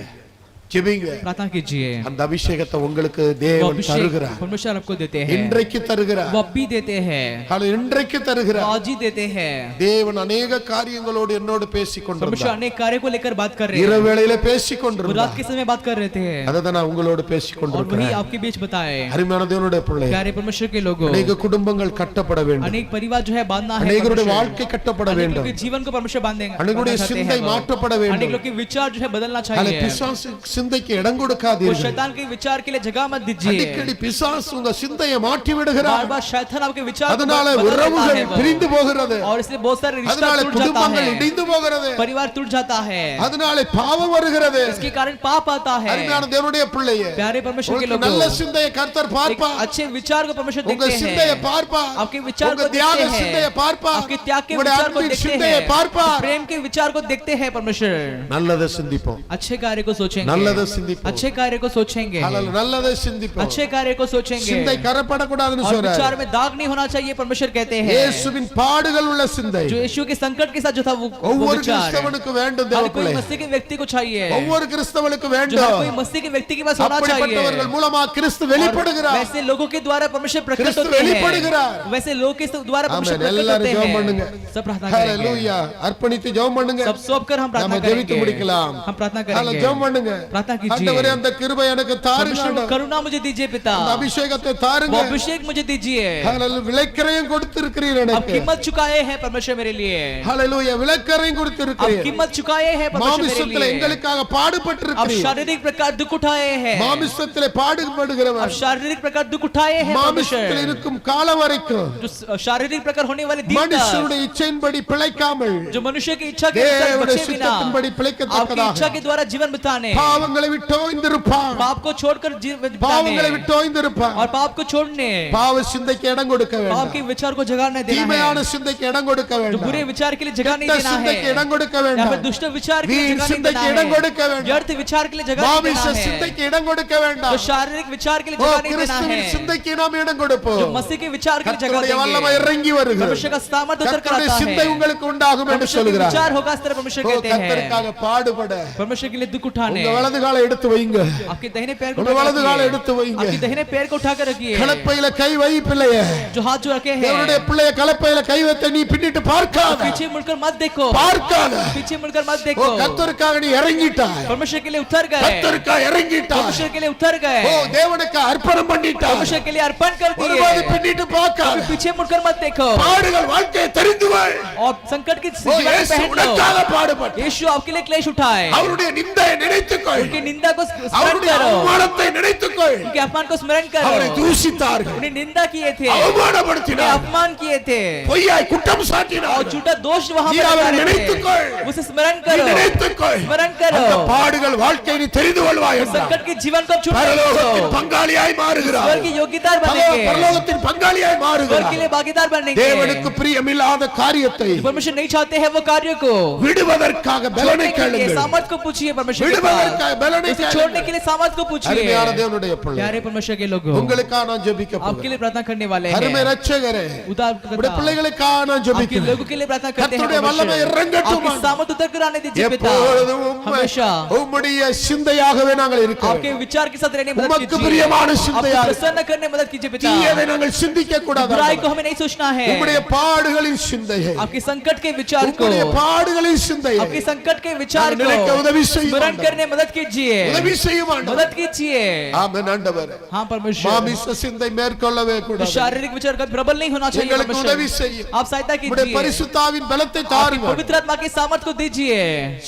ஜெபிங்க. प्रार्थना कीजिए. அந்த அபிஷேகத்தை உங்களுக்கு वो தேவன் अभिषेक தருகிறார். परमेश्वर आपको देते हैं, இன்றைக்கு தருகிறார். वो अभी देते हैं, ஹalleluya. இன்றைக்கு தருகிறார். आज ही देते हैं. தேவன் अनेक காரியங்களோடு என்னோடு பேசிக் परमेश्वर கொண்டிருந்தார். अनेक कार्य को लेकर बात कर रहे हैं, இரவு வேளையிலே பேசிக் वो रात கொண்டிருந்தார். के समय बात कर रहे थे, அதை நான் உங்களோடு பேசிக் और वही கொண்டிருக்கிறேன். आपके बीच बताए. அருமையான தேவனுடைய பிள்ளை, प्यारे परमेश्वर के लोगों, अनेक குடும்பங்கள் கட்டப்பட வேண்டும். अनेक परिवार जो है बांधना है अनेकருடைய परमेश्वर. வாழ்க்கை கட்டப்பட अनेक लोग வேண்டும். के जीवन को परमेश्वर बांधेंगे, अनेकருடைய बांधना चाहते சிந்தை हैं वो. மாற்றப்பட अनेक வேண்டும். लोग के विचार जो है बदलना அல்ல चाहिए. பிசாசு சிந்தைக்கு இடம் वो கொடுக்காதீர்கள். शैतान के विचार के लिए जगह मत दीजिए. அடிக்கடி பிசாசு உங்க சிந்தையை மாற்றி बार விடுகிறார். बार शैतान आपके विचार को அதனால बदल देता உறவுகள் है वो. பிரிந்து போகிறது. और इसलिए बहुत सारे रिश्ते அதனால टूट जाता குடும்பங்கள் है, இடிந்து போகிறது. परिवार टूट जाता है, அதனால பாவம் வருகிறது. इसके कारण पाप आता है. அருமையான தேவனுடைய பிள்ளையே, प्यारे परमेश्वर के உங்களுக்கு लोगों, நல்ல சிந்தையை கர்த்தர் एक பார்ப்பார். अच्छे विचार को परमेश्वर உங்க देखते சிந்தையை हैं, பார்ப்பார். आपके विचार உங்க को தியாக देखते சிந்தையை हैं, பார்ப்பார். आपके त्याग के உங்களுடைய विचार को அன்பின் देखते சிந்தையை हैं, பார்ப்பார். प्रेम के विचार को देखते हैं परमेश्वर. நல்லதை சிந்திப்போம். अच्छे कार्य को सोचेंगे, நல்லதை சிந்திப்போம். अच्छे कार्य को सोचेंगे, ஹalleluya. நல்லதை சிந்திப்போம். अच्छे कार्य को सोचेंगे, சிந்தை கரப்படக்கூடாதுன்னு और சொல்றாரு. विचार में दाग नहीं होना चाहिए परमेश्वर कहते हैं. இயேசுவின் பாடுகள் உள்ள சிந்தை जो यीशु के संकट के साथ जो था वो ஒவ்வொரு विचार கிறிஸ்தவனுக்கு வேண்டும் हर कोई தேவப்பிள்ளை. मसीह के व्यक्ति को चाहिए, ஒவ்வொரு கிறிஸ்தவனுக்கு जो हर வேண்டும். कोई मसीह के व्यक्ति के पास होना चाहिए. அப்படிப்பட்டவர்கள் மூலமா கிறிஸ்து வெளிப்படுகிறார். वैसे लोगों के द्वारा परमेश्वर प्रकट கிறிஸ்து होते हैं, வெளிப்படுகிறார். वैसे लोग के द्वारा परमेश्वर ஆமென். प्रकट எல்லாரும் होते ஜெபம் பண்ணுங்க. हैं. सब प्रार्थना करेंगे, ஹalleluya. அர்ப்பணித்து ஜெபம் பண்ணுங்க. सब सौंप कर हम प्रार्थना நாம ஜெபித்து करेंगे, முடிக்கலாம். हम प्रार्थना ஹalleluya. करेंगे. ஜெபம் பண்ணுங்க. प्रार्थना कीजिए. ஆண்டவரே அந்த கிருபை எனக்கு தாருங்க. परमेश्वर करुणा मुझे दीजिए पिता, அந்த அபிஷேகத்தை தாருங்க. वो अभिषेक मुझे दीजिए. ஹalleluya. விலைக்கரையும் கொடுத்திருக்கிறீர் आप எனக்கு. कीमत चुकाए हैं परमेश्वर मेरे लिए, ஹalleluya. விலைக்கரையும் आप கொடுத்திருக்கிறீர். कीमत चुकाए हैं परमेश्वर मेरे மாமிசத்திலே लिए, எங்களுக்காக आप பாடுபட்டிருக்கிறீர். शारीरिक प्रकार दुख उठाए हैं, மாமிசத்திலே आप பாடுபடுகிறவர் शारीरिक प्रकार दुख उठाए हैं மாமிசத்தில் परमेश्वर, இருக்கும் காலம் வரைக்கும் जो शारीरिक प्रकार होने वाले दिन तक, மனுஷனுடைய இச்சையின்படி பிழைக்காமல் जो मनुष्य की इच्छा के अनुसार தேவனுடைய बचे बिना சித்தத்தின்படி आपकी பிழைக்கத்தக்கதாக इच्छा के द्वारा जीवन बिताने, பாவ பாவங்களை விட்டு ஓய்ந்திருப்பான். पाप को छोड़कर जीवन பாவங்களை बिताने விட்டு ஓய்ந்திருப்பான். और पाप को छोड़ने, பாவ சிந்தைக்கு இடம் கொடுக்க पाप வேண்டாம். के विचार को जगह नहीं देना தீமையான है, சிந்தைக்கு இடம் கொடுக்க जो வேண்டாம். बुरे विचार के लिए जगह नहीं கெட்ட देना சிந்தைக்கு है, இடம் கொடுக்க या வேண்டாம். फिर दुष्ट विचार के लिए வீண் जगह नहीं சிந்தைக்கு देना இடம் है, கொடுக்க வேண்டாம். व्यर्थ विचार के लिए जगह नहीं மாமிச देना है, சிந்தைக்கு இடம் கொடுக்க வேண்டாம். तो शारीरिक विचार के लिए ஓ जगह नहीं देना கிறிஸ்துவின் है, சிந்தைக்கு நாம் இடம் கொடுப்போம். जो मसीह के विचार के लिए जगह கர்த்தருடைய வல்லமை देंगे, இறங்கி வருகிறது. परमेश्वर का सामर्थ्य उतर कर கர்த்தருடைய आता சிந்தை है, உங்களுக்கு உண்டாகும் என்று परमेश्वर के சொல்கிறார். विचार होगा इस तरह परमेश्वर ஓ कहते हैं, கர்த்தருக்காக பாடுபட परमेश्वर के लिए दुख उठाने, உங்க வலது காலை எடுத்து வைங்க. आपके दाहिने पैर को உங்க उठा வலது காலை रखिए, எடுத்து வைங்க. आपके दाहिने पैर को उठा कर रखिए, கலப்பையில கை வை பிள்ளையே. जो हाथ जो रखे हैं தேவனுடைய பிள்ளைய கலப்பையில கை வைத்து நீ பின்னிட்டு பார்க்காத. पीछे मुड़कर मत देखो, பார்க்காத. पीछे मुड़कर मत ஓ देखो, கர்த்தருக்காக நீ இறங்கிட்டாய். परमेश्वर के लिए उतर गए, கர்த்தருக்காக இறங்கிட்டாய். परमेश्वर के लिए उतर गए, ஓ தேவனுக்கு அர்ப்பணம் பண்ணிட்டாய். परमेश्वर के लिए अर्पण कर ஒருபாடு दिए, பின்னிட்டு பார்க்காத. पीछे मुड़कर मत देखो, பாடுகள் வாழ்க்கையை தெரிந்து கொள். और संकट की ஓ जीवन இயேசு पहन உனக்காக लो, பாடுபட்டார். यीशु आपके लिए क्लेश उठाए, அவருடைய நிந்தையை நினைத்துக்கொள். उनकी निंदा को स्मरण அவருடைய करो, அவமானத்தை நினைத்துக்கொள். उनके अपमान को स्मरण அவரை करो, தூஷித்தார்கள், उन्हें निंदा किए थे, उन्हें அவமானப்படுத்தினார்கள், अपमान किए थे, பொய்யாய் குற்றம் और சாட்டினார்கள். झूठा दोष वहां நீ पर அவரை लगा रहे நினைத்துக்கொள். थे, उसे स्मरण நீ करो, நினைத்துக்கொள். स्मरण அந்த करो, பாடுகள் வாழ்க்கையை நீ தெரிந்து கொள்வாய் என்றார். संकट के जीवन को छूट பரலோகத்தின் दो, பங்காளியாய் மாறுகிறார். स्वर्ग की योग्यदार बनेंगे, பரலோகத்தின் பங்காளியாய் स्वर्ग के மாறுகிறார். लिए भागीदार बनेंगे, தேவனுக்கு பிரியமில்லாத காரியத்தை परमेश्वर नहीं चाहते हैं वो कार्य को விடுவதற்காக பலனை छोड़ने के लिए கேளுங்கள். सामर्थ को पूछिए, परमेश्वर के விடுவதற்காக पास பலனை उसे छोड़ने के लिए सामर्थ को पूछिए, அருமையான தேவனுடைய பிள்ளை, प्यारे परमेश्वर के लोगों, உங்களுக்காக நான் ஜெபிக்க आपके போகிறேன். लिए प्रार्थना करने वाले அருமை हैं, ரட்சகரே, उदार உடைய பிள்ளைகளுக்காக நான் आपके ஜெபிக்கிறேன். लोगों के लिए प्रार्थना करते हैं, கர்த்தருடைய வல்லமை परमेश्वर இறங்கட்டும். आपकी सामर्थ उतर कर आने दीजिए पिता, எப்பொழுதும் हमेशा உம்முடைய சிந்தையாகவே நாங்கள் இருக்கிறோம். आपके विचार के साथ रहने में मदद உமக்கு कीजिए, பிரியமான आपको சிந்தையாக प्रसन्न करने में मदद कीजिए पिता, தீயதை நாங்கள் சிந்திக்க கூடாது. बुराई को हमें नहीं सोचना है, உம்முடைய பாடுகளின் சிந்தையை, आपके संकट के विचार को, உம்முடைய பாடுகளின் சிந்தையை आपके संकट के विचार நான் நினைக்க को உதவி செய்யும் स्मरण ஆண்டவரே. करने में மदद कीजिए, உதவி செய்யும் ஆண்டவரே. मदद कीजिए, ஆமென் ஆண்டவரே. हाँ परमेश्वर, மாமிச சிந்தை மேற்கொள்ளவே तो கூடாது. शारीरिक विचार का प्रबल नहीं होना चाहिए எங்களுக்கு உதவி परमेश्वर, செய்யும். आप सहायता உம்முடைய कीजिए, பரிசுத்தாவின் பலத்தை आपकी தாருங்க. पवित्र आत्मा की सामर्थ को दीजिए,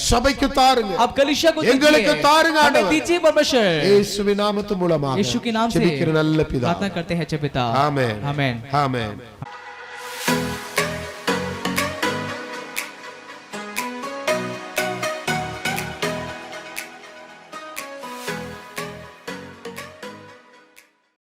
சபைக்கு தாருங்க. आप कलीसिया को எங்களுக்கு दीजिए, தாருங்க हमें ஆண்டவரே. दीजिए परमेश्वर, இயேசுவின் நாமத்து மூலமாக यीशु के नाम से ஜெபிக்கிற நல்ல பிதா. प्रार्थना करते हैं पिता, ஆமென். आमेन। ஆமென்.